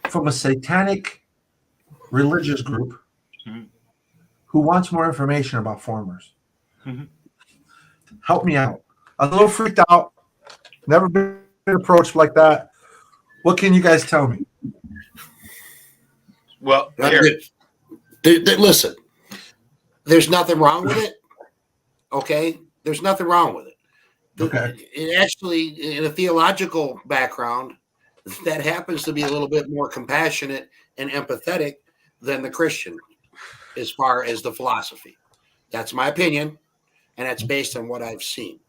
from a satanic religious group Mhm. who wants more information about formers. Mhm. Help me out. I'm a little freaked out. Never been approached like that. What can you guys tell me? Well, here. Listen, there's nothing wrong with it. Okay, there's nothing wrong with it. Okay. It actually, in a theological background, that happens to be a little bit more compassionate and empathetic than the Christian, as far as the philosophy. That's my opinion, and that's based on what I've seen.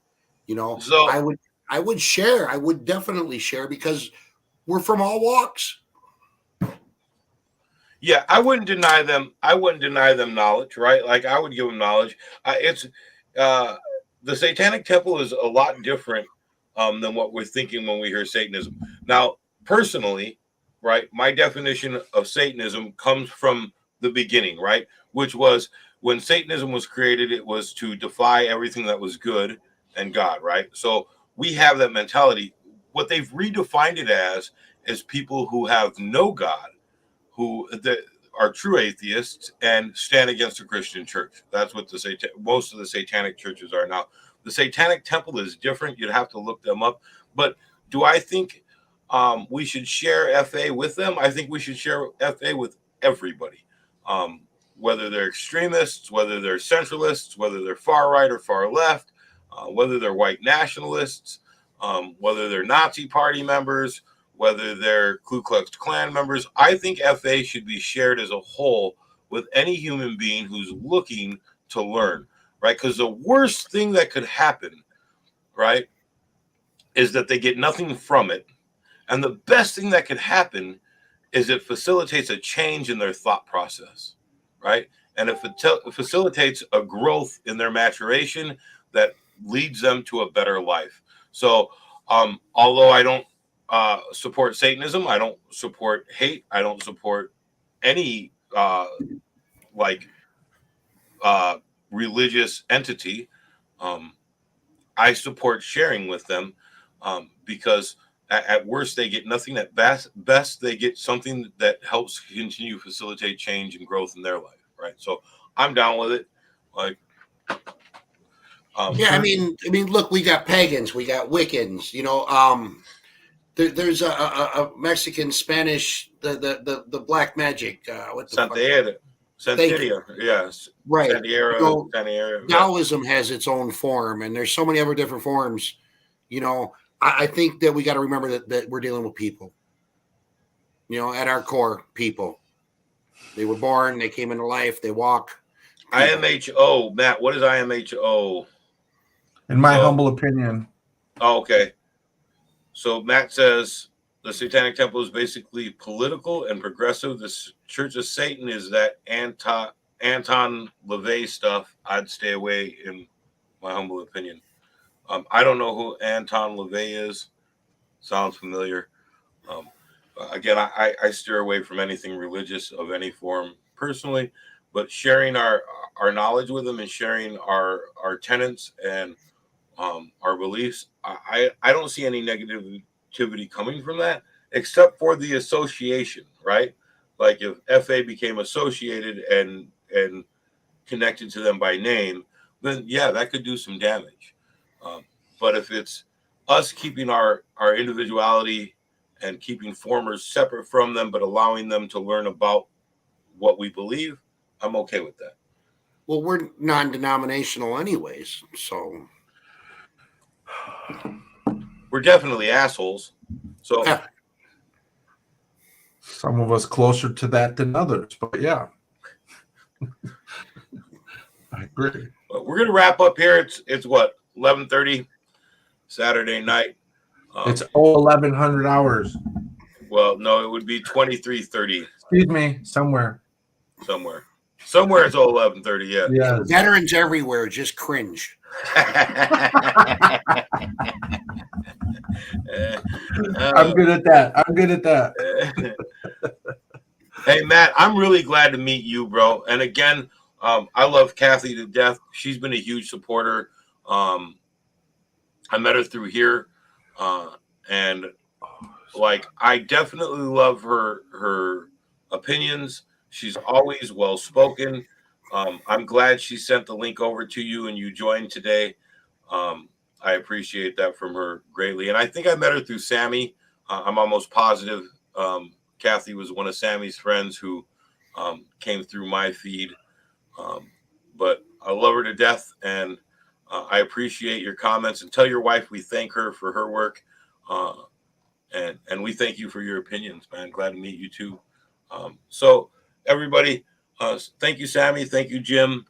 So I would share. I would definitely share because we're from all walks. yeah, I wouldn't deny them. I wouldn't deny them knowledge, right? Like I would give them knowledge. It's uh, the Satanic Temple is a lot different than what we're thinking when we hear Satanism. Now, personally, right, my definition of Satanism comes from the beginning, right, which was when Satanism was created, it was to defy everything that was good and God, right? So we have that mentality. What they've redefined it as is people who have no God who are true atheists and stand against the Christian church. That's what most of the satanic churches are now. The Satanic Temple is different. You'd have to look them up. But do I think we should share FA with them? I think we should share FA with everybody, whether they're extremists, whether they're centralists, whether they're far right or far left. whether they're white nationalists, whether they're Nazi party members, whether they're Ku Klux Klan members. I think FA should be shared as a whole with any human being who's looking to learn, right? Because the worst thing that could happen, right, is that they get nothing from it. And the best thing that could happen is it facilitates a change in their thought process, right? And it facilitates a growth in their maturation that leads them to a better life. So, although I don't support Satanism, I don't support hate, I don't support any like religious entity. I support sharing with them because at worst they get nothing. At best they get something that helps continue to facilitate change and growth in their life. Right. So I'm down with it. Like, yeah, I mean, look, we got pagans, we got Wiccans. There's a Mexican Spanish the black magic. What the Santeria. Santeria, yes, right. Santeria. Taoism has its own form, and there's so many other different forms. I think that we got to remember that we're dealing with people. At our core, people. They were born, they came into life, they walk. IMHO, Matt. What is IMHO? In my humble opinion. Oh, okay. So Matt says the Satanic Temple is basically political and progressive. The Church of Satan is that Anton LaVey stuff. I'd stay away, in my humble opinion. I don't know who Anton LaVey is. Sounds familiar. Again, I steer away from anything religious of any form personally, but sharing our knowledge with them and sharing our tenets and our beliefs, I don't see any negativity coming from that, except for the association, right? Like if FA became associated and connected to them by name, then yeah, that could do some damage. But if it's us keeping our individuality and keeping formers separate from them, but allowing them to learn about what we believe, I'm okay with that. Well, we're non-denominational anyways, so we're definitely assholes. So some of us closer to that than others, but yeah. I agree. But we're gonna wrap up here. It's what, 11:30 Saturday night. It's 1100 hours. Well, no, it would be 23:30. Excuse me, somewhere it's 11:30. Yeah. Veterans everywhere just cringe. I'm good at that. Hey, Matt, I'm really glad to meet you, bro. And again, I love Kathy to death. She's been a huge supporter. I met her through here, and like I definitely love her opinions. She's always well spoken. I'm glad she sent the link over to you and you joined today. I appreciate that from her greatly. And I think I met her through Sammy. I'm almost positive Kathy was one of Sammy's friends who came through my feed. But I love her to death, and I appreciate your comments. And tell your wife we thank her for her work. And we thank you for your opinions, man. Glad to meet you too. So everybody, thank you, Sammy. Thank you, Jim.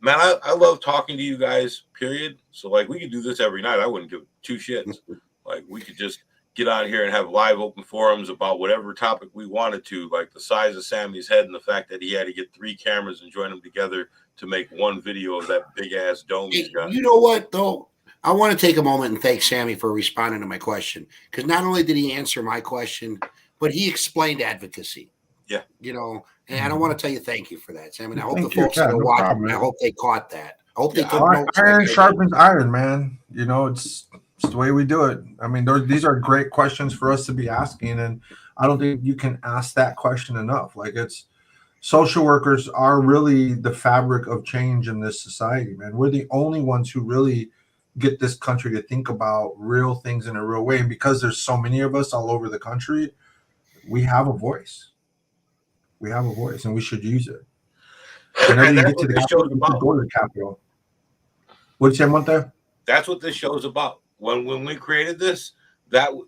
Man, I love talking to you guys, period. So like we could do this every night. I wouldn't give two shits. Like we could just get on here and have live open forums about whatever topic we wanted to, like the size of Sammy's head and the fact that he had to get 3 cameras and join them together to make one video of that big ass dome he's got. You know what though? I want to take a moment and thank Sammy for responding to my question, because not only did he answer my question, but he explained advocacy. Yeah. And I want to tell you thank you for that, Sammy. And I hope the folks that are watching, I hope they caught that. I hope they took notes. Iron sharpens iron, man. It's the way we do it. I mean, these are great questions for us to be asking, and I don't think you can ask that question enough. Like, it's social workers are really the fabric of change in this society, man. We're the only ones who really get this country to think about real things in a real way. And because there's so many of us all over the country, we have a voice. We have a voice, and we should use it. Whenever you get to the Capitol, go to the Capitol. What'd you say, Monte? That's what this show is about. When we created this,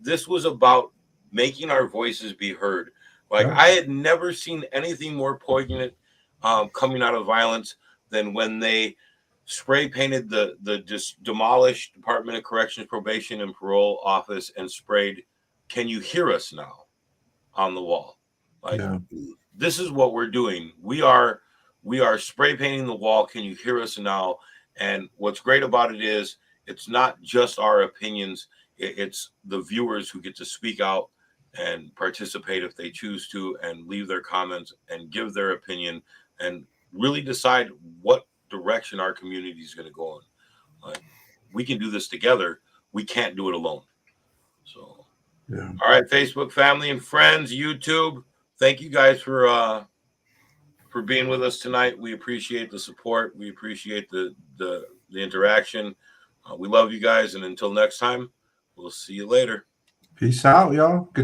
this was about making our voices be heard. Like, Yeah. I had never seen anything more poignant coming out of violence than when they spray painted the just demolished Department of Corrections, Probation, and Parole office and sprayed "Can you hear us now?" on the wall. Like, Yeah. this is what we're doing. We are spray painting the wall. Can you hear us now? And what's great about it is it's not just our opinions. It's the viewers who get to speak out and participate if they choose to, and leave their comments and give their opinion and really decide what direction our community is going to go in. Like, we can do this together. We can't do it alone. So, Yeah. all right, Facebook family and friends, YouTube, thank you guys for being with us tonight. We appreciate the support. We appreciate the interaction. We love you guys, and until next time, we'll see you later. Peace out, y'all. Good